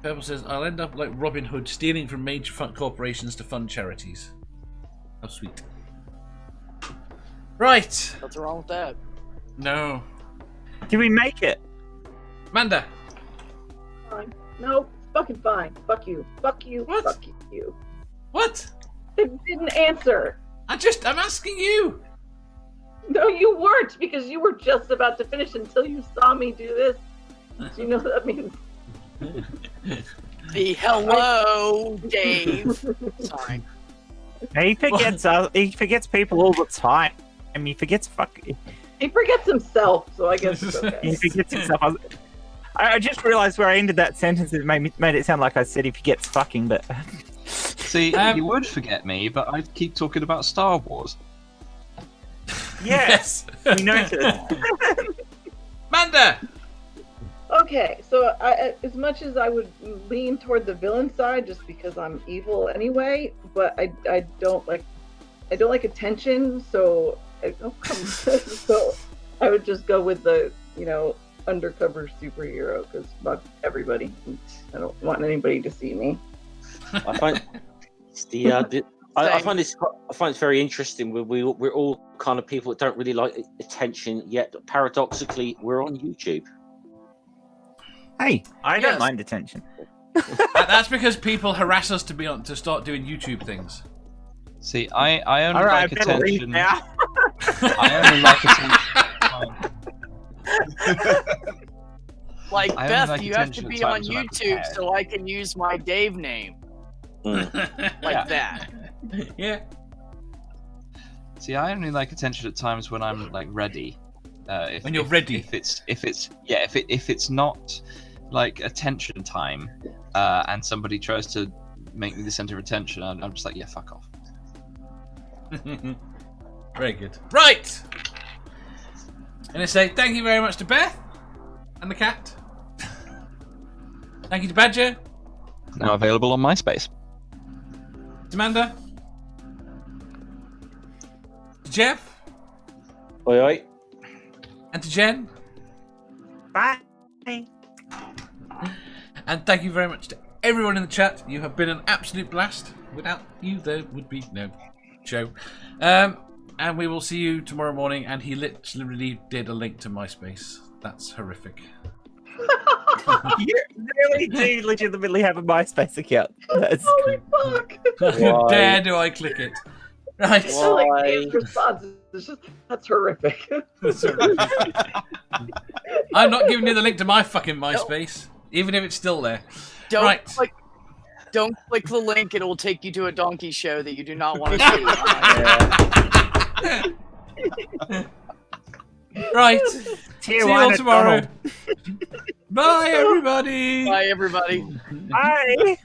Speaker 1: Purple says I'll end up like Robin Hood, stealing from major corporations to fund charities. How sweet. Right.
Speaker 2: What's wrong with that?
Speaker 1: No.
Speaker 9: Did we make it?
Speaker 1: Manda.
Speaker 6: Fine. No, it's fucking fine. Fuck you. Fuck you.
Speaker 1: What?
Speaker 6: Fuck you.
Speaker 1: What?
Speaker 6: It didn't answer.
Speaker 1: I'm asking you.
Speaker 6: No, you weren't, because you were just about to finish until you saw me do this. Do you know what that means?
Speaker 2: The hello, Dave. Sorry.
Speaker 9: He forgets he forgets people all the time. I mean, he forgets
Speaker 6: He forgets himself, so I guess it's okay.
Speaker 9: he forgets himself. I just realised where I ended that sentence. It made it sound like I said he forgets fucking, but
Speaker 3: See, you would forget me, but I'd keep talking about Star Wars.
Speaker 9: yes, we noticed.
Speaker 1: Manda.
Speaker 6: Okay, so as much as I would lean toward the villain side, just because I'm evil anyway, but I don't like attention, so so I would just go with the undercover superhero, because fuck everybody. I don't want anybody to see me.
Speaker 4: I find I find it's very interesting. We're all kind of people that don't really like attention, yet paradoxically we're on YouTube.
Speaker 9: Hey, I
Speaker 2: Yes.
Speaker 9: don't mind attention.
Speaker 1: That's because people harass us to start doing YouTube things.
Speaker 3: See, I only
Speaker 9: All right,
Speaker 3: like
Speaker 9: I better leave
Speaker 3: attention.
Speaker 9: now.
Speaker 3: I only like attention.
Speaker 2: Like
Speaker 3: I only
Speaker 2: Beth,
Speaker 3: like
Speaker 2: you have
Speaker 3: attention
Speaker 2: to
Speaker 3: at
Speaker 2: be on
Speaker 3: times when I'm
Speaker 2: YouTube
Speaker 3: prepared.
Speaker 2: so I can use my Dave name like that.
Speaker 1: Yeah.
Speaker 3: See, I only like attention at times when I'm like ready.
Speaker 1: When you're ready.
Speaker 3: If it's not like attention time, and somebody tries to make me the center of attention, I'm just like, yeah, fuck off.
Speaker 1: Very good. Right. And I say thank you very much to Beth and the cat. Thank you to Badger,
Speaker 3: Now available on MySpace.
Speaker 1: to Amanda, to Jeff,
Speaker 4: Oi, oi.
Speaker 1: and to Jen.
Speaker 9: Bye.
Speaker 1: And thank you very much to everyone in the chat. You have been an absolute blast. Without you, there would be no show. And we will see you tomorrow morning. And he literally did a link to MySpace. That's horrific.
Speaker 9: You really do legitimately have a MySpace account. That's
Speaker 6: Holy fuck!
Speaker 1: How
Speaker 4: Why?
Speaker 1: dare do I click it? Right.
Speaker 6: I like
Speaker 4: Why?
Speaker 6: Dave's response. It's just, that's horrific.
Speaker 1: That's horrific. I'm not giving you the link to my fucking MySpace, even if it's still there.
Speaker 2: Don't
Speaker 1: Right.
Speaker 2: don't click the link; it will take you to a donkey show that you do not want to see.
Speaker 1: Right. See you all
Speaker 9: Tijuana
Speaker 1: tomorrow.
Speaker 9: Donald.
Speaker 1: Bye, everybody.
Speaker 2: Bye, everybody.
Speaker 9: Bye.